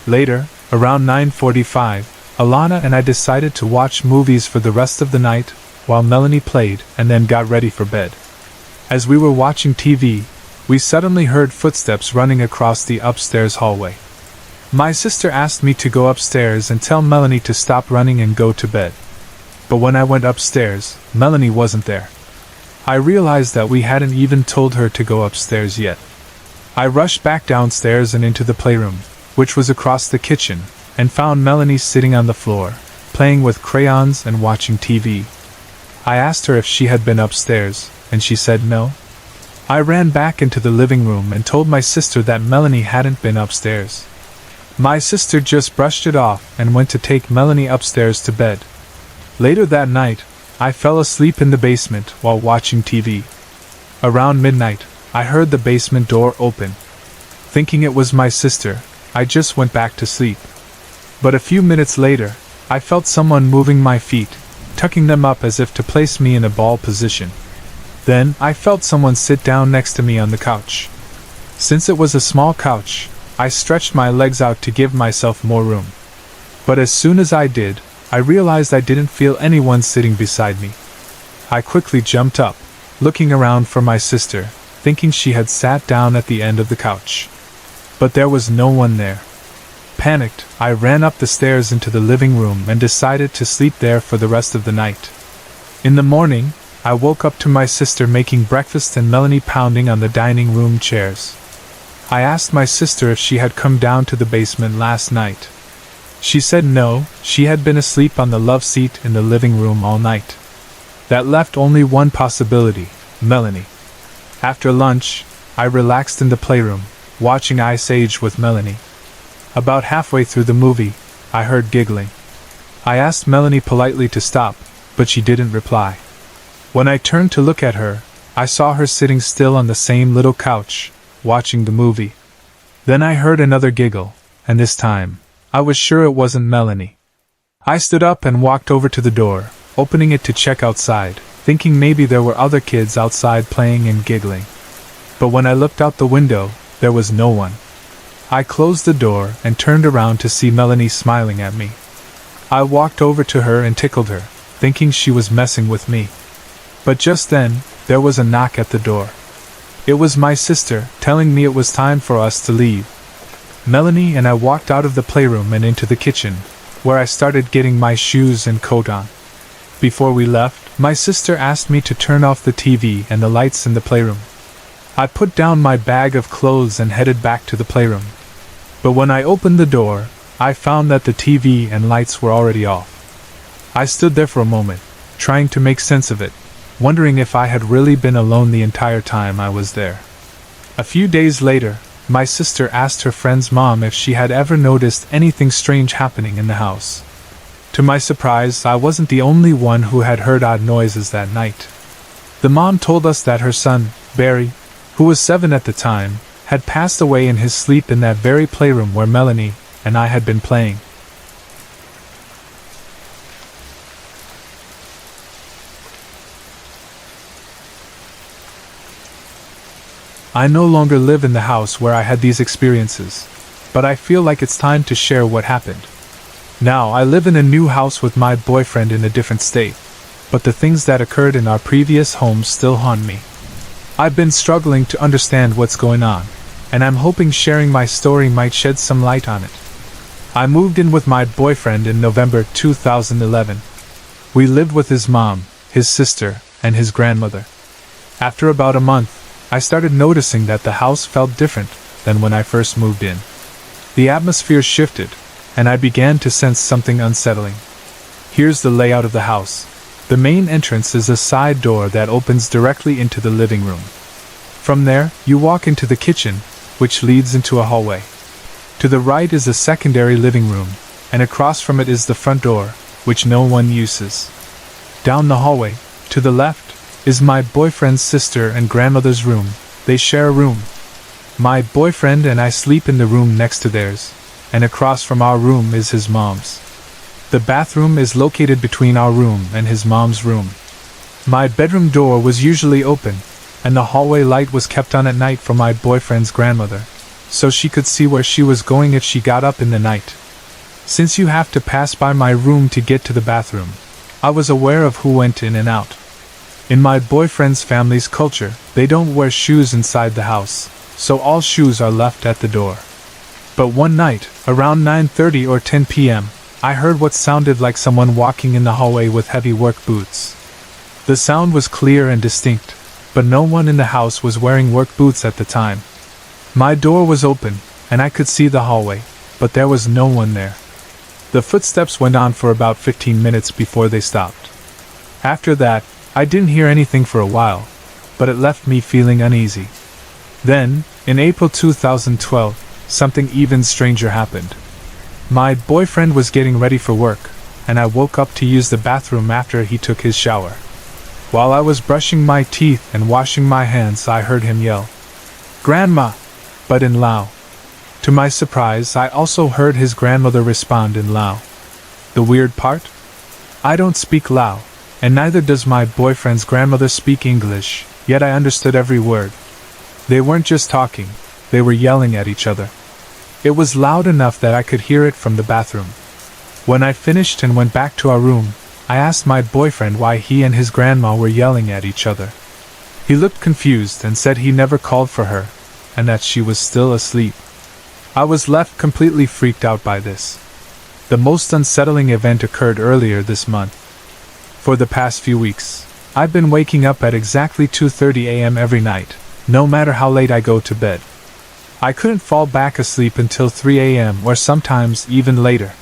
Speaker 1: Later, around 9:45, Alana and I decided to watch movies for the rest of the night, while Melanie played and then got ready for bed. As we were watching TV, we suddenly heard footsteps running across the upstairs hallway. My sister asked me to go upstairs and tell Melanie to stop running and go to bed. But when I went upstairs, Melanie wasn't there. I realized that we hadn't even told her to go upstairs yet. I rushed back downstairs and into the playroom, which was across the kitchen, and found Melanie sitting on the floor, playing with crayons and watching TV. I asked her if she had been upstairs, and she said no. I ran back into the living room and told my sister that Melanie hadn't been upstairs. My sister just brushed it off and went to take Melanie upstairs to bed. Later that night, I fell asleep in the basement while watching TV. Around midnight, I heard the basement door open. Thinking it was my sister, I just went back to sleep. But a few minutes later, I felt someone moving my feet, tucking them up as if to place me in a ball position. Then, I felt someone sit down next to me on the couch. Since it was a small couch, I stretched my legs out to give myself more room. But as soon as I did, I realized I didn't feel anyone sitting beside me. I quickly jumped up, looking around for my sister, thinking she had sat down at the end of the couch. But there was no one there. Panicked, I ran up the stairs into the living room and decided to sleep there for the rest of the night. In the morning, I woke up to my sister making breakfast and Melanie pounding on the dining room chairs. I asked my sister if she had come down to the basement last night. She said no, she had been asleep on the love seat in the living room all night. That left only one possibility, Melanie. After lunch, I relaxed in the playroom, watching Ice Age with Melanie. About halfway through the movie, I heard giggling. I asked Melanie politely to stop, but she didn't reply. When I turned to look at her, I saw her sitting still on the same little couch, watching the movie. Then I heard another giggle, and this time, I was sure it wasn't Melanie. I stood up and walked over to the door, opening it to check outside, thinking maybe there were other kids outside playing and giggling. But when I looked out the window, there was no one. I closed the door and turned around to see Melanie smiling at me. I walked over to her and tickled her, thinking she was messing with me. But just then, there was a knock at the door. It was my sister, telling me it was time for us to leave. Melanie and I walked out of the playroom and into the kitchen, where I started getting my shoes and coat on. Before we left, my sister asked me to turn off the TV and the lights in the playroom. I put down my bag of clothes and headed back to the playroom. But when I opened the door, I found that the TV and lights were already off. I stood there for a moment, trying to make sense of it, wondering if I had really been alone the entire time I was there. A few days later, my sister asked her friend's mom if she had ever noticed anything strange happening in the house. To my surprise, I wasn't the only one who had heard odd noises that night. The mom told us that her son, Barry, who was 7 at the time, had passed away in his sleep in that very playroom where Melanie and I had been playing. I no longer live in the house where I had these experiences, but I feel like it's time to share what happened. Now I live in a new house with my boyfriend in a different state, but the things that occurred in our previous home still haunt me. I've been struggling to understand what's going on, and I'm hoping sharing my story might shed some light on it. I moved in with my boyfriend in November 2011. We lived with his mom, his sister, and his grandmother. After about a month, I started noticing that the house felt different than when I first moved in. The atmosphere shifted, and I began to sense something unsettling. Here's the layout of the house. The main entrance is a side door that opens directly into the living room. From there, you walk into the kitchen, which leads into a hallway. To the right is a secondary living room, and across from it is the front door, which no one uses. Down the hallway, to the left, is my boyfriend's sister and grandmother's room. They share a room. My boyfriend and I sleep in the room next to theirs, and across from our room is his mom's. The bathroom is located between our room and his mom's room. My bedroom door was usually open, and the hallway light was kept on at night for my boyfriend's grandmother, so she could see where she was going if she got up in the night. Since you have to pass by my room to get to the bathroom, I was aware of who went in and out. In my boyfriend's family's culture, they don't wear shoes inside the house, so all shoes are left at the door. But one night, around 9:30 or 10 p.m., I heard what sounded like someone walking in the hallway with heavy work boots. The sound was clear and distinct, but no one in the house was wearing work boots at the time. My door was open, and I could see the hallway, but there was no one there. The footsteps went on for about 15 minutes before they stopped. After that, I didn't hear anything for a while, but it left me feeling uneasy. Then, in April 2012, something even stranger happened. My boyfriend was getting ready for work, and I woke up to use the bathroom after he took his shower. While I was brushing my teeth and washing my hands, I heard him yell, "Grandma!" but in Lao. To my surprise, I also heard his grandmother respond in Lao. The weird part? I don't speak Lao, and neither does my boyfriend's grandmother speak English, yet I understood every word. They weren't just talking, they were yelling at each other. It was loud enough that I could hear it from the bathroom. When I finished and went back to our room, I asked my boyfriend why he and his grandma were yelling at each other. He looked confused and said he never called for her, and that she was still asleep. I was left completely freaked out by this. The most unsettling event occurred earlier this month. For the past few weeks, I've been waking up at exactly 2:30 a.m. every night, no matter how late I go to bed. I couldn't fall back asleep until 3 a.m. or sometimes even later.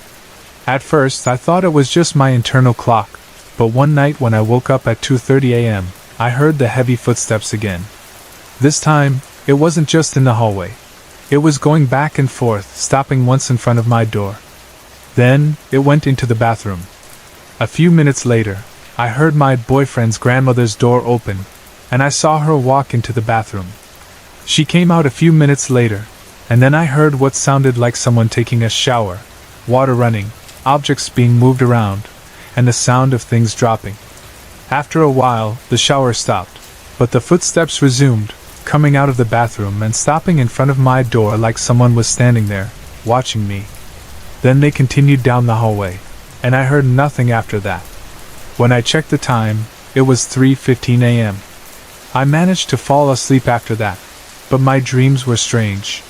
Speaker 1: At first, I thought it was just my internal clock, but one night when I woke up at 2:30 a.m., I heard the heavy footsteps again. This time, it wasn't just in the hallway. It was going back and forth, stopping once in front of my door. Then, it went into the bathroom. A few minutes later, I heard my boyfriend's grandmother's door open, and I saw her walk into the bathroom. She came out a few minutes later, and then I heard what sounded like someone taking a shower, water running, objects being moved around, and the sound of things dropping. After a while, the shower stopped, but the footsteps resumed, coming out of the bathroom and stopping in front of my door like someone was standing there, watching me. Then they continued down the hallway, and I heard nothing after that. When I checked the time, it was 3:15 a.m. I managed to fall asleep after that, but my dreams were strange.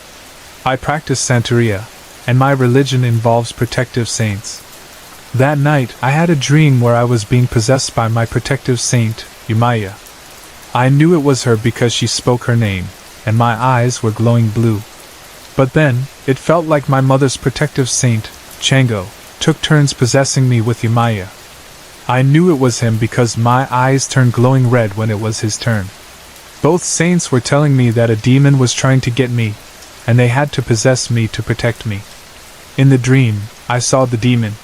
Speaker 1: I practice Santeria, and my religion involves protective saints. That night, I had a dream where I was being possessed by my protective saint, Yumaya. I knew it was her because she spoke her name, and my eyes were glowing blue. But then, it felt like my mother's protective saint, Chango, took turns possessing me with Yumaya. I knew it was him because my eyes turned glowing red when it was his turn. Both saints were telling me that a demon was trying to get me, and they had to possess me to protect me. In the dream, I saw the demon.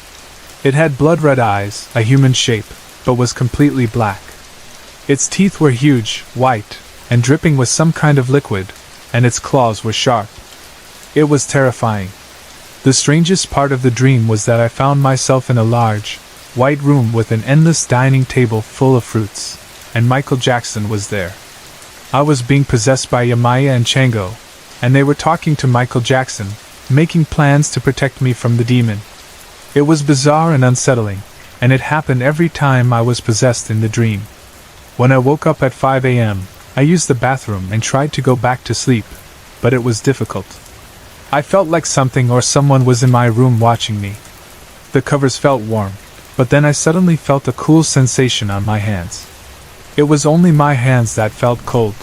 Speaker 1: It had blood-red eyes, a human shape, but was completely black. Its teeth were huge, white, and dripping with some kind of liquid, and its claws were sharp. It was terrifying. The strangest part of the dream was that I found myself in a large, white room with an endless dining table full of fruits, and Michael Jackson was there. I was being possessed by Yamaya and Chango, and they were talking to Michael Jackson, making plans to protect me from the demon. It was bizarre and unsettling, and it happened every time I was possessed in the dream. When I woke up at 5 a.m., I used the bathroom and tried to go back to sleep, but it was difficult. I felt like something or someone was in my room watching me. The covers felt warm, but then I suddenly felt a cool sensation on my hands. It was only my hands that felt cold.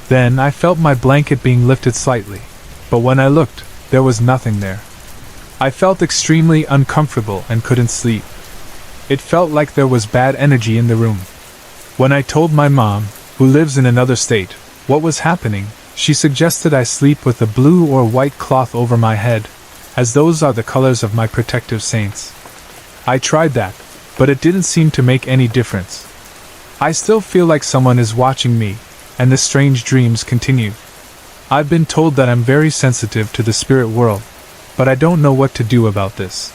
Speaker 1: Then I felt my blanket being lifted slightly, but when I looked, there was nothing there. I felt extremely uncomfortable and couldn't sleep. It felt like there was bad energy in the room. When I told my mom, who lives in another state, what was happening, she suggested I sleep with a blue or white cloth over my head, as those are the colors of my protective saints. I tried that, but it didn't seem to make any difference. I still feel like someone is watching me, and the strange dreams continue. I've been told that I'm very sensitive to the spirit world, but I don't know what to do about this.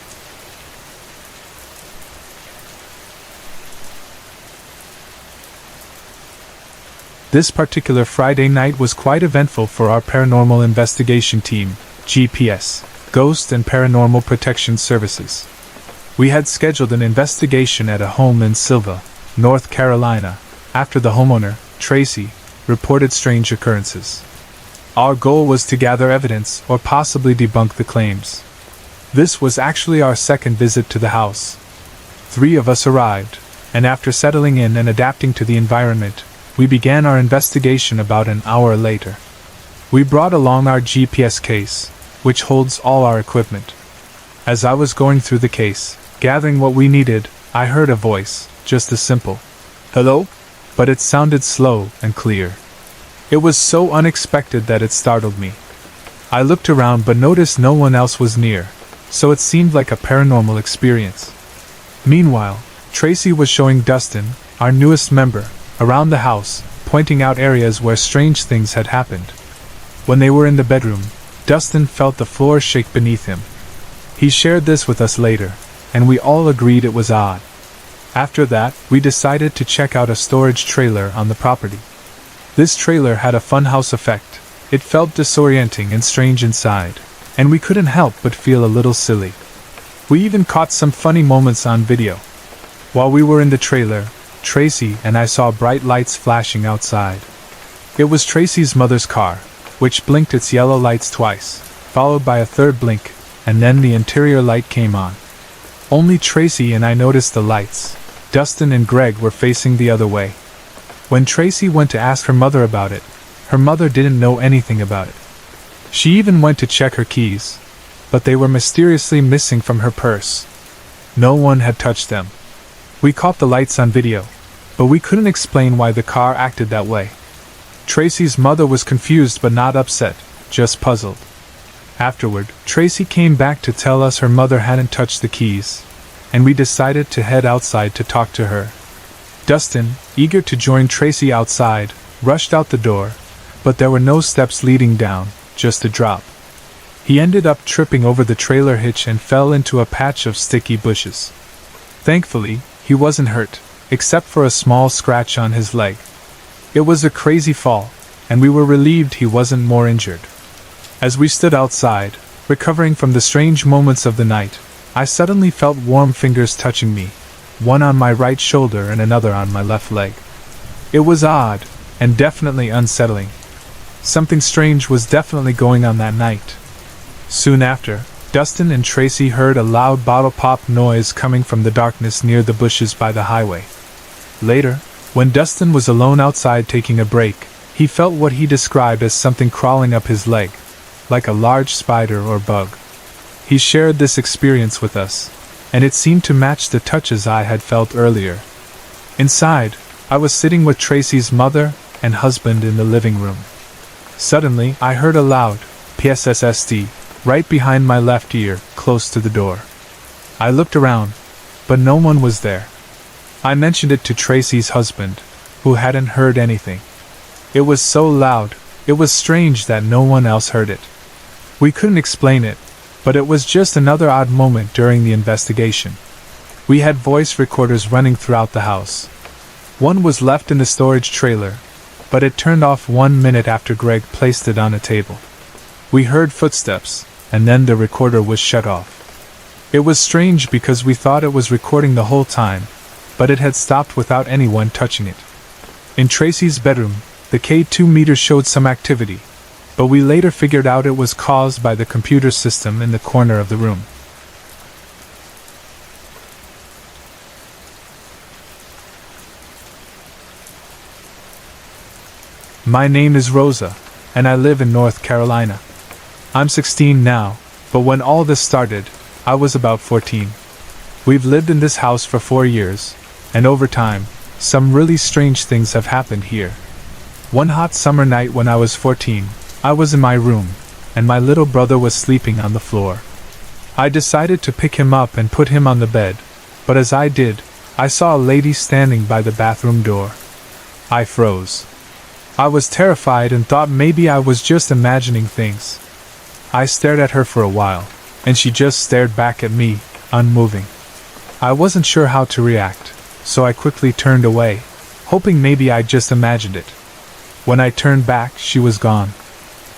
Speaker 1: This particular Friday night was quite eventful for our paranormal investigation team, GPS, Ghost and Paranormal Protection Services. We had scheduled an investigation at a home in Silva, North Carolina, after the homeowner, Tracy, reported strange occurrences. Our goal was to gather evidence or possibly debunk the claims. This was actually our second visit to the house. 3 of us arrived, and after settling in and adapting to the environment, we began our investigation about an hour later. We brought along our GPS case, which holds all our equipment. As I was going through the case, gathering what we needed, I heard a voice, just a simple, "Hello?" But it sounded slow and clear. It was so unexpected that it startled me. I looked around but noticed no one else was near, so it seemed like a paranormal experience. Meanwhile, Tracy was showing Dustin, our newest member, around the house, pointing out areas where strange things had happened. When they were in the bedroom, Dustin felt the floor shake beneath him. He shared this with us later, and we all agreed it was odd. After that, we decided to check out a storage trailer on the property. This trailer had a funhouse effect. It felt disorienting and strange inside, and we couldn't help but feel a little silly. We even caught some funny moments on video. While we were in the trailer, Tracy and I saw bright lights flashing outside. It was Tracy's mother's car, which blinked its yellow lights twice, followed by a third blink, and then the interior light came on. Only Tracy and I noticed the lights. Dustin and Greg were facing the other way. When Tracy went to ask her mother about it, her mother didn't know anything about it. She even went to check her keys, but they were mysteriously missing from her purse. No one had touched them. We caught the lights on video, but we couldn't explain why the car acted that way. Tracy's mother was confused but not upset, just puzzled. Afterward, Tracy came back to tell us her mother hadn't touched the keys, and we decided to head outside to talk to her. Dustin, eager to join Tracy outside, rushed out the door, but there were no steps leading down, just a drop. He ended up tripping over the trailer hitch and fell into a patch of sticky bushes. Thankfully, he wasn't hurt, except for a small scratch on his leg. It was a crazy fall, and we were relieved he wasn't more injured. As we stood outside, recovering from the strange moments of the night, I suddenly felt warm fingers touching me, one on my right shoulder and another on my left leg. It was odd, and definitely unsettling. Something strange was definitely going on that night. Soon after, Dustin and Tracy heard a loud bottle pop noise coming from the darkness near the bushes by the highway. Later, when Dustin was alone outside taking a break, he felt what he described as something crawling up his leg, like a large spider or bug. He shared this experience with us, and it seemed to match the touches I had felt earlier. Inside, I was sitting with Tracy's mother and husband in the living room. Suddenly, I heard a loud PSSSD right behind my left ear, close to the door. I looked around, but no one was there. I mentioned it to Tracy's husband, who hadn't heard anything. It was so loud, it was strange that no one else heard it. We couldn't explain it, but it was just another odd moment during the investigation. We had voice recorders running throughout the house. One was left in the storage trailer, but it turned off 1 minute after Greg placed it on a table. We heard footsteps, and then the recorder was shut off. It was strange because we thought it was recording the whole time, but it had stopped without anyone touching it. In Tracy's bedroom, the K2 meter showed some activity, but we later figured out it was caused by the computer system in the corner of the room. My name is Rosa, and I live in North Carolina. I'm 16 now, but when all this started, I was about 14. We've lived in this house for 4 years, and over time, some really strange things have happened here. One hot summer night when I was 14, I was in my room, and my little brother was sleeping on the floor. I decided to pick him up and put him on the bed, but as I did, I saw a lady standing by the bathroom door. I froze. I was terrified and thought maybe I was just imagining things. I stared at her for a while, and she just stared back at me, unmoving. I wasn't sure how to react, so I quickly turned away, hoping maybe I'd just imagined it. When I turned back, she was gone.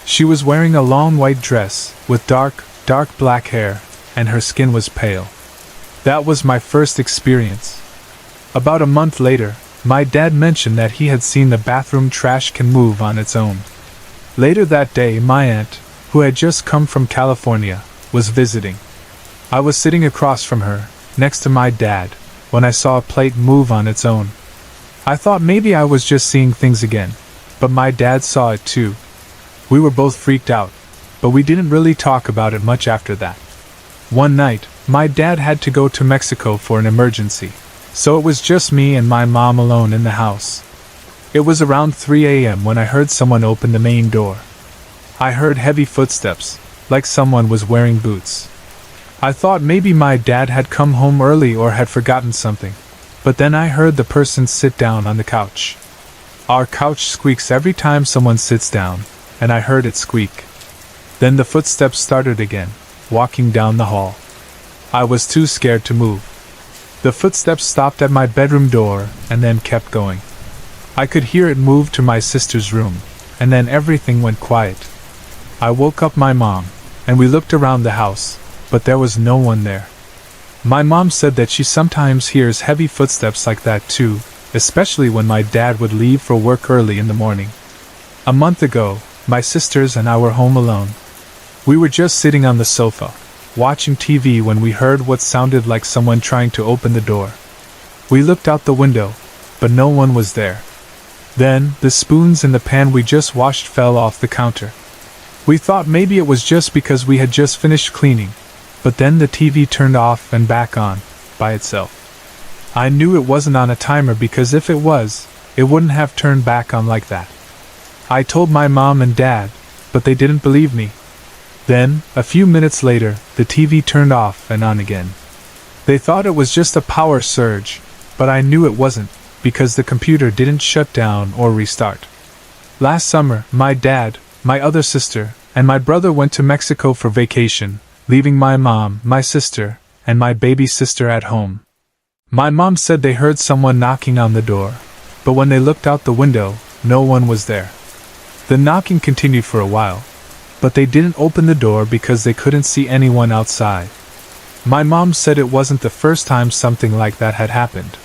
Speaker 1: She was wearing a long white dress, with dark black hair, and her skin was pale. That was my first experience. About a month later, my dad mentioned that he had seen the bathroom trash can move on its own. Later that day, my aunt, who had just come from California, was visiting. I was sitting across from her, next to my dad, when I saw a plate move on its own. I thought maybe I was just seeing things again, but my dad saw it too. We were both freaked out, but we didn't really talk about it much after that. One night, my dad had to go to Mexico for an emergency, so it was just me and my mom alone in the house. It was around 3 a.m. when I heard someone open the main door. I heard heavy footsteps, like someone was wearing boots. I thought maybe my dad had come home early or had forgotten something, but then I heard the person sit down on the couch. Our couch squeaks every time someone sits down, and I heard it squeak. Then the footsteps started again, walking down the hall. I was too scared to move. The footsteps stopped at my bedroom door and then kept going. I could hear it move to my sister's room, and then everything went quiet. I woke up my mom, and we looked around the house, but there was no one there. My mom said that she sometimes hears heavy footsteps like that too, especially when my dad would leave for work early in the morning. A month ago, my sisters and I were home alone. We were just sitting on the sofa, watching TV when we heard what sounded like someone trying to open the door. We looked out the window, but no one was there. Then, the spoons in the pan we just washed fell off the counter. We thought maybe it was just because we had just finished cleaning, but then the TV turned off and back on, by itself. I knew it wasn't on a timer because if it was, it wouldn't have turned back on like that. I told my mom and dad, but they didn't believe me. Then, a few minutes later, the TV turned off and on again. They thought it was just a power surge, but I knew it wasn't, because the computer didn't shut down or restart. Last summer, my dad, my other sister, and my brother went to Mexico for vacation, leaving my mom, my sister, and my baby sister at home. My mom said they heard someone knocking on the door, but when they looked out the window, no one was there. The knocking continued for a while, but they didn't open the door because they couldn't see anyone outside. My mom said it wasn't the first time something like that had happened.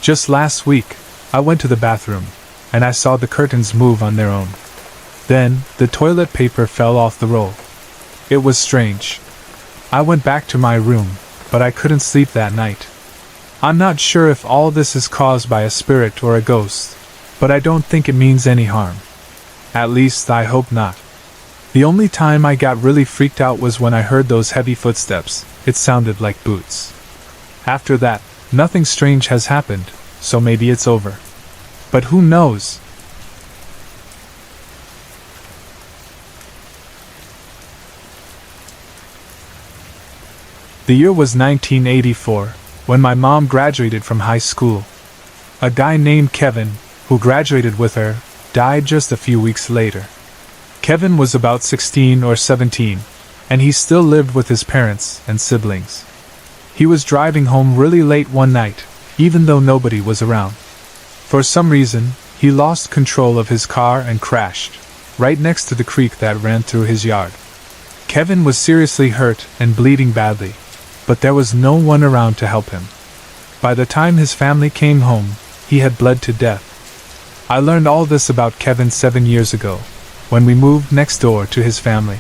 Speaker 1: Just last week, I went to the bathroom, and I saw the curtains move on their own. Then, the toilet paper fell off the roll. It was strange. I went back to my room, but I couldn't sleep that night. I'm not sure if all this is caused by a spirit or a ghost, but I don't think it means any harm. At least I hope not. The only time I got really freaked out was when I heard those heavy footsteps. It sounded like boots. After that, nothing strange has happened, so maybe it's over. But who knows? The year was 1984, when my mom graduated from high school. A guy named Kevin, who graduated with her, died just a few weeks later. Kevin was about 16 or 17, and he still lived with his parents and siblings. He was driving home really late one night, even though nobody was around. For some reason, he lost control of his car and crashed, right next to the creek that ran through his yard. Kevin was seriously hurt and bleeding badly, but there was no one around to help him. By the time his family came home, he had bled to death. I learned all this about Kevin 7 years ago, when we moved next door to his family.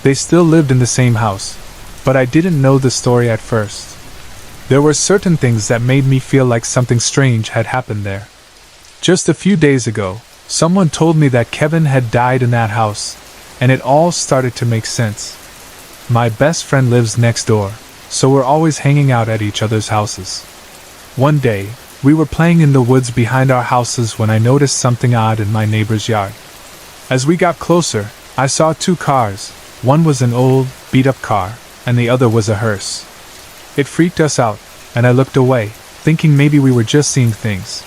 Speaker 1: They still lived in the same house, but I didn't know the story at first. There were certain things that made me feel like something strange had happened there. Just a few days ago, someone told me that Kevin had died in that house, and it all started to make sense. My best friend lives next door, so we're always hanging out at each other's houses. One day, we were playing in the woods behind our houses when I noticed something odd in my neighbor's yard. As we got closer, I saw 2 cars. One was an old, beat-up car, and the other was a hearse. It freaked us out, and I looked away, thinking maybe we were just seeing things.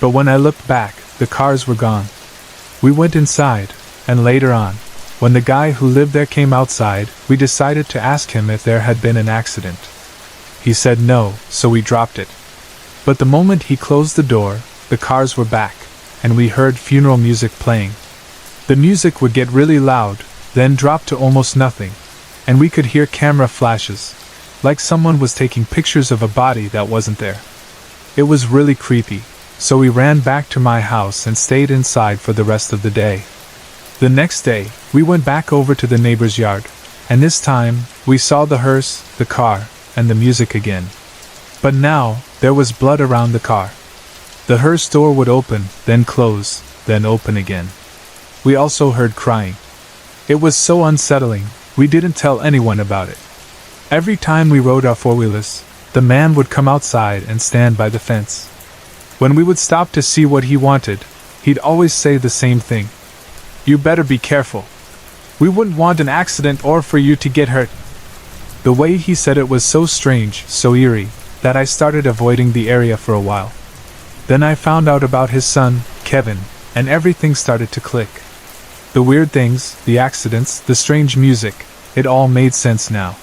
Speaker 1: But when I looked back, the cars were gone. We went inside, and later on, when the guy who lived there came outside, we decided to ask him if there had been an accident. He said no, so we dropped it. But the moment he closed the door, the cars were back, and we heard funeral music playing. The music would get really loud, then drop to almost nothing, and we could hear camera flashes, like someone was taking pictures of a body that wasn't there. It was really creepy, so we ran back to my house and stayed inside for the rest of the day. The next day, we went back over to the neighbor's yard, and this time, we saw the hearse, the car, and the music again. But now, there was blood around the car. The hearse door would open, then close, then open again. We also heard crying. It was so unsettling, we didn't tell anyone about it. Every time we rode our four-wheelers, the man would come outside and stand by the fence. When we would stop to see what he wanted, he'd always say the same thing. "You better be careful. We wouldn't want an accident or for you to get hurt." The way he said it was so strange, so eerie, that I started avoiding the area for a while. Then I found out about his son, Kevin, and everything started to click. The weird things, the accidents, the strange music, it all made sense now.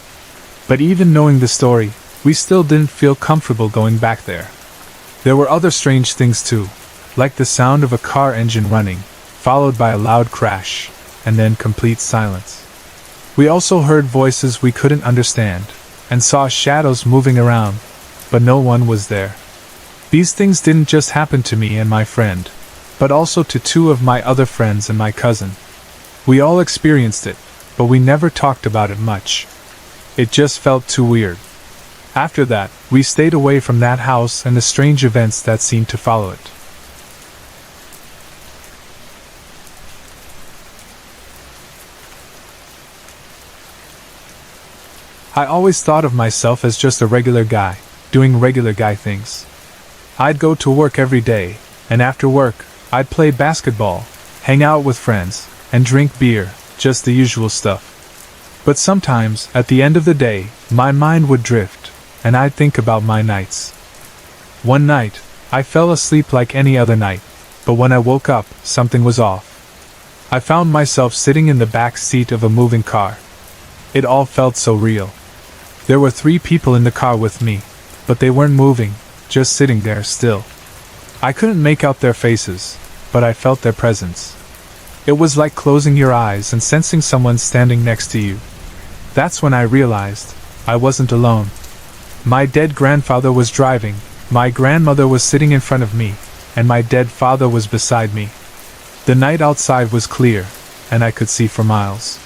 Speaker 1: But even knowing the story, we still didn't feel comfortable going back there. There were other strange things too, like the sound of a car engine running, followed by a loud crash, and then complete silence. We also heard voices we couldn't understand, and saw shadows moving around, but no one was there. These things didn't just happen to me and my friend, but also to 2 of my other friends and my cousin. We all experienced it, but we never talked about it much. It just felt too weird. After that, we stayed away from that house and the strange events that seemed to follow it. I always thought of myself as just a regular guy, doing regular guy things. I'd go to work every day, and after work, I'd play basketball, hang out with friends, and drink beer, just the usual stuff. But sometimes, at the end of the day, my mind would drift, and I'd think about my nights. One night, I fell asleep like any other night, but when I woke up, something was off. I found myself sitting in the back seat of a moving car. It all felt so real. There were 3 people in the car with me, but they weren't moving, just sitting there still. I couldn't make out their faces, but I felt their presence. It was like closing your eyes and sensing someone standing next to you. That's when I realized I wasn't alone. My dead grandfather was driving, my grandmother was sitting in front of me, and my dead father was beside me. The night outside was clear, and I could see for miles.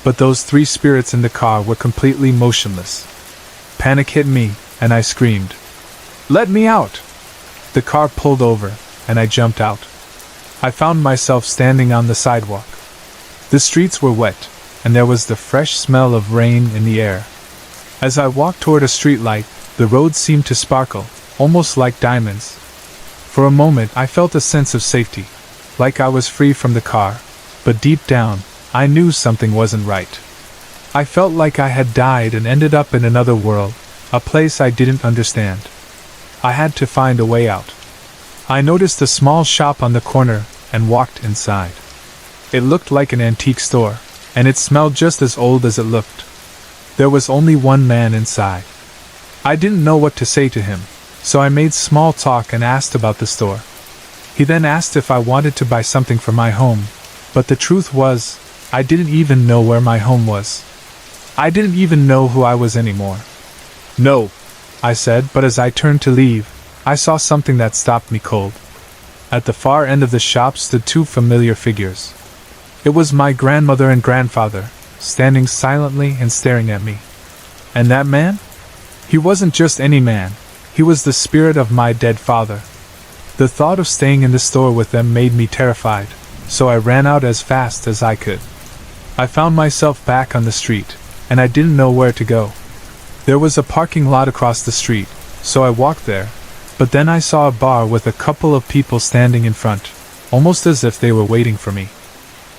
Speaker 1: But those 3 spirits in the car were completely motionless. Panic hit me, and I screamed, "Let me out!" The car pulled over, and I jumped out. I found myself standing on the sidewalk. The streets were wet, and there was the fresh smell of rain in the air. As I walked toward a streetlight, the road seemed to sparkle, almost like diamonds. For a moment I felt a sense of safety, like I was free from the car, but deep down, I knew something wasn't right. I felt like I had died and ended up in another world, a place I didn't understand. I had to find a way out. I noticed a small shop on the corner and walked inside. It looked like an antique store, and it smelled just as old as it looked. There was only one man inside. I didn't know what to say to him, so I made small talk and asked about the store. He then asked if I wanted to buy something for my home, but the truth was, I didn't even know where my home was. I didn't even know who I was anymore. "No," I said, but as I turned to leave, I saw something that stopped me cold. At the far end of the shop stood 2 familiar figures. It was my grandmother and grandfather, standing silently and staring at me. And that man? He wasn't just any man, he was the spirit of my dead father. The thought of staying in the store with them made me terrified, so I ran out as fast as I could. I found myself back on the street, and I didn't know where to go. There was a parking lot across the street, so I walked there, but then I saw a bar with a couple of people standing in front, almost as if they were waiting for me.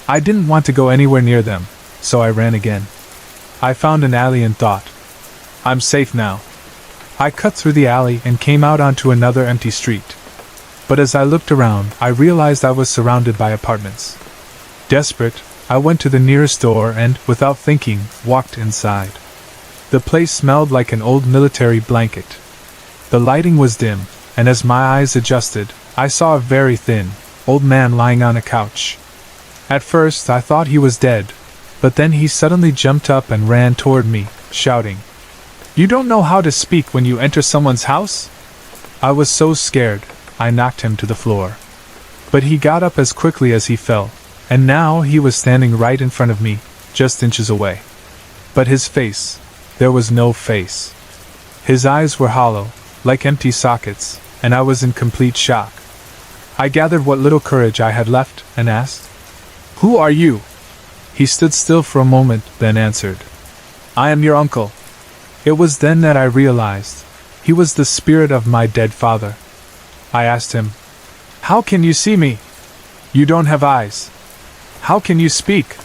Speaker 1: I didn't want to go anywhere near them, so I ran again. I found an alley and thought, "I'm safe now." I cut through the alley and came out onto another empty street. But as I looked around, I realized I was surrounded by apartments. Desperate, I went to the nearest door and, without thinking, walked inside. The place smelled like an old military blanket. The lighting was dim, and as my eyes adjusted, I saw a very thin, old man lying on a couch. At first I thought he was dead, but then he suddenly jumped up and ran toward me, shouting, "You don't know how to speak when you enter someone's house?" I was so scared, I knocked him to the floor. But he got up as quickly as he fell, and now he was standing right in front of me, just inches away. But his face, there was no face. His eyes were hollow, like empty sockets, and I was in complete shock. I gathered what little courage I had left and asked, "Who are you?" He stood still for a moment, then answered, "I am your uncle." It was then that I realized he was the spirit of my dead father. I asked him, "How can you see me? You don't have eyes. How can you speak?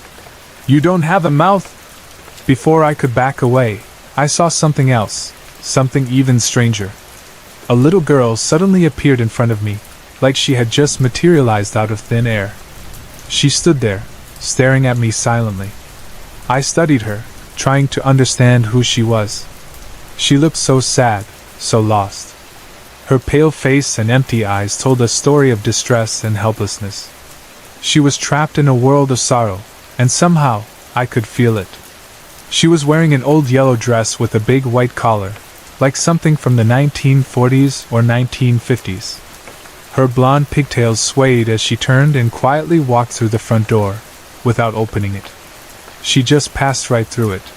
Speaker 1: You don't have a mouth." Before I could back away, I saw something else, something even stranger. A little girl suddenly appeared in front of me, like she had just materialized out of thin air. She stood there, staring at me silently. I studied her, trying to understand who she was. She looked so sad, so lost. Her pale face and empty eyes told a story of distress and helplessness. She was trapped in a world of sorrow, and somehow, I could feel it. She was wearing an old yellow dress with a big white collar, like something from the 1940s or 1950s. Her blonde pigtails swayed as she turned and quietly walked through the front door, without opening it. She just passed right through it.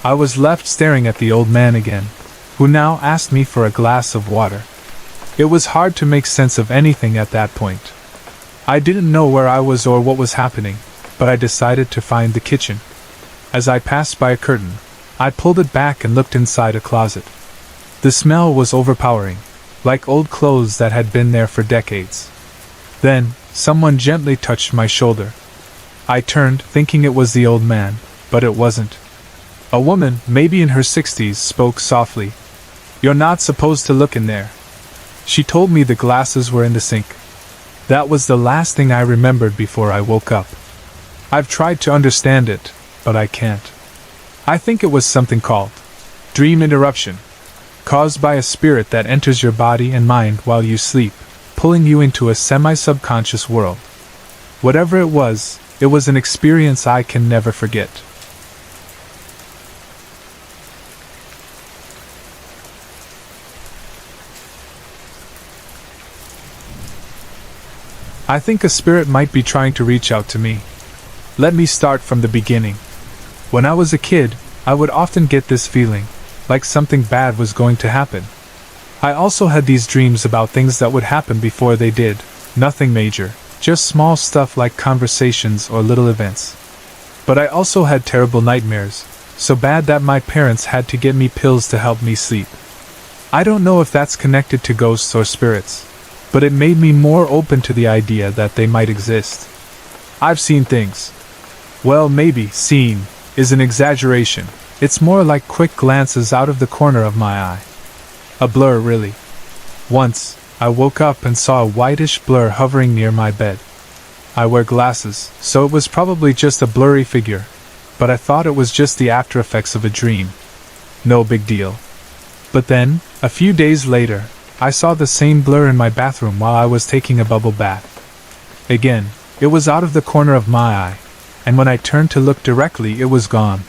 Speaker 1: I was left staring at the old man again, who now asked me for a glass of water. It was hard to make sense of anything at that point. I didn't know where I was or what was happening, but I decided to find the kitchen. As I passed by a curtain, I pulled it back and looked inside a closet. The smell was overpowering, like old clothes that had been there for decades. Then, someone gently touched my shoulder. I turned, thinking it was the old man, but it wasn't. A woman, maybe in her 60s, spoke softly. "You're not supposed to look in there." She told me the glasses were in the sink. That was the last thing I remembered before I woke up. I've tried to understand it, but I can't. I think it was something called dream interruption, caused by a spirit that enters your body and mind while you sleep, pulling you into a semi-subconscious world. Whatever it was an experience I can never forget. I think a spirit might be trying to reach out to me. Let me start from the beginning. When I was a kid, I would often get this feeling, like something bad was going to happen. I also had these dreams about things that would happen before they did, nothing major, just small stuff like conversations or little events. But I also had terrible nightmares, so bad that my parents had to get me pills to help me sleep. I don't know if that's connected to ghosts or spirits, but it made me more open to the idea that they might exist. I've seen things. Well, maybe seen is an exaggeration. It's more like quick glances out of the corner of my eye. A blur, really. Once, I woke up and saw a whitish blur hovering near my bed. I wear glasses, so it was probably just a blurry figure, but I thought it was just the after effects of a dream. No big deal. But then, a few days later, I saw the same blur in my bathroom while I was taking a bubble bath. Again, it was out of the corner of my eye, and when I turned to look directly, it was gone.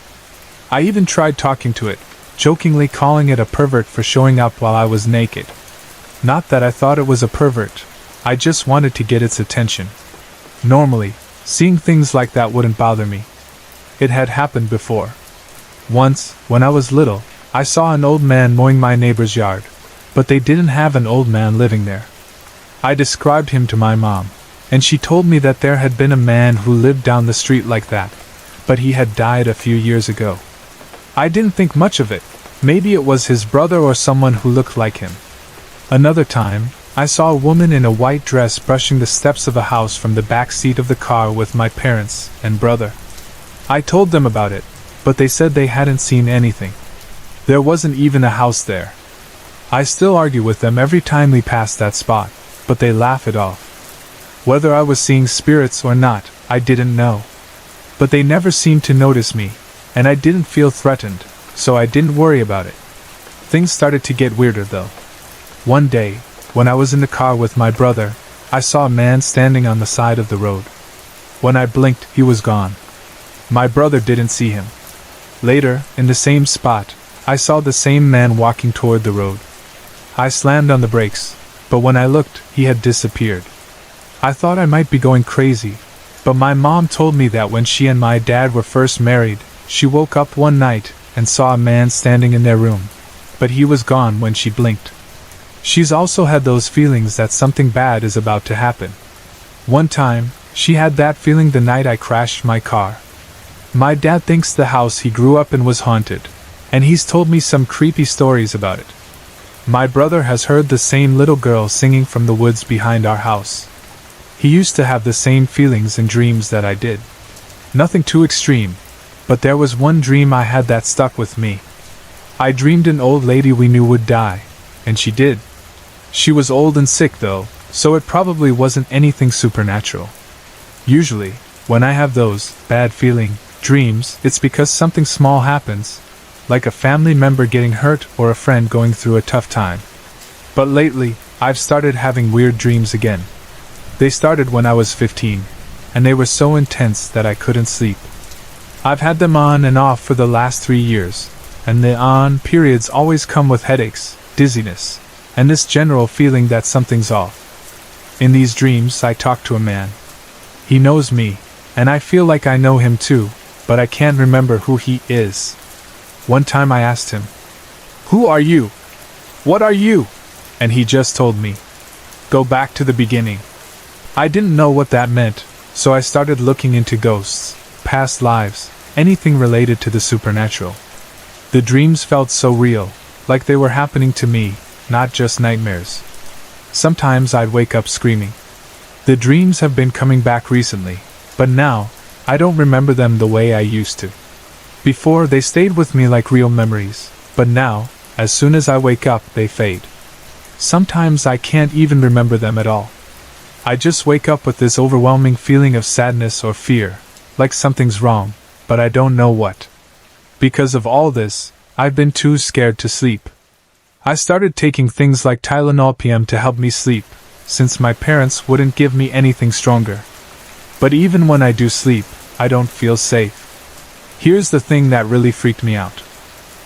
Speaker 1: I even tried talking to it, jokingly calling it a pervert for showing up while I was naked. Not that I thought it was a pervert, I just wanted to get its attention. Normally, seeing things like that wouldn't bother me. It had happened before. Once, when I was little, I saw an old man mowing my neighbor's yard, but they didn't have an old man living there. I described him to my mom, and she told me that there had been a man who lived down the street like that, but he had died a few years ago. I didn't think much of it. Maybe it was his brother or someone who looked like him. Another time, I saw a woman in a white dress brushing the steps of a house from the back seat of the car with my parents and brother. I told them about it, but they said they hadn't seen anything. There wasn't even a house there. I still argue with them every time we pass that spot, but they laugh it off. Whether I was seeing spirits or not, I didn't know. But they never seemed to notice me, and I didn't feel threatened, so I didn't worry about it. Things started to get weirder though. One day, when I was in the car with my brother, I saw a man standing on the side of the road. When I blinked, he was gone. My brother didn't see him. Later, in the same spot, I saw the same man walking toward the road. I slammed on the brakes, but when I looked, he had disappeared. I thought I might be going crazy, but my mom told me that when she and my dad were first married, she woke up one night and saw a man standing in their room, but he was gone when she blinked. She's also had those feelings that something bad is about to happen. One time, she had that feeling the night I crashed my car. My dad thinks the house he grew up in was haunted, and he's told me some creepy stories about it. My brother has heard the same little girl singing from the woods behind our house. He used to have the same feelings and dreams that I did. Nothing too extreme, but there was one dream I had that stuck with me. I dreamed an old lady we knew would die, and she did. She was old and sick though, so it probably wasn't anything supernatural. Usually, when I have those bad feeling dreams, it's because something small happens, like a family member getting hurt or a friend going through a tough time. But lately, I've started having weird dreams again. They started when I was 15, and they were so intense that I couldn't sleep. I've had them on and off for the last 3 years, and the on periods always come with headaches, dizziness, and this general feeling that something's off. In these dreams, I talk to a man. He knows me, and I feel like I know him too, but I can't remember who he is. One time I asked him, "Who are you? What are you?" And he just told me, "Go back to the beginning." I didn't know what that meant, so I started looking into ghosts, past lives, anything related to the supernatural. The dreams felt so real, like they were happening to me, not just nightmares. Sometimes I'd wake up screaming. The dreams have been coming back recently, but now, I don't remember them the way I used to. Before, they stayed with me like real memories, but now, as soon as I wake up, they fade. Sometimes I can't even remember them at all. I just wake up with this overwhelming feeling of sadness or fear, like something's wrong, but I don't know what. Because of all this, I've been too scared to sleep. I started taking things like Tylenol PM to help me sleep, since my parents wouldn't give me anything stronger. But even when I do sleep, I don't feel safe. Here's the thing that really freaked me out.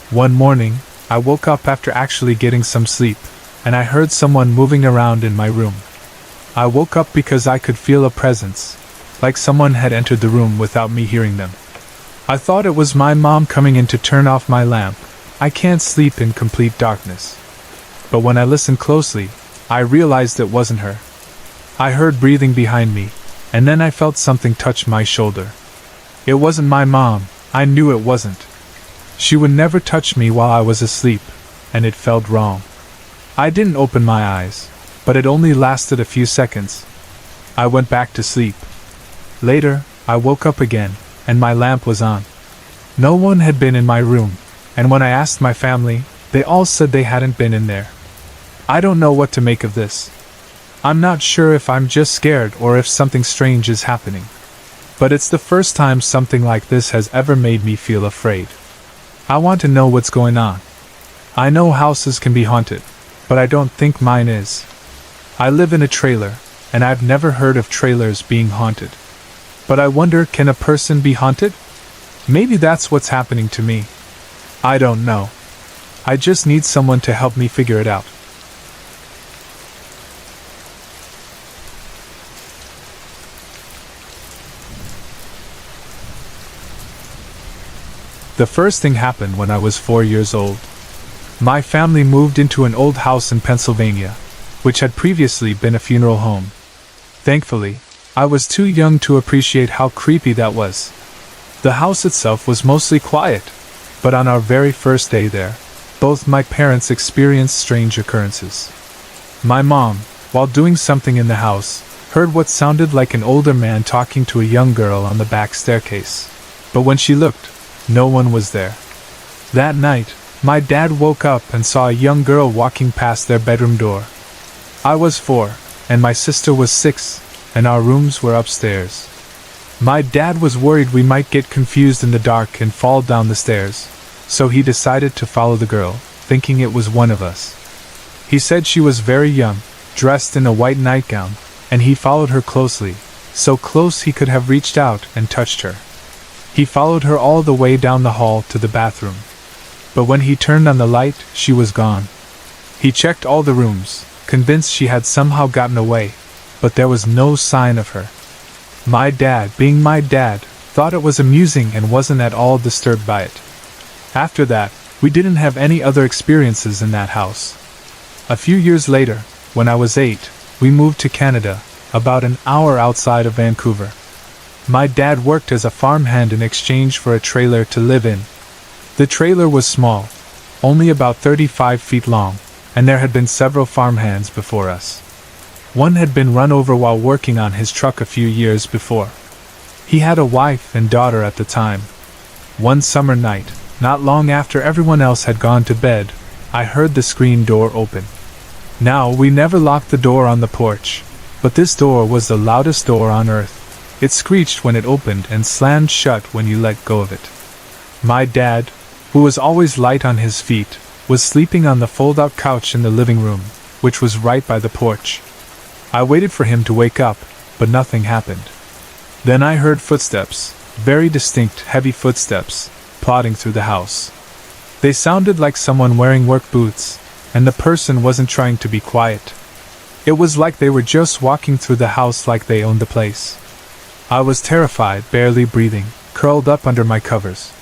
Speaker 1: One morning, I woke up after actually getting some sleep, and I heard someone moving around in my room. I woke up because I could feel a presence, like someone had entered the room without me hearing them. I thought it was my mom coming in to turn off my lamp. I can't sleep in complete darkness. But when I listened closely, I realized it wasn't her. I heard breathing behind me, and then I felt something touch my shoulder. It wasn't my mom, I knew it wasn't. She would never touch me while I was asleep, and it felt wrong. I didn't open my eyes, but it only lasted a few seconds. I went back to sleep. Later, I woke up again, and my lamp was on. No one had been in my room, and when I asked my family, they all said they hadn't been in there. I don't know what to make of this. I'm not sure if I'm just scared or if something strange is happening. But it's the first time something like this has ever made me feel afraid. I want to know what's going on. I know houses can be haunted, but I don't think mine is. I live in a trailer, and I've never heard of trailers being haunted. But I wonder, can a person be haunted? Maybe that's what's happening to me. I don't know. I just need someone to help me figure it out. The first thing happened when I was 4 years old. My family moved into an old house in Pennsylvania, which had previously been a funeral home. Thankfully, I was too young to appreciate how creepy that was. The house itself was mostly quiet, but on our very first day there, both my parents experienced strange occurrences. My mom, while doing something in the house, heard what sounded like an older man talking to a young girl on the back staircase. But when she looked, no one was there. That night, my dad woke up and saw a young girl walking past their bedroom door. I was 4, and my sister was 6, and our rooms were upstairs. My dad was worried we might get confused in the dark and fall down the stairs, so he decided to follow the girl, thinking it was one of us. He said she was very young, dressed in a white nightgown, and he followed her closely, so close he could have reached out and touched her. He followed her all the way down the hall to the bathroom. But when he turned on the light, she was gone. He checked all the rooms, convinced she had somehow gotten away, but there was no sign of her. My dad, being my dad, thought it was amusing and wasn't at all disturbed by it. After that, we didn't have any other experiences in that house. A few years later, when I was 8, we moved to Canada, about an hour outside of Vancouver. My dad worked as a farmhand in exchange for a trailer to live in. The trailer was small, only about 35 feet long, and there had been several farmhands before us. One had been run over while working on his truck a few years before. He had a wife and daughter at the time. One summer night, not long after everyone else had gone to bed, I heard the screen door open. Now, we never locked the door on the porch, but this door was the loudest door on earth. It screeched when it opened and slammed shut when you let go of it. My dad, who was always light on his feet, was sleeping on the fold-out couch in the living room, which was right by the porch. I waited for him to wake up, but nothing happened. Then I heard footsteps, very distinct, heavy footsteps, plodding through the house. They sounded like someone wearing work boots, and the person wasn't trying to be quiet. It was like they were just walking through the house like they owned the place. I was terrified, barely breathing, curled up under my covers.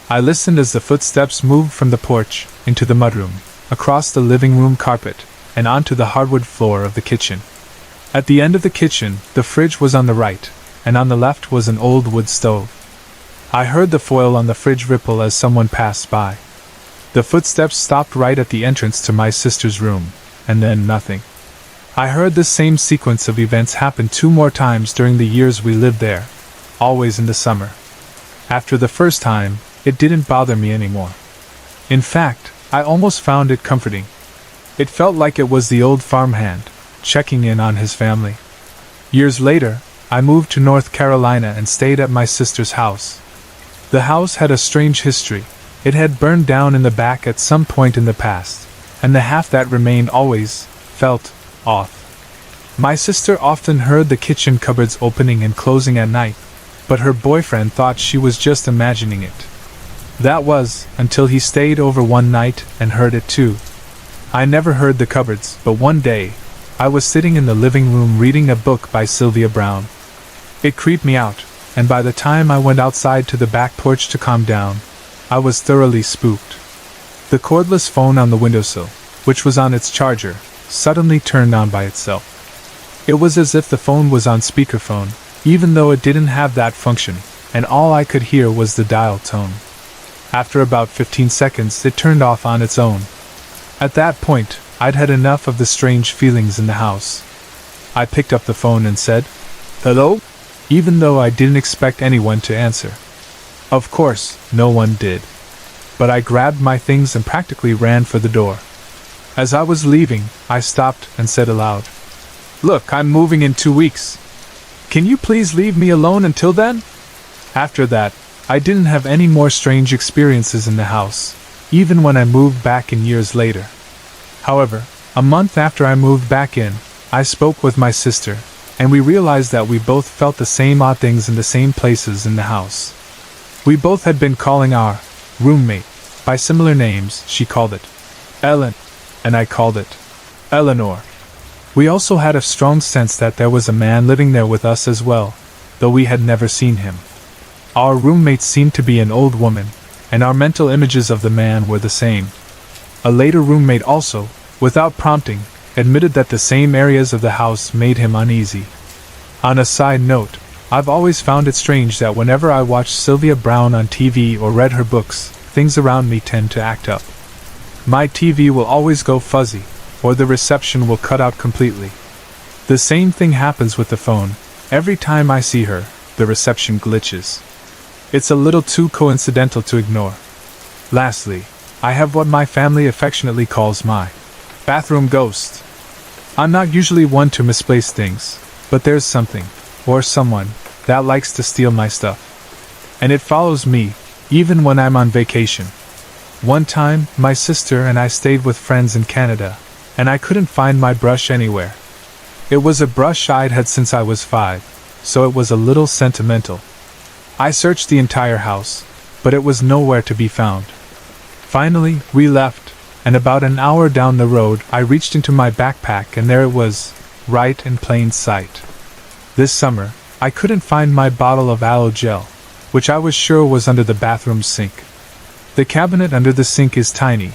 Speaker 1: I listened as the footsteps moved from the porch, into the mudroom, across the living room carpet, and onto the hardwood floor of the kitchen. At the end of the kitchen, the fridge was on the right, and on the left was an old wood stove. I heard the foil on the fridge ripple as someone passed by. The footsteps stopped right at the entrance to my sister's room, and then nothing. I heard this same sequence of events happen 2 more times during the years we lived there, always in the summer. After the first time, it didn't bother me anymore. In fact, I almost found it comforting. It felt like it was the old farmhand, checking in on his family. Years later, I moved to North Carolina and stayed at my sister's house. The house had a strange history. It had burned down in the back at some point in the past, and the half that remained always felt off. My sister often heard the kitchen cupboards opening and closing at night, but her boyfriend thought she was just imagining it. That was, until he stayed over one night and heard it too. I never heard the cupboards, but one day, I was sitting in the living room reading a book by Sylvia Browne. It creeped me out, and by the time I went outside to the back porch to calm down, I was thoroughly spooked. The cordless phone on the windowsill, which was on its charger, suddenly turned on by itself. It was as if the phone was on speakerphone, even though it didn't have that function, and all I could hear was the dial tone. After about 15 seconds, it turned off on its own. At that point, I'd had enough of the strange feelings in the house. I picked up the phone and said, "Hello?" even though I didn't expect anyone to answer. Of course, no one did. But I grabbed my things and practically ran for the door. As I was leaving, I stopped and said aloud, "Look, I'm moving in 2 weeks. Can you please leave me alone until then?" After that, I didn't have any more strange experiences in the house, even when I moved back in years later. However, a month after I moved back in, I spoke with my sister, and we realized that we both felt the same odd things in the same places in the house. We both had been calling our roommate by similar names. She called it Ellen, and I called it Eleanor. We also had a strong sense that there was a man living there with us as well, though we had never seen him. Our roommate seemed to be an old woman, and our mental images of the man were the same. A later roommate also, without prompting, admitted that the same areas of the house made him uneasy. On a side note, I've always found it strange that whenever I watch Sylvia Browne on TV or read her books, things around me tend to act up. My TV will always go fuzzy, or the reception will cut out completely. The same thing happens with the phone. Every time I see her, the reception glitches. It's a little too coincidental to ignore. Lastly, I have what my family affectionately calls my bathroom ghost. I'm not usually one to misplace things, but there's something, or someone, that likes to steal my stuff. And it follows me, even when I'm on vacation. One time, my sister and I stayed with friends in Canada, and I couldn't find my brush anywhere. It was a brush I'd had since I was 5, so it was a little sentimental. I searched the entire house, but it was nowhere to be found. Finally, we left, and about an hour down the road I reached into my backpack and there it was, right in plain sight. This summer, I couldn't find my bottle of aloe gel, which I was sure was under the bathroom sink. The cabinet under the sink is tiny,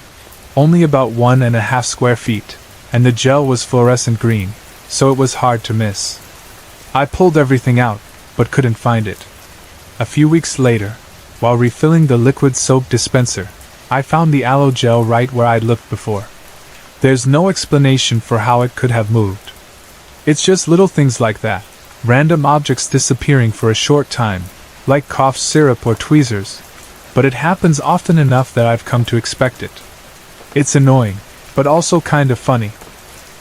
Speaker 1: only about 1.5 square feet, and the gel was fluorescent green, so it was hard to miss. I pulled everything out, but couldn't find it. A few weeks later, while refilling the liquid soap dispenser, I found the aloe gel right where I'd looked before. There's no explanation for how it could have moved. It's just little things like that, random objects disappearing for a short time, like cough syrup or tweezers, but it happens often enough that I've come to expect it. It's annoying, but also kind of funny.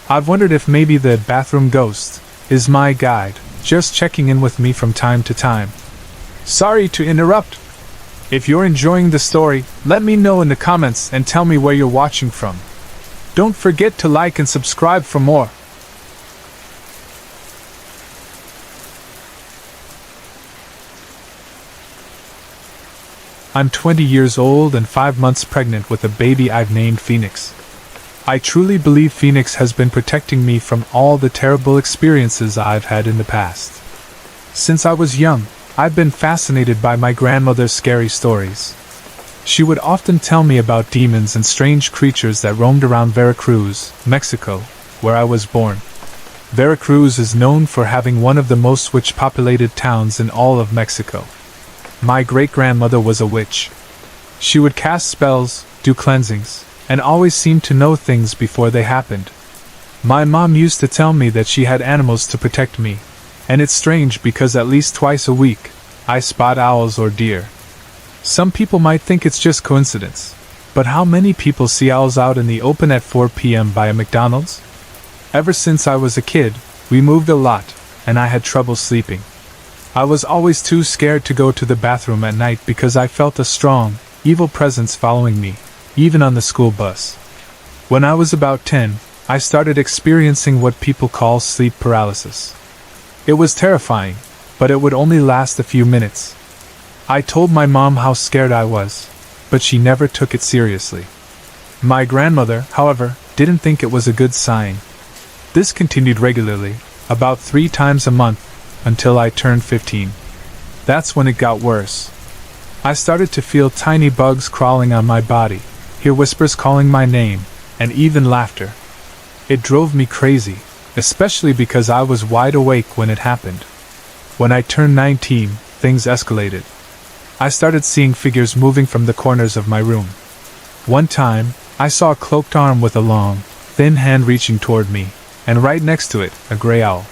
Speaker 1: I've wondered if maybe the bathroom ghost is my guide, just checking in with me from time to time. Sorry to interrupt. If you're enjoying the story, let me know in the comments and tell me where you're watching from. Don't forget to like and subscribe for more. I'm 20 years old and 5 months pregnant with a baby I've named Phoenix. I truly believe Phoenix has been protecting me from all the terrible experiences I've had in the past. Since I was young, I've been fascinated by my grandmother's scary stories. She would often tell me about demons and strange creatures that roamed around Veracruz, Mexico, where I was born. Veracruz is known for having one of the most witch-populated towns in all of Mexico. My great-grandmother was a witch. She would cast spells, do cleansings, and always seemed to know things before they happened. My mom used to tell me that she had animals to protect me, and it's strange because at least twice a week, I spot owls or deer. Some people might think it's just coincidence, but how many people see owls out in the open at 4 p.m. by a McDonald's? Ever since I was a kid, we moved a lot, and I had trouble sleeping. I was always too scared to go to the bathroom at night because I felt a strong, evil presence following me, even on the school bus. When I was about 10, I started experiencing what people call sleep paralysis. It was terrifying, but it would only last a few minutes. I told my mom how scared I was, but she never took it seriously. My grandmother, however, didn't think it was a good sign. This continued regularly, about 3 times a month, until I turned 15. That's when it got worse. I started to feel tiny bugs crawling on my body, hear whispers calling my name, and even laughter. It drove me crazy, especially because I was wide awake when it happened. When I turned 19, things escalated. I started seeing figures moving from the corners of my room. One time, I saw a cloaked arm with a long, thin hand reaching toward me, and right next to it, a gray owl.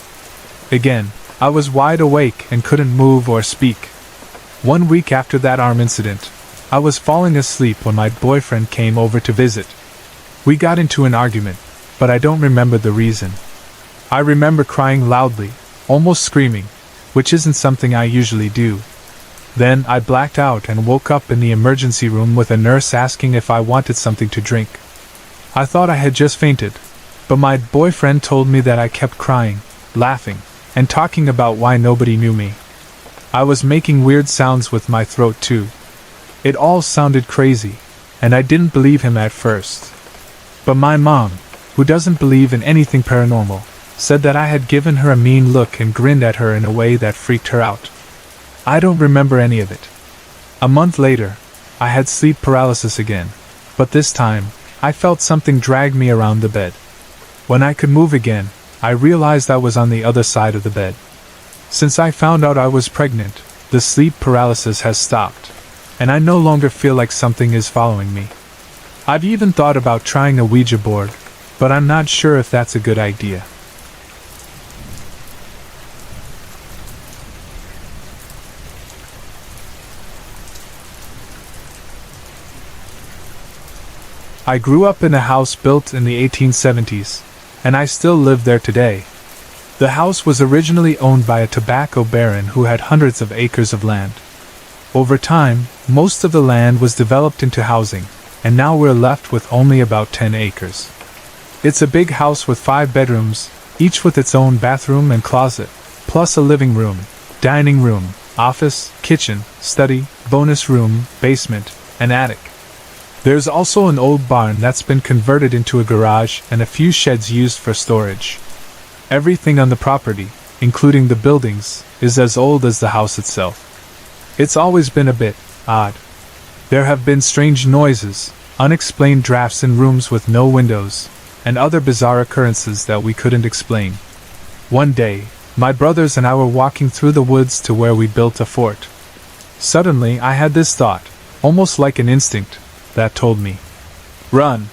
Speaker 1: Again, I was wide awake and couldn't move or speak. 1 week after that arm incident, I was falling asleep when my boyfriend came over to visit. We got into an argument, but I don't remember the reason. I remember crying loudly, almost screaming, which isn't something I usually do. Then I blacked out and woke up in the emergency room with a nurse asking if I wanted something to drink. I thought I had just fainted, but my boyfriend told me that I kept crying, laughing, and talking about why nobody knew me. I was making weird sounds with my throat too. It all sounded crazy, and I didn't believe him at first. But my mom, who doesn't believe in anything paranormal, said that I had given her a mean look and grinned at her in a way that freaked her out. I don't remember any of it. A month later, I had sleep paralysis again, but this time, I felt something drag me around the bed. When I could move again, I realized I was on the other side of the bed. Since I found out I was pregnant, the sleep paralysis has stopped, and I no longer feel like something is following me. I've even thought about trying a Ouija board, but I'm not sure if that's a good idea. I grew up in a house built in the 1870s, and I still live there today. The house was originally owned by a tobacco baron who had hundreds of acres of land. Over time, most of the land was developed into housing, and now we're left with only about 10 acres. It's a big house with 5 bedrooms, each with its own bathroom and closet, plus a living room, dining room, office, kitchen, study, bonus room, basement, and attic. There's also an old barn that's been converted into a garage and a few sheds used for storage. Everything on the property, including the buildings, is as old as the house itself. It's always been a bit odd. There have been strange noises, unexplained drafts in rooms with no windows, and other bizarre occurrences that we couldn't explain. One day, my brothers and I were walking through the woods to where we built a fort. Suddenly, I had this thought, almost like an instinct, that told me, "Run!"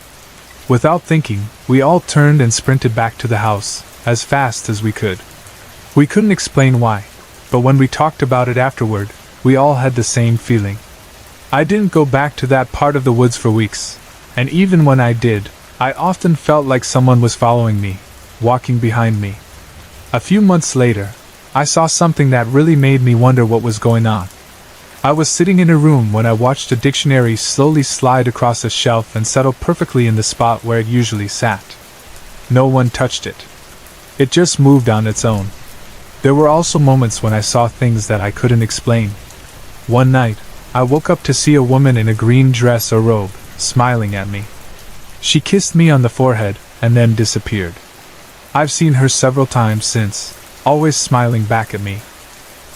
Speaker 1: Without thinking, we all turned and sprinted back to the house, as fast as we could. We couldn't explain why, but when we talked about it afterward, we all had the same feeling. I didn't go back to that part of the woods for weeks, and even when I did, I often felt like someone was following me, walking behind me. A few months later, I saw something that really made me wonder what was going on. I was sitting in a room when I watched a dictionary slowly slide across a shelf and settle perfectly in the spot where it usually sat. No one touched it. It just moved on its own. There were also moments when I saw things that I couldn't explain. One night, I woke up to see a woman in a green dress or robe, smiling at me. She kissed me on the forehead, and then disappeared. I've seen her several times since, always smiling back at me.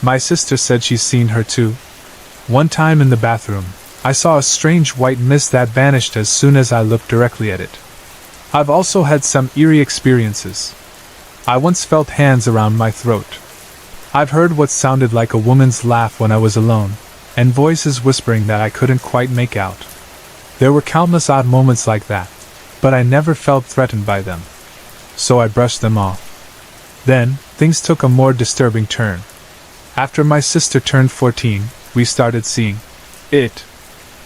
Speaker 1: My sister said she's seen her too. One time in the bathroom, I saw a strange white mist that vanished as soon as I looked directly at it. I've also had some eerie experiences. I once felt hands around my throat. I've heard what sounded like a woman's laugh when I was alone, and voices whispering that I couldn't quite make out. There were countless odd moments like that, but I never felt threatened by them. So I brushed them off. Then, things took a more disturbing turn. After my sister turned 14, we started seeing it.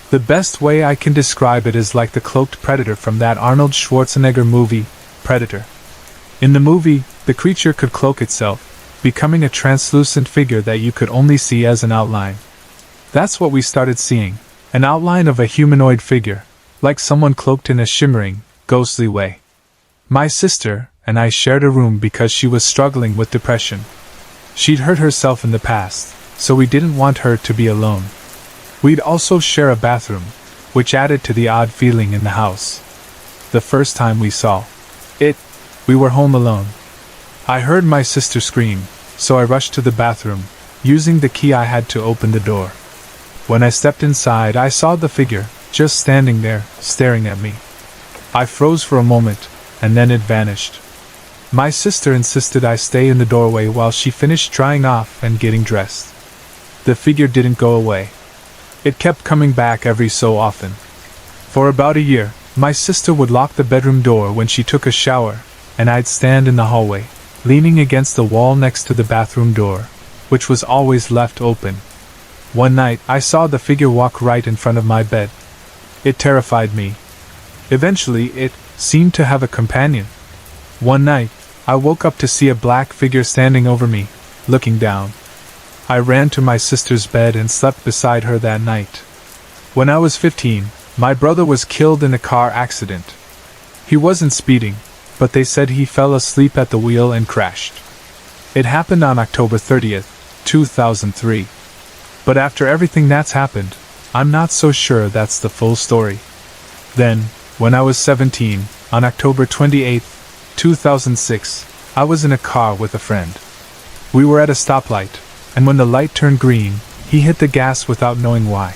Speaker 1: The best way I can describe it is like the cloaked predator from that Arnold Schwarzenegger movie, Predator. In the movie, the creature could cloak itself, becoming a translucent figure that you could only see as an outline. That's what we started seeing, an outline of a humanoid figure, like someone cloaked in a shimmering, ghostly way. My sister and I shared a room because she was struggling with depression. She'd hurt herself in the past, so we didn't want her to be alone. We'd also share a bathroom, which added to the odd feeling in the house. The first time we saw it, we were home alone. I heard my sister scream, so I rushed to the bathroom, using the key I had to open the door. When I stepped inside, I saw the figure, just standing there, staring at me. I froze for a moment, and then it vanished. My sister insisted I stay in the doorway while she finished drying off and getting dressed. The figure didn't go away. It kept coming back every so often. For about a year, my sister would lock the bedroom door when she took a shower, and I'd stand in the hallway, leaning against the wall next to the bathroom door, which was always left open. One night, I saw the figure walk right in front of my bed. It terrified me. Eventually, it seemed to have a companion. One night, I woke up to see a black figure standing over me, looking down. I ran to my sister's bed and slept beside her that night. When I was 15, my brother was killed in a car accident. He wasn't speeding, but they said he fell asleep at the wheel and crashed. It happened on October 30th, 2003. But after everything that's happened, I'm not so sure that's the full story. Then, when I was 17, on October 28th, 2006, I was in a car with a friend. We were at a stoplight, and when the light turned green, he hit the gas without knowing why.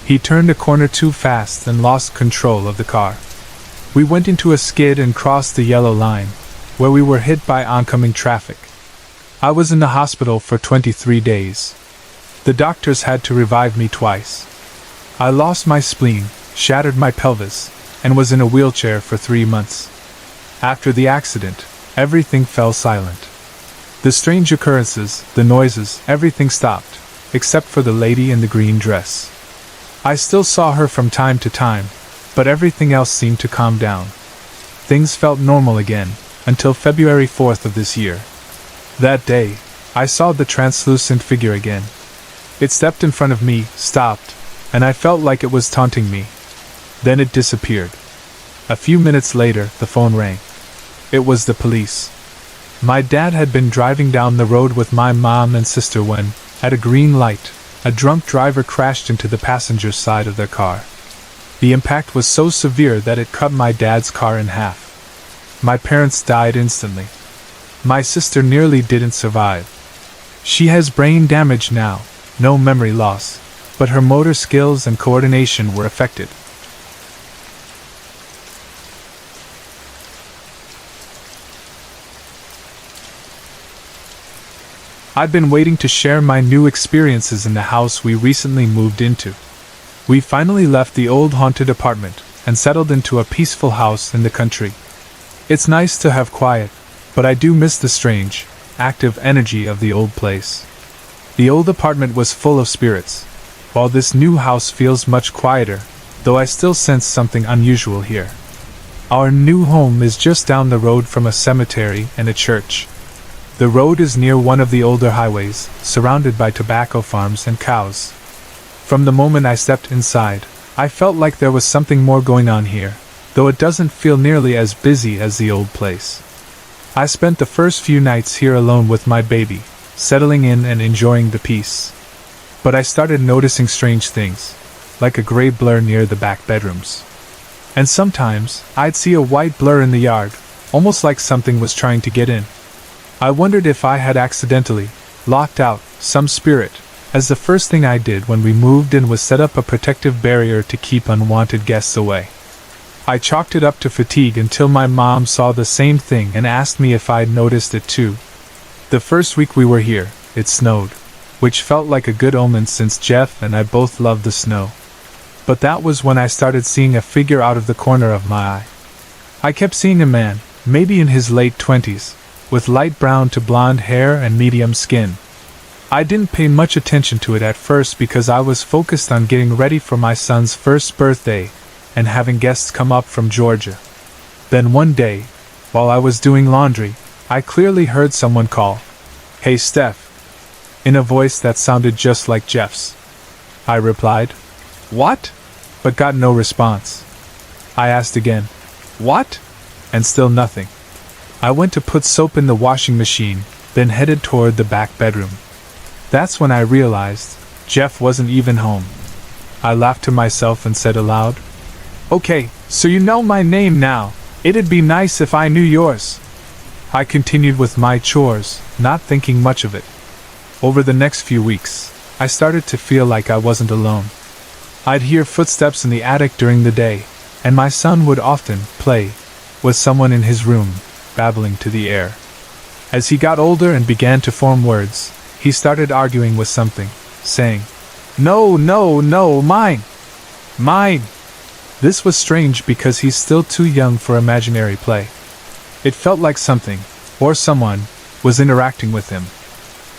Speaker 1: He turned a corner too fast and lost control of the car. We went into a skid and crossed the yellow line, where we were hit by oncoming traffic. I was in the hospital for 23 days. The doctors had to revive me twice. I lost my spleen, shattered my pelvis, and was in a wheelchair for 3 months. After the accident, everything fell silent. The strange occurrences, the noises, everything stopped, except for the lady in the green dress. I still saw her from time to time, but everything else seemed to calm down. Things felt normal again, until February 4th of this year. That day, I saw the translucent figure again. It stepped in front of me, stopped, and I felt like it was taunting me. Then it disappeared. A few minutes later, the phone rang. It was the police. My dad had been driving down the road with my mom and sister when, at a green light, a drunk driver crashed into the passenger side of their car. The impact was so severe that it cut my dad's car in half. My parents died instantly. My sister nearly didn't survive. She has brain damage now, no memory loss, but her motor skills and coordination were affected. I've been waiting to share my new experiences in the house we recently moved into. We finally left the old haunted apartment and settled into a peaceful house in the country. It's nice to have quiet, but I do miss the strange, active energy of the old place. The old apartment was full of spirits, while this new house feels much quieter, though I still sense something unusual here. Our new home is just down the road from a cemetery and a church. The road is near one of the older highways, surrounded by tobacco farms and cows. From the moment I stepped inside, I felt like there was something more going on here, though it doesn't feel nearly as busy as the old place. I spent the first few nights here alone with my baby, settling in and enjoying the peace. But I started noticing strange things, like a gray blur near the back bedrooms. And sometimes, I'd see a white blur in the yard, almost like something was trying to get in. I wondered if I had accidentally locked out some spirit, as the first thing I did when we moved in was set up a protective barrier to keep unwanted guests away. I chalked it up to fatigue until my mom saw the same thing and asked me if I'd noticed it too. The first week we were here, it snowed, which felt like a good omen since Jeff and I both loved the snow. But that was when I started seeing a figure out of the corner of my eye. I kept seeing a man, maybe in his late 20s, with light brown to blonde hair and medium skin. I didn't pay much attention to it at first because I was focused on getting ready for my son's first birthday and having guests come up from Georgia. Then one day, while I was doing laundry, I clearly heard someone call, "Hey Steph," in a voice that sounded just like Jeff's. I replied, "What?" but got no response. I asked again, "What?" and still nothing. I went to put soap in the washing machine, then headed toward the back bedroom. That's when I realized Jeff wasn't even home. I laughed to myself and said aloud, "Okay, so you know my name now. It'd be nice if I knew yours." I continued with my chores, not thinking much of it. Over the next few weeks, I started to feel like I wasn't alone. I'd hear footsteps in the attic during the day, and my son would often play with someone in his room, babbling to the air. As he got older and began to form words, he started arguing with something, saying, "No, no, no, mine! Mine!" This was strange because he's still too young for imaginary play. It felt like something, or someone, was interacting with him.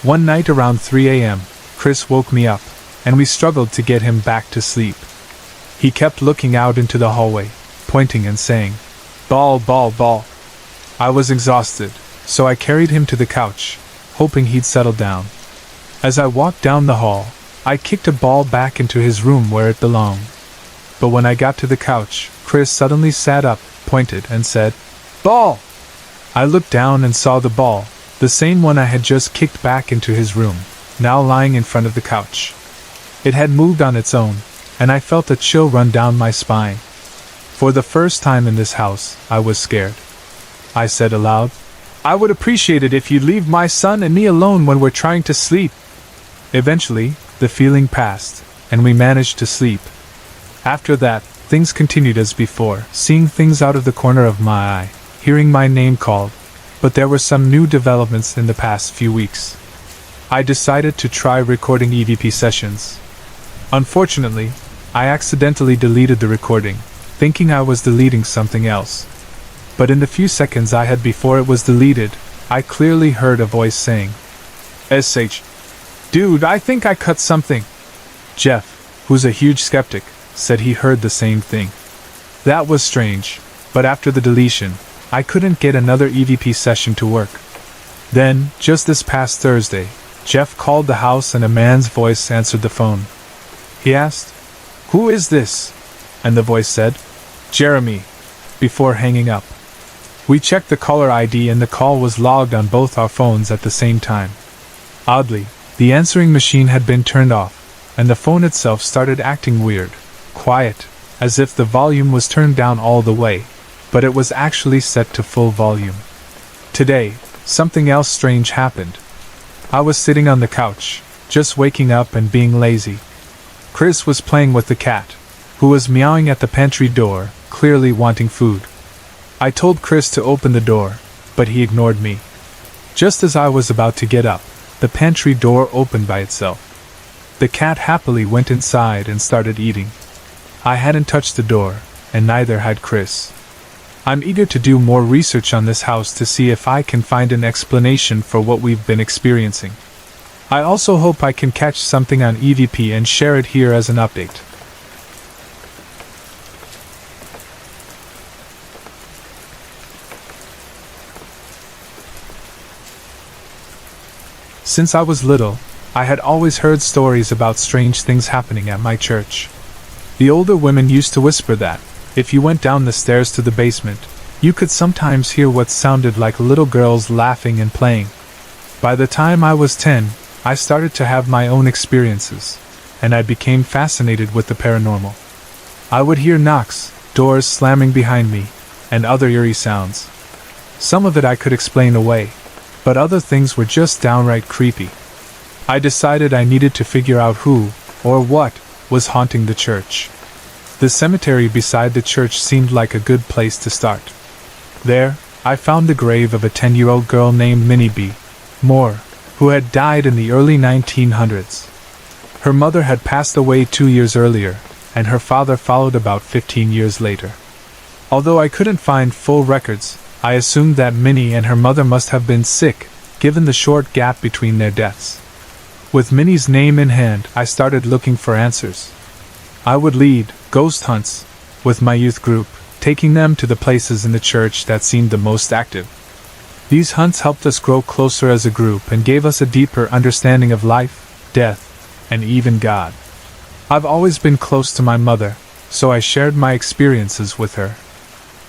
Speaker 1: One night around 3 a.m., Chris woke me up, and we struggled to get him back to sleep. He kept looking out into the hallway, pointing and saying, "Ball, ball, ball." I was exhausted, so I carried him to the couch, hoping he'd settle down. As I walked down the hall, I kicked a ball back into his room where it belonged. But when I got to the couch, Chris suddenly sat up, pointed, and said, "Ball!" I looked down and saw the ball, the same one I had just kicked back into his room, now lying in front of the couch. It had moved on its own, and I felt a chill run down my spine. For the first time in this house, I was scared. I said aloud, "I would appreciate it if you'd leave my son and me alone when we're trying to sleep." Eventually, the feeling passed, and we managed to sleep. After that, things continued as before, seeing things out of the corner of my eye, hearing my name called, but there were some new developments in the past few weeks. I decided to try recording EVP sessions. Unfortunately, I accidentally deleted the recording, thinking I was deleting something else. But in the few seconds I had before it was deleted, I clearly heard a voice saying, "SH. Dude, I think I cut something." Jeff, who's a huge skeptic, said he heard the same thing. That was strange, but after the deletion, I couldn't get another EVP session to work. Then, just this past Thursday, Jeff called the house and a man's voice answered the phone. He asked, "Who is this?" And the voice said, "Jeremy," before hanging up. We checked the caller ID and the call was logged on both our phones at the same time. Oddly, the answering machine had been turned off, and the phone itself started acting weird, quiet, as if the volume was turned down all the way, but it was actually set to full volume. Today, something else strange happened. I was sitting on the couch, just waking up and being lazy. Chris was playing with the cat, who was meowing at the pantry door, clearly wanting food. I told Chris to open the door, but he ignored me. Just as I was about to get up, the pantry door opened by itself. The cat happily went inside and started eating. I hadn't touched the door, and neither had Chris. I'm eager to do more research on this house to see if I can find an explanation for what we've been experiencing. I also hope I can catch something on EVP and share it here as an update. Since I was little, I had always heard stories about strange things happening at my church. The older women used to whisper that, if you went down the stairs to the basement, you could sometimes hear what sounded like little girls laughing and playing. By the time I was 10, I started to have my own experiences, and I became fascinated with the paranormal. I would hear knocks, doors slamming behind me, and other eerie sounds. Some of it I could explain away, but other things were just downright creepy. I decided I needed to figure out who, or what, was haunting the church. The cemetery beside the church seemed like a good place to start. There, I found the grave of a 10-year-old girl named Minnie B. Moore, who had died in the early 1900s. Her mother had passed away 2 years earlier, and her father followed about 15 years later. Although I couldn't find full records, I assumed that Minnie and her mother must have been sick, given the short gap between their deaths. With Minnie's name in hand, I started looking for answers. I would lead ghost hunts with my youth group, taking them to the places in the church that seemed the most active. These hunts helped us grow closer as a group and gave us a deeper understanding of life, death, and even God. I've always been close to my mother, so I shared my experiences with her.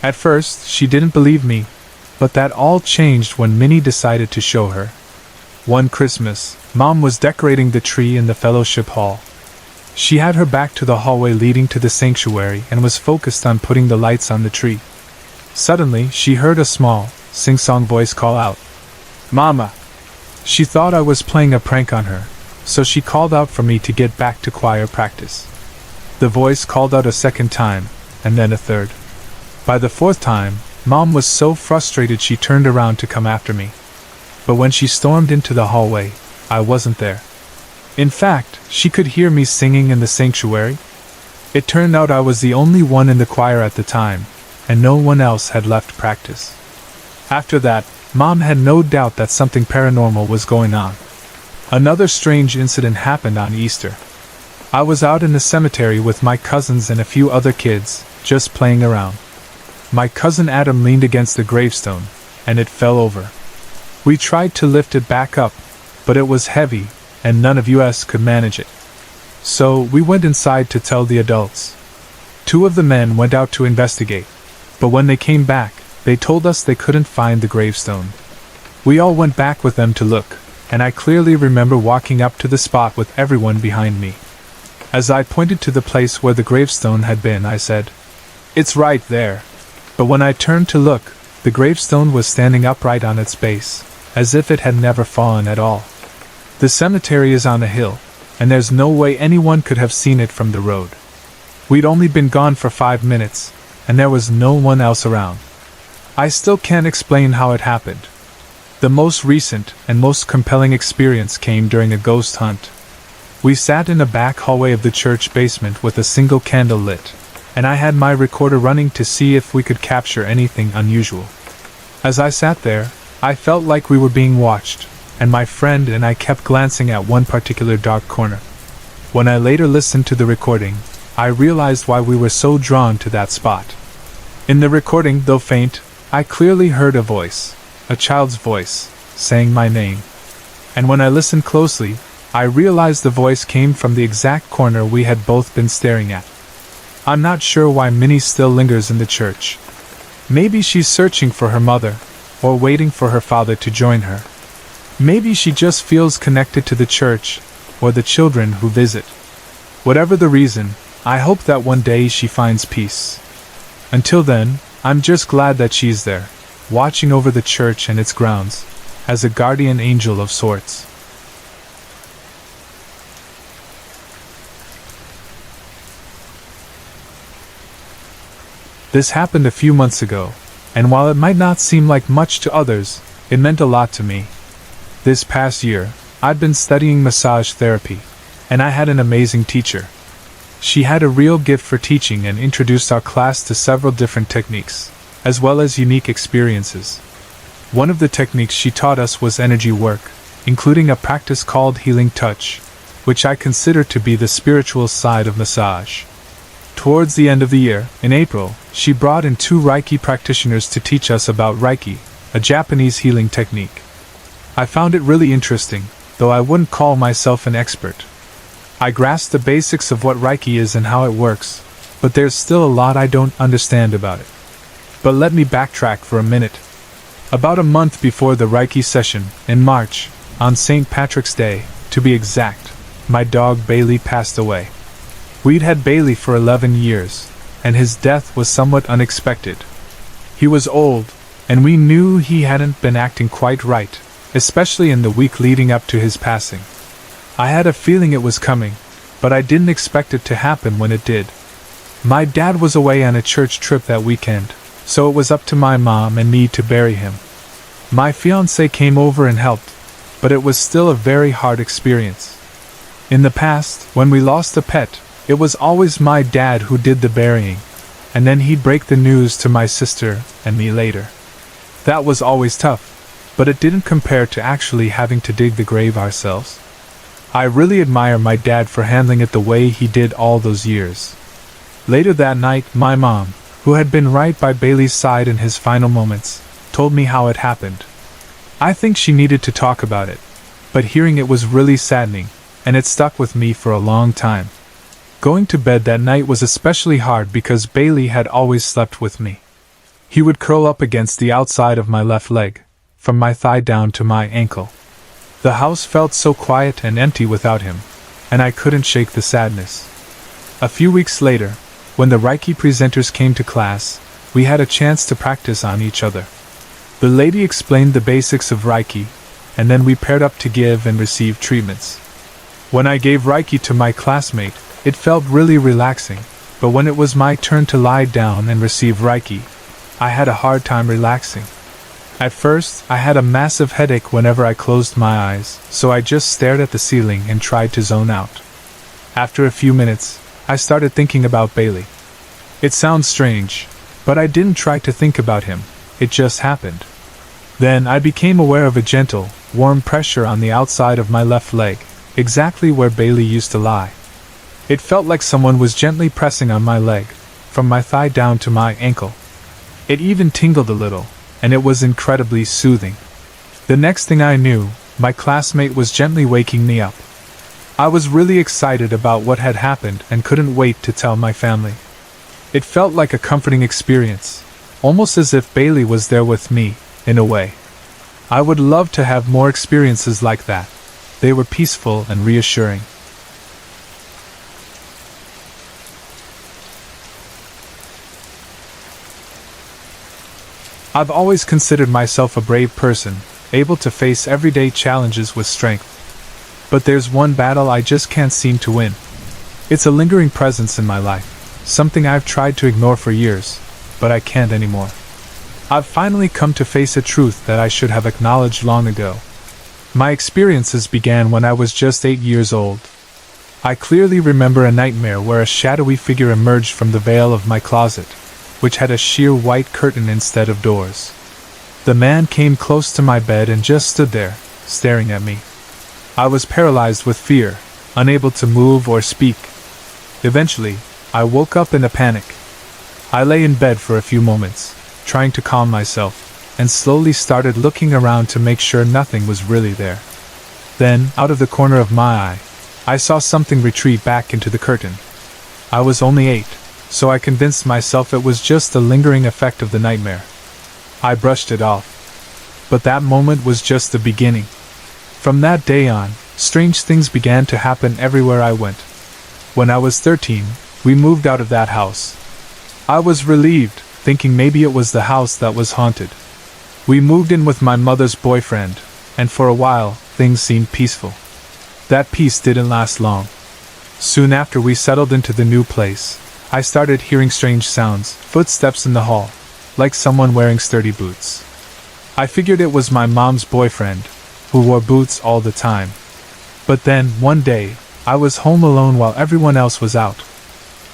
Speaker 1: At first, she didn't believe me, but that all changed when Minnie decided to show her. One Christmas, Mom was decorating the tree in the fellowship hall. She had her back to the hallway leading to the sanctuary and was focused on putting the lights on the tree. Suddenly, she heard a small, sing-song voice call out, "Mama!" She thought I was playing a prank on her, so she called out for me to get back to choir practice. The voice called out a second time, and then a third. By the fourth time, Mom was so frustrated she turned around to come after me. But when she stormed into the hallway, I wasn't there. In fact, she could hear me singing in the sanctuary. It turned out I was the only one in the choir at the time, and no one else had left practice. After that, Mom had no doubt that something paranormal was going on. Another strange incident happened on Easter. I was out in the cemetery with my cousins and a few other kids, just playing around. My cousin Adam leaned against the gravestone, and it fell over. We tried to lift it back up, but it was heavy, and none of us could manage it. So we went inside to tell the adults. Two of the men went out to investigate, but when they came back, they told us they couldn't find the gravestone. We all went back with them to look, and I clearly remember walking up to the spot with everyone behind me. As I pointed to the place where the gravestone had been, I said, "It's right there." But when I turned to look, the gravestone was standing upright on its base, as if it had never fallen at all. The cemetery is on a hill, and there's no way anyone could have seen it from the road. We'd only been gone for 5 minutes, and there was no one else around. I still can't explain how it happened. The most recent and most compelling experience came during a ghost hunt. We sat in a back hallway of the church basement with a single candle lit, and I had my recorder running to see if we could capture anything unusual. As I sat there, I felt like we were being watched, and my friend and I kept glancing at one particular dark corner. When I later listened to the recording, I realized why we were so drawn to that spot. In the recording, though faint, I clearly heard a voice, a child's voice, saying my name. And when I listened closely, I realized the voice came from the exact corner we had both been staring at. I'm not sure why Minnie still lingers in the church. Maybe she's searching for her mother, or waiting for her father to join her. Maybe she just feels connected to the church, or the children who visit. Whatever the reason, I hope that one day she finds peace. Until then, I'm just glad that she's there, watching over the church and its grounds, as a guardian angel of sorts. This happened a few months ago, and while it might not seem like much to others, it meant a lot to me. This past year, I'd been studying massage therapy, and I had an amazing teacher. She had a real gift for teaching and introduced our class to several different techniques, as well as unique experiences. One of the techniques she taught us was energy work, including a practice called healing touch, which I consider to be the spiritual side of massage. Towards the end of the year, in April, she brought in 2 Reiki practitioners to teach us about Reiki, a Japanese healing technique. I found it really interesting, though I wouldn't call myself an expert. I grasped the basics of what Reiki is and how it works, but there's still a lot I don't understand about it. But let me backtrack for a minute. About a month before the Reiki session, in March, on St. Patrick's Day, to be exact, my dog Bailey passed away. We'd had Bailey for 11 years, and his death was somewhat unexpected. He was old, and we knew he hadn't been acting quite right, especially in the week leading up to his passing. I had a feeling it was coming, but I didn't expect it to happen when it did. My dad was away on a church trip that weekend, so it was up to my mom and me to bury him. My fiancé came over and helped, but it was still a very hard experience. In the past, when we lost a pet, It was always my dad who did the burying, and then he'd break the news to my sister and me later. That was always tough, but it didn't compare to actually having to dig the grave ourselves. I really admire my dad for handling it the way he did all those years. Later that night, my mom, who had been right by Bailey's side in his final moments, told me how it happened. I think she needed to talk about it, but hearing it was really saddening, and it stuck with me for a long time. Going to bed that night was especially hard because Bailey had always slept with me. He would curl up against the outside of my left leg, from my thigh down to my ankle. The house felt so quiet and empty without him, and I couldn't shake the sadness. A few weeks later, when the Reiki presenters came to class, we had a chance to practice on each other. The lady explained the basics of Reiki, and then we paired up to give and receive treatments. When I gave Reiki to my classmate, it felt really relaxing, but when it was my turn to lie down and receive Reiki, I had a hard time relaxing. At first, I had a massive headache whenever I closed my eyes, so I just stared at the ceiling and tried to zone out. After a few minutes, I started thinking about Bailey. It sounds strange, but I didn't try to think about him, it just happened. Then I became aware of a gentle, warm pressure on the outside of my left leg, exactly where Bailey used to lie. It felt like someone was gently pressing on my leg, from my thigh down to my ankle. It even tingled a little, and it was incredibly soothing. The next thing I knew, my classmate was gently waking me up. I was really excited about what had happened and couldn't wait to tell my family. It felt like a comforting experience, almost as if Bailey was there with me, in a way. I would love to have more experiences like that. They were peaceful and reassuring. I've always considered myself a brave person, able to face everyday challenges with strength. But there's one battle I just can't seem to win. It's a lingering presence in my life, something I've tried to ignore for years, but I can't anymore. I've finally come to face a truth that I should have acknowledged long ago. My experiences began when I was just 8 years old. I clearly remember a nightmare where a shadowy figure emerged from the veil of my closet, which had a sheer white curtain instead of doors. The man came close to my bed and just stood there, staring at me. I was paralyzed with fear, unable to move or speak. Eventually, I woke up in a panic. I lay in bed for a few moments, trying to calm myself, and slowly started looking around to make sure nothing was really there. Then, out of the corner of my eye, I saw something retreat back into the curtain. I was only 8, so I convinced myself it was just the lingering effect of the nightmare. I brushed it off. But that moment was just the beginning. From that day on, strange things began to happen everywhere I went. When I was 13, we moved out of that house. I was relieved, thinking maybe it was the house that was haunted. We moved in with my mother's boyfriend, and for a while, things seemed peaceful. That peace didn't last long. Soon after we settled into the new place, I started hearing strange sounds, footsteps in the hall, like someone wearing sturdy boots. I figured it was my mom's boyfriend, who wore boots all the time. But then, one day, I was home alone while everyone else was out.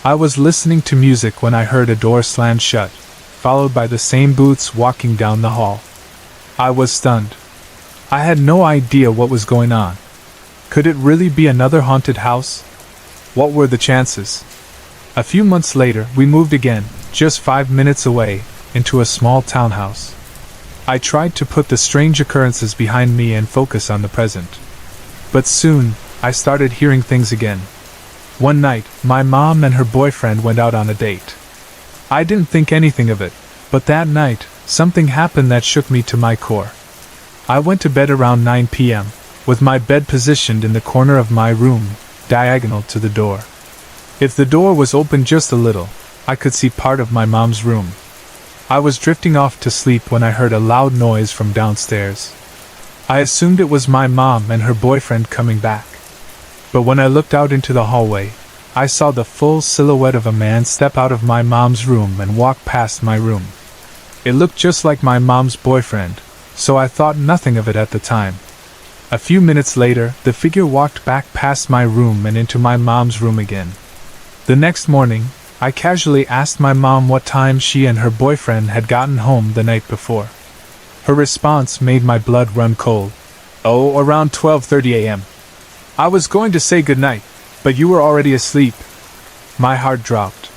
Speaker 1: I was listening to music when I heard a door slam shut, followed by the same boots walking down the hall. I was stunned. I had no idea what was going on. Could it really be another haunted house? What were the chances? A few months later, we moved again, just 5 minutes away, into a small townhouse. I tried to put the strange occurrences behind me and focus on the present. But soon, I started hearing things again. One night, my mom and her boyfriend went out on a date. I didn't think anything of it, but that night, something happened that shook me to my core. I went to bed around 9 p.m., with my bed positioned in the corner of my room, diagonal to the door. If the door was open just a little, I could see part of my mom's room. I was drifting off to sleep when I heard a loud noise from downstairs. I assumed it was my mom and her boyfriend coming back. But when I looked out into the hallway, I saw the full silhouette of a man step out of my mom's room and walk past my room. It looked just like my mom's boyfriend, so I thought nothing of it at the time. A few minutes later, the figure walked back past my room and into my mom's room again. The next morning, I casually asked my mom what time she and her boyfriend had gotten home the night before. Her response made my blood run cold. "Oh, around 12:30 a.m. I was going to say goodnight, but you were already asleep." My heart dropped.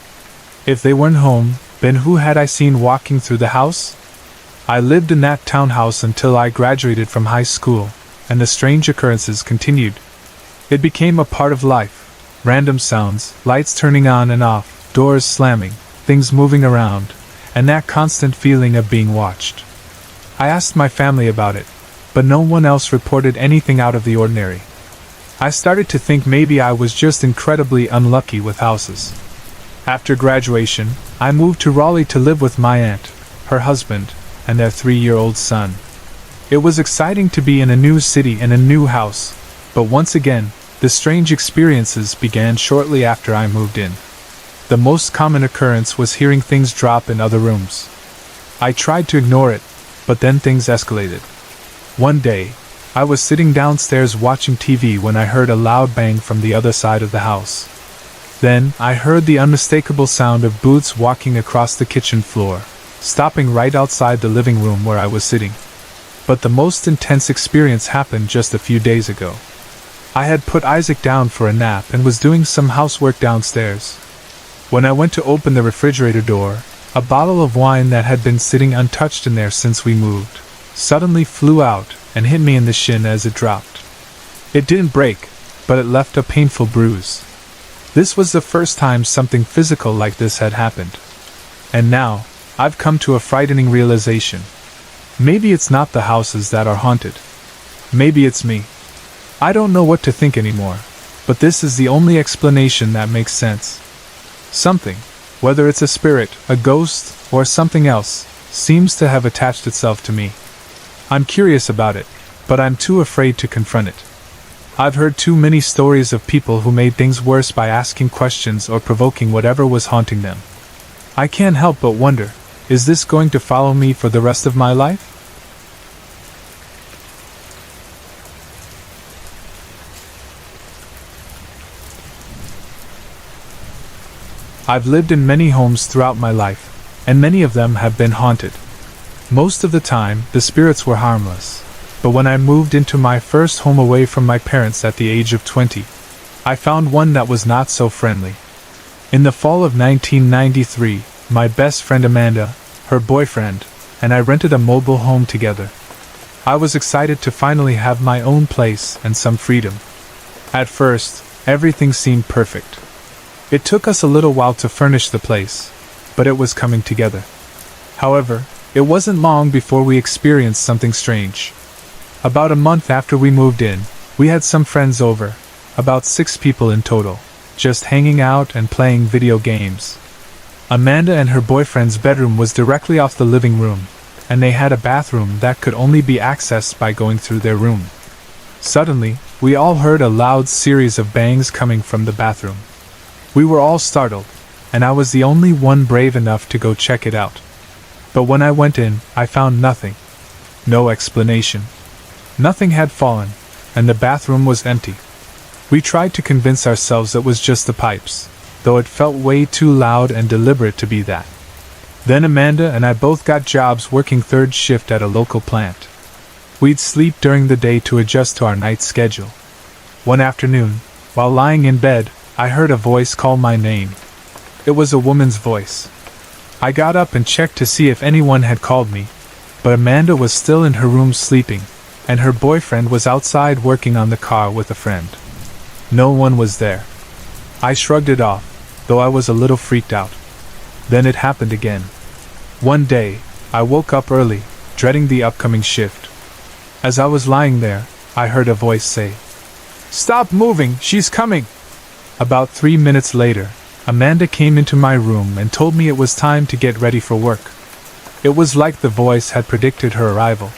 Speaker 1: If they weren't home, then who had I seen walking through the house? I lived in that townhouse until I graduated from high school, and the strange occurrences continued. It became a part of life. Random sounds, lights turning on and off, doors slamming, things moving around, and that constant feeling of being watched. I asked my family about it, but no one else reported anything out of the ordinary. I started to think maybe I was just incredibly unlucky with houses. After graduation, I moved to Raleigh to live with my aunt, her husband, and their 3-year-old son. It was exciting to be in a new city and a new house, but once again, the strange experiences began shortly after I moved in. The most common occurrence was hearing things drop in other rooms. I tried to ignore it, but then things escalated. One day, I was sitting downstairs watching TV when I heard a loud bang from the other side of the house. Then, I heard the unmistakable sound of boots walking across the kitchen floor, stopping right outside the living room where I was sitting. But the most intense experience happened just a few days ago. I had put Isaac down for a nap and was doing some housework downstairs. When I went to open the refrigerator door, a bottle of wine that had been sitting untouched in there since we moved suddenly flew out and hit me in the shin as it dropped. It didn't break, but it left a painful bruise. This was the first time something physical like this had happened. And now, I've come to a frightening realization. Maybe it's not the houses that are haunted. Maybe it's me. I don't know what to think anymore, but this is the only explanation that makes sense. Something, whether it's a spirit, a ghost, or something else, seems to have attached itself to me. I'm curious about it, but I'm too afraid to confront it. I've heard too many stories of people who made things worse by asking questions or provoking whatever was haunting them. I can't help but wonder, is this going to follow me for the rest of my life? I've lived in many homes throughout my life, and many of them have been haunted. Most of the time, the spirits were harmless. But when I moved into my first home away from my parents at the age of 20, I found one that was not so friendly. In the fall of 1993, my best friend Amanda, her boyfriend, and I rented a mobile home together. I was excited to finally have my own place and some freedom. At first, everything seemed perfect. It took us a little while to furnish the place, but it was coming together. However, it wasn't long before we experienced something strange. About a month after we moved in, we had some friends over, about 6 people in total, just hanging out and playing video games. Amanda and her boyfriend's bedroom was directly off the living room, and they had a bathroom that could only be accessed by going through their room. Suddenly, we all heard a loud series of bangs coming from the bathroom. We were all startled, and I was the only one brave enough to go check it out. But when I went in, I found nothing. No explanation. Nothing had fallen, and the bathroom was empty. We tried to convince ourselves it was just the pipes, though it felt way too loud and deliberate to be that. Then Amanda and I both got jobs working third shift at a local plant. We'd sleep during the day to adjust to our night schedule. One afternoon, while lying in bed, I heard a voice call my name. It was a woman's voice. I got up and checked to see if anyone had called me, but Amanda was still in her room sleeping, and her boyfriend was outside working on the car with a friend. No one was there. I shrugged it off, though I was a little freaked out. Then it happened again. One day, I woke up early, dreading the upcoming shift. As I was lying there, I heard a voice say, "Stop moving, she's coming!" About 3 minutes later, Amanda came into my room and told me it was time to get ready for work. It was like the voice had predicted her arrival.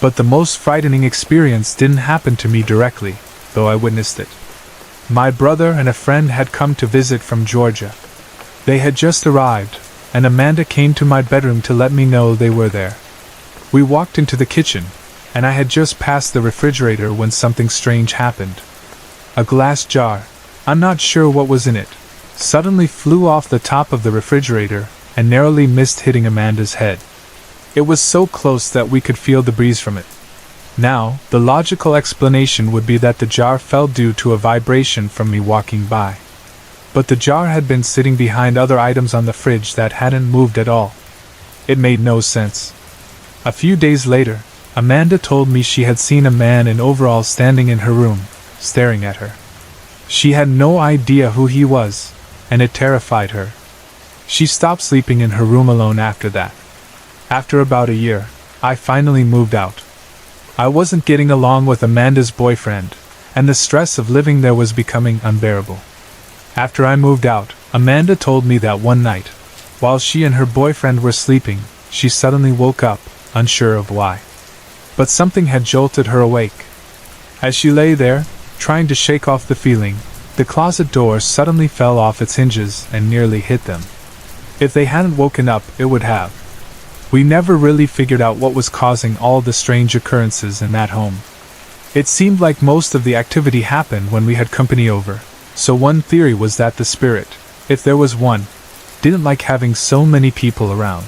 Speaker 1: But the most frightening experience didn't happen to me directly, though I witnessed it. My brother and a friend had come to visit from Georgia. They had just arrived, and Amanda came to my bedroom to let me know they were there. We walked into the kitchen, and I had just passed the refrigerator when something strange happened. A glass jar, I'm not sure what was in it, suddenly flew off the top of the refrigerator and narrowly missed hitting Amanda's head. It was so close that we could feel the breeze from it. Now, the logical explanation would be that the jar fell due to a vibration from me walking by. But the jar had been sitting behind other items on the fridge that hadn't moved at all. It made no sense. A few days later, Amanda told me she had seen a man in overalls standing in her room, staring at her. She had no idea who he was, and it terrified her. She stopped sleeping in her room alone after that. After about a year, I finally moved out. I wasn't getting along with Amanda's boyfriend, and the stress of living there was becoming unbearable. After I moved out, Amanda told me that one night, while she and her boyfriend were sleeping, she suddenly woke up, unsure of why. But something had jolted her awake. As she lay there, trying to shake off the feeling, the closet door suddenly fell off its hinges and nearly hit them. If they hadn't woken up, it would have. We never really figured out what was causing all the strange occurrences in that home. It seemed like most of the activity happened when we had company over, so one theory was that the spirit, if there was one, didn't like having so many people around.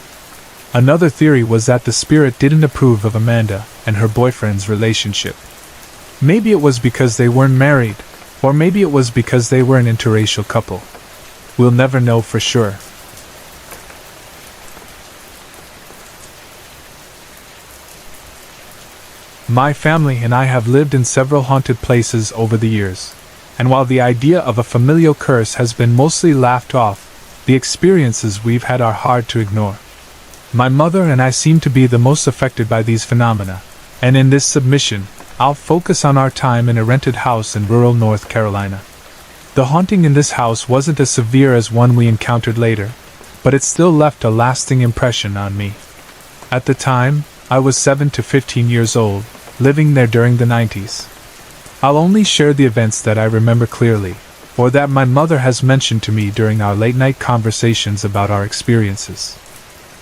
Speaker 1: Another theory was that the spirit didn't approve of Amanda and her boyfriend's relationship. Maybe it was because they weren't married, or maybe it was because they were an interracial couple. We'll never know for sure. My family and I have lived in several haunted places over the years, and while the idea of a familial curse has been mostly laughed off, the experiences we've had are hard to ignore. My mother and I seem to be the most affected by these phenomena, and in this submission, I'll focus on our time in a rented house in rural North Carolina. The haunting in this house wasn't as severe as one we encountered later, but it still left a lasting impression on me. At the time, I was 7 to 15 years old, living there during the 90s. I'll only share the events that I remember clearly, or that my mother has mentioned to me during our late-night conversations about our experiences.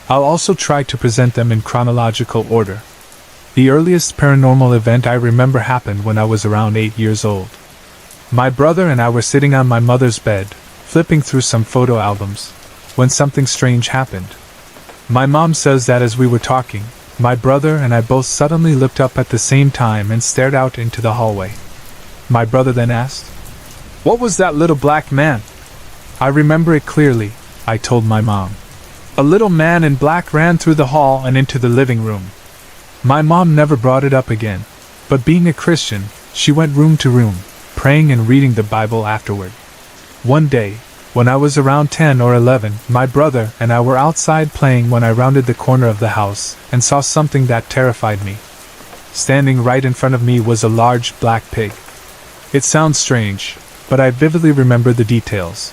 Speaker 1: I'll also try to present them in chronological order. The earliest paranormal event I remember happened when I was around 8 years old. My brother and I were sitting on my mother's bed, flipping through some photo albums, when something strange happened. My mom says that as we were talking, my brother and I both suddenly looked up at the same time and stared out into the hallway. My brother then asked, "What was that little black man?" "I remember it clearly," I told my mom. "A little man in black ran through the hall and into the living room." My mom never brought it up again, but being a Christian, she went room to room, praying and reading the Bible afterward. One day, when I was around 10 or 11, my brother and I were outside playing when I rounded the corner of the house and saw something that terrified me. Standing right in front of me was a large black pig. It sounds strange, but I vividly remember the details.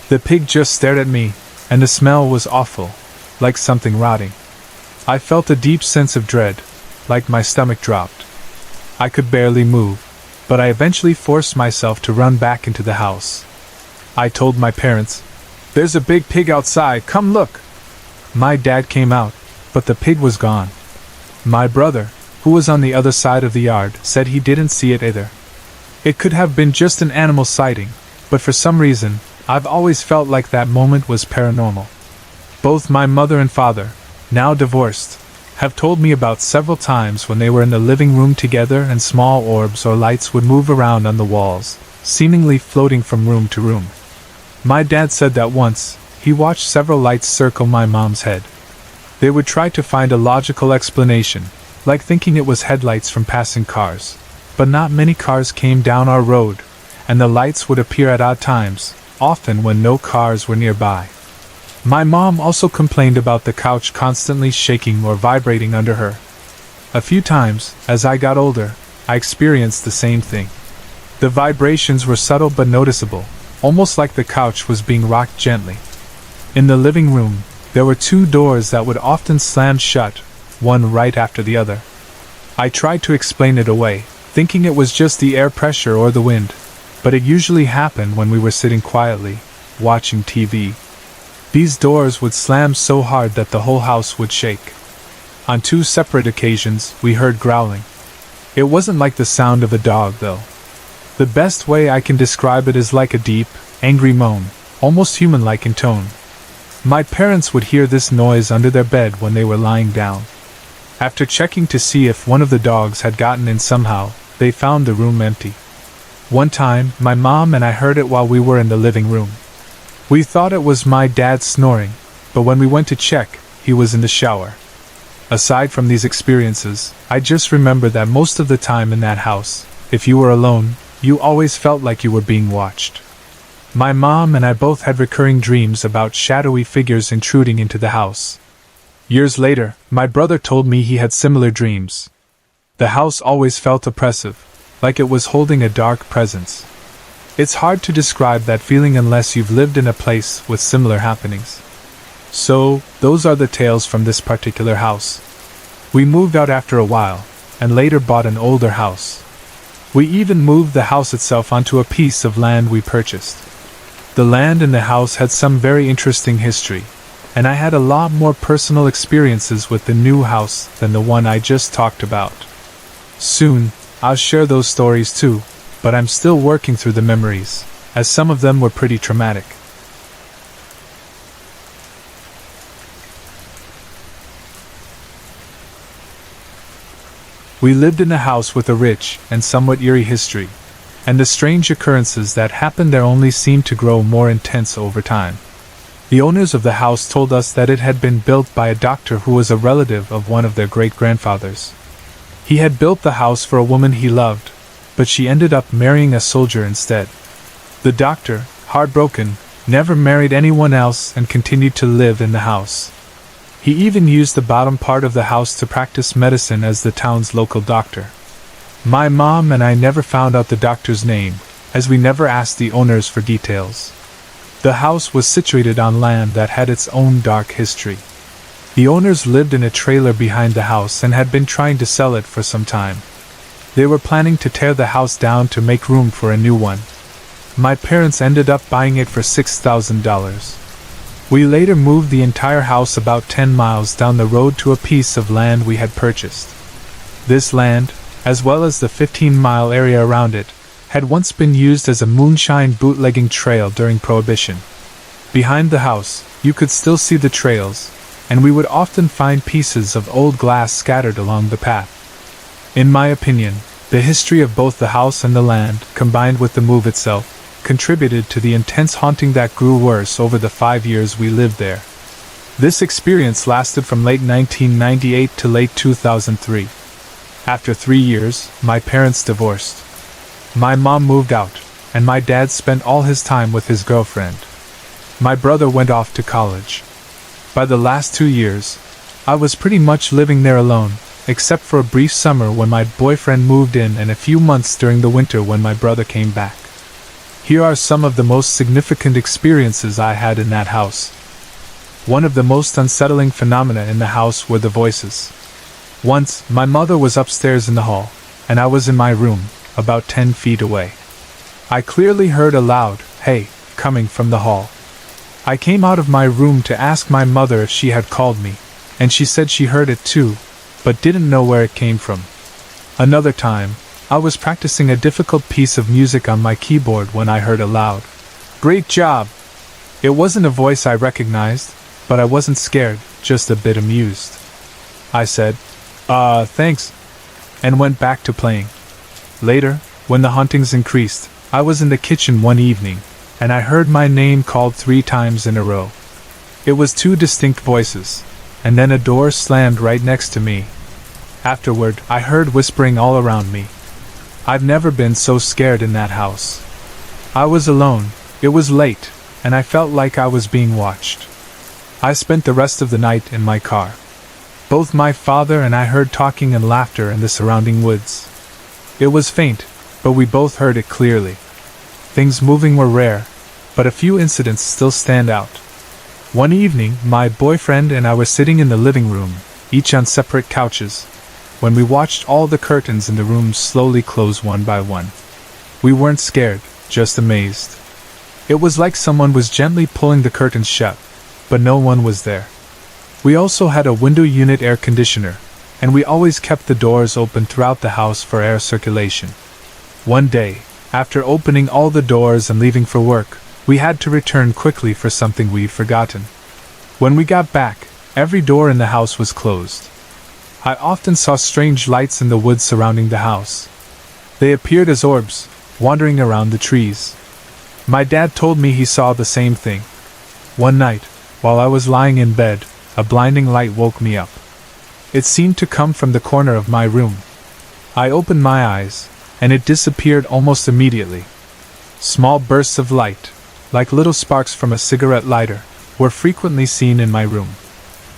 Speaker 1: The pig just stared at me, and the smell was awful, like something rotting. I felt a deep sense of dread, like my stomach dropped. I could barely move, but I eventually forced myself to run back into the house. I told my parents, "There's a big pig outside, come look." My dad came out, but the pig was gone. My brother, who was on the other side of the yard, said he didn't see it either. It could have been just an animal sighting, but for some reason, I've always felt like that moment was paranormal. Both my mother and father, now divorced, have told me about several times when they were in the living room together and small orbs or lights would move around on the walls, seemingly floating from room to room. My dad said that once, he watched several lights circle my mom's head. They would try to find a logical explanation, like thinking it was headlights from passing cars, but not many cars came down our road, and the lights would appear at odd times, often when no cars were nearby. My mom also complained about the couch constantly shaking or vibrating under her. A few times, as I got older, I experienced the same thing. The vibrations were subtle but noticeable, almost like the couch was being rocked gently. In the living room, there were 2 doors that would often slam shut, one right after the other. I tried to explain it away, thinking it was just the air pressure or the wind, but it usually happened when we were sitting quietly, watching TV. These doors would slam so hard that the whole house would shake. On 2 separate occasions, we heard growling. It wasn't like the sound of a dog, though. The best way I can describe it is like a deep, angry moan, almost human-like in tone. My parents would hear this noise under their bed when they were lying down. After checking to see if one of the dogs had gotten in somehow, they found the room empty. One time, my mom and I heard it while we were in the living room. We thought it was my dad snoring, but when we went to check, he was in the shower. Aside from these experiences, I just remember that most of the time in that house, if you were alone, you always felt like you were being watched. My mom and I both had recurring dreams about shadowy figures intruding into the house. Years later, my brother told me he had similar dreams. The house always felt oppressive, like it was holding a dark presence. It's hard to describe that feeling unless you've lived in a place with similar happenings. So, those are the tales from this particular house. We moved out after a while, and later bought an older house. We even moved the house itself onto a piece of land we purchased. The land and the house had some very interesting history, and I had a lot more personal experiences with the new house than the one I just talked about. Soon, I'll share those stories too, but I'm still working through the memories, as some of them were pretty traumatic. We lived in a house with a rich and somewhat eerie history, and the strange occurrences that happened there only seemed to grow more intense over time. The owners of the house told us that it had been built by a doctor who was a relative of one of their great-grandfathers. He had built the house for a woman he loved, but she ended up marrying a soldier instead. The doctor, heartbroken, never married anyone else and continued to live in the house. He even used the bottom part of the house to practice medicine as the town's local doctor. My mom and I never found out the doctor's name, as we never asked the owners for details. The house was situated on land that had its own dark history. The owners lived in a trailer behind the house and had been trying to sell it for some time. They were planning to tear the house down to make room for a new one. My parents ended up buying it for $6,000. We later moved the entire house about 10 miles down the road to a piece of land we had purchased. This land, as well as the 15-mile area around it, had once been used as a moonshine bootlegging trail during Prohibition. Behind the house, you could still see the trails, and we would often find pieces of old glass scattered along the path. In my opinion, the history of both the house and the land, combined with the move itself, contributed to the intense haunting that grew worse over the 5 years we lived there. This experience lasted from late 1998 to late 2003. After 3 years, my parents divorced. My mom moved out, and my dad spent all his time with his girlfriend. My brother went off to college. By the last 2 years, I was pretty much living there alone, except for a brief summer when my boyfriend moved in and a few months during the winter when my brother came back. Here are some of the most significant experiences I had in that house. One of the most unsettling phenomena in the house were the voices. Once, my mother was upstairs in the hall, and I was in my room, about 10 feet away. I clearly heard a loud, "Hey," coming from the hall. I came out of my room to ask my mother if she had called me, and she said she heard it too, but didn't know where it came from. Another time, I was practicing a difficult piece of music on my keyboard when I heard a loud, "Great job!" It wasn't a voice I recognized, but I wasn't scared, just a bit amused. I said, thanks," and went back to playing. Later, when the hauntings increased, I was in the kitchen one evening, and I heard my name called 3 times in a row. It was 2 distinct voices, and then a door slammed right next to me. Afterward, I heard whispering all around me. I've never been so scared in that house. I was alone, it was late, and I felt like I was being watched. I spent the rest of the night in my car. Both my father and I heard talking and laughter in the surrounding woods. It was faint, but we both heard it clearly. Things moving were rare, but a few incidents still stand out. One evening, my boyfriend and I were sitting in the living room, each on separate couches, when we watched all the curtains in the room slowly close one by one. We weren't scared, just amazed. It was like someone was gently pulling the curtains shut, but no one was there. We also had a window unit air conditioner, and we always kept the doors open throughout the house for air circulation. One day, after opening all the doors and leaving for work, we had to return quickly for something we'd forgotten. When we got back, every door in the house was closed. I often saw strange lights in the woods surrounding the house. They appeared as orbs, wandering around the trees. My dad told me he saw the same thing. One night, while I was lying in bed, a blinding light woke me up. It seemed to come from the corner of my room. I opened my eyes, and it disappeared almost immediately. Small bursts of light, like little sparks from a cigarette lighter, were frequently seen in my room.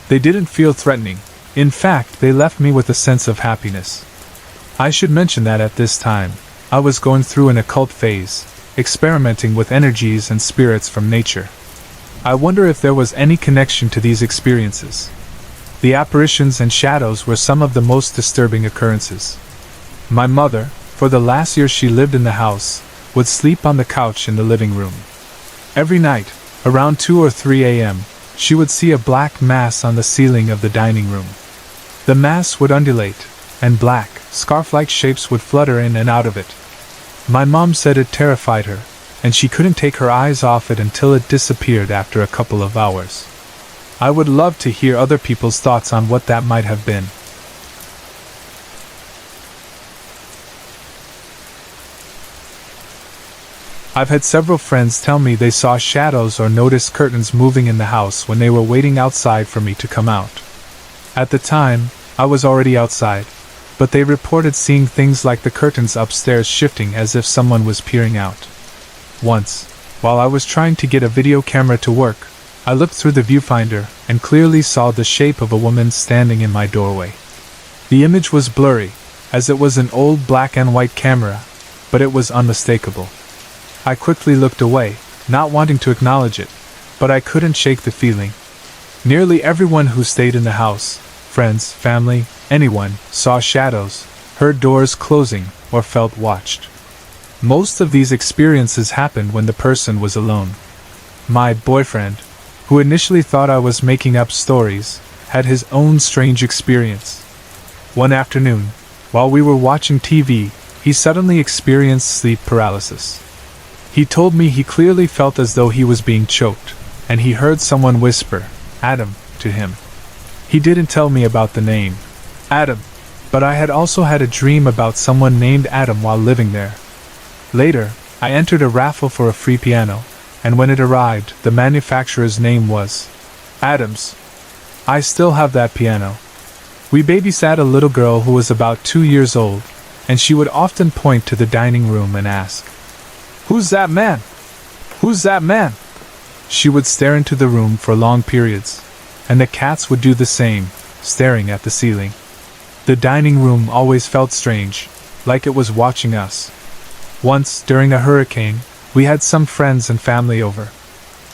Speaker 1: They didn't feel threatening. In fact, they left me with a sense of happiness. I should mention that at this time, I was going through an occult phase, experimenting with energies and spirits from nature. I wonder if there was any connection to these experiences. The apparitions and shadows were some of the most disturbing occurrences. My mother, for the last year she lived in the house, would sleep on the couch in the living room. Every night, around 2 or 3 a.m., she would see a black mass on the ceiling of the dining room. The mass would undulate, and black, scarf-like shapes would flutter in and out of it. My mom said it terrified her, and she couldn't take her eyes off it until it disappeared after a couple of hours. I would love to hear other people's thoughts on what that might have been. I've had several friends tell me they saw shadows or noticed curtains moving in the house when they were waiting outside for me to come out. At the time, I was already outside, but they reported seeing things like the curtains upstairs shifting as if someone was peering out. Once, while I was trying to get a video camera to work, I looked through the viewfinder and clearly saw the shape of a woman standing in my doorway. The image was blurry, as it was an old black and white camera, but it was unmistakable. I quickly looked away, not wanting to acknowledge it, but I couldn't shake the feeling. Nearly everyone who stayed in the house, friends, family, anyone, saw shadows, heard doors closing, or felt watched. Most of these experiences happened when the person was alone. My boyfriend, who initially thought I was making up stories, had his own strange experience. One afternoon, while we were watching TV, he suddenly experienced sleep paralysis. He told me he clearly felt as though he was being choked, and he heard someone whisper, "Adam," to him. He didn't tell me about the name, Adam, but I had also had a dream about someone named Adam while living there. Later, I entered a raffle for a free piano, and when it arrived, the manufacturer's name was Adams. I still have that piano. We babysat a little girl who was about 2 years old, and she would often point to the dining room and ask, "Who's that man? Who's that man?" She would stare into the room for long periods, and the cats would do the same, staring at the ceiling. The dining room always felt strange, like it was watching us. Once, during a hurricane, we had some friends and family over.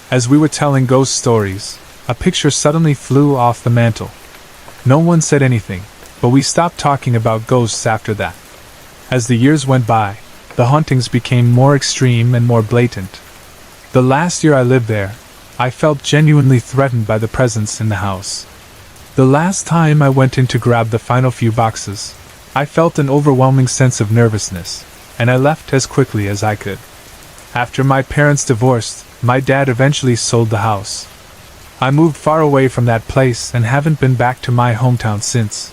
Speaker 1: As we were telling ghost stories, a picture suddenly flew off the mantel. No one said anything, but we stopped talking about ghosts after that. As the years went by, the hauntings became more extreme and more blatant. The last year I lived there, I felt genuinely threatened by the presence in the house. The last time I went in to grab the final few boxes, I felt an overwhelming sense of nervousness, and I left as quickly as I could. After my parents divorced, my dad eventually sold the house. I moved far away from that place and haven't been back to my hometown since.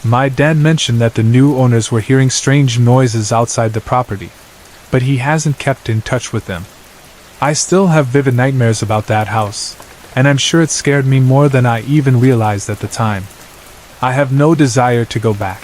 Speaker 1: My dad mentioned that the new owners were hearing strange noises outside the property, but he hasn't kept in touch with them. I still have vivid nightmares about that house, and I'm sure it scared me more than I even realized at the time. I have no desire to go back.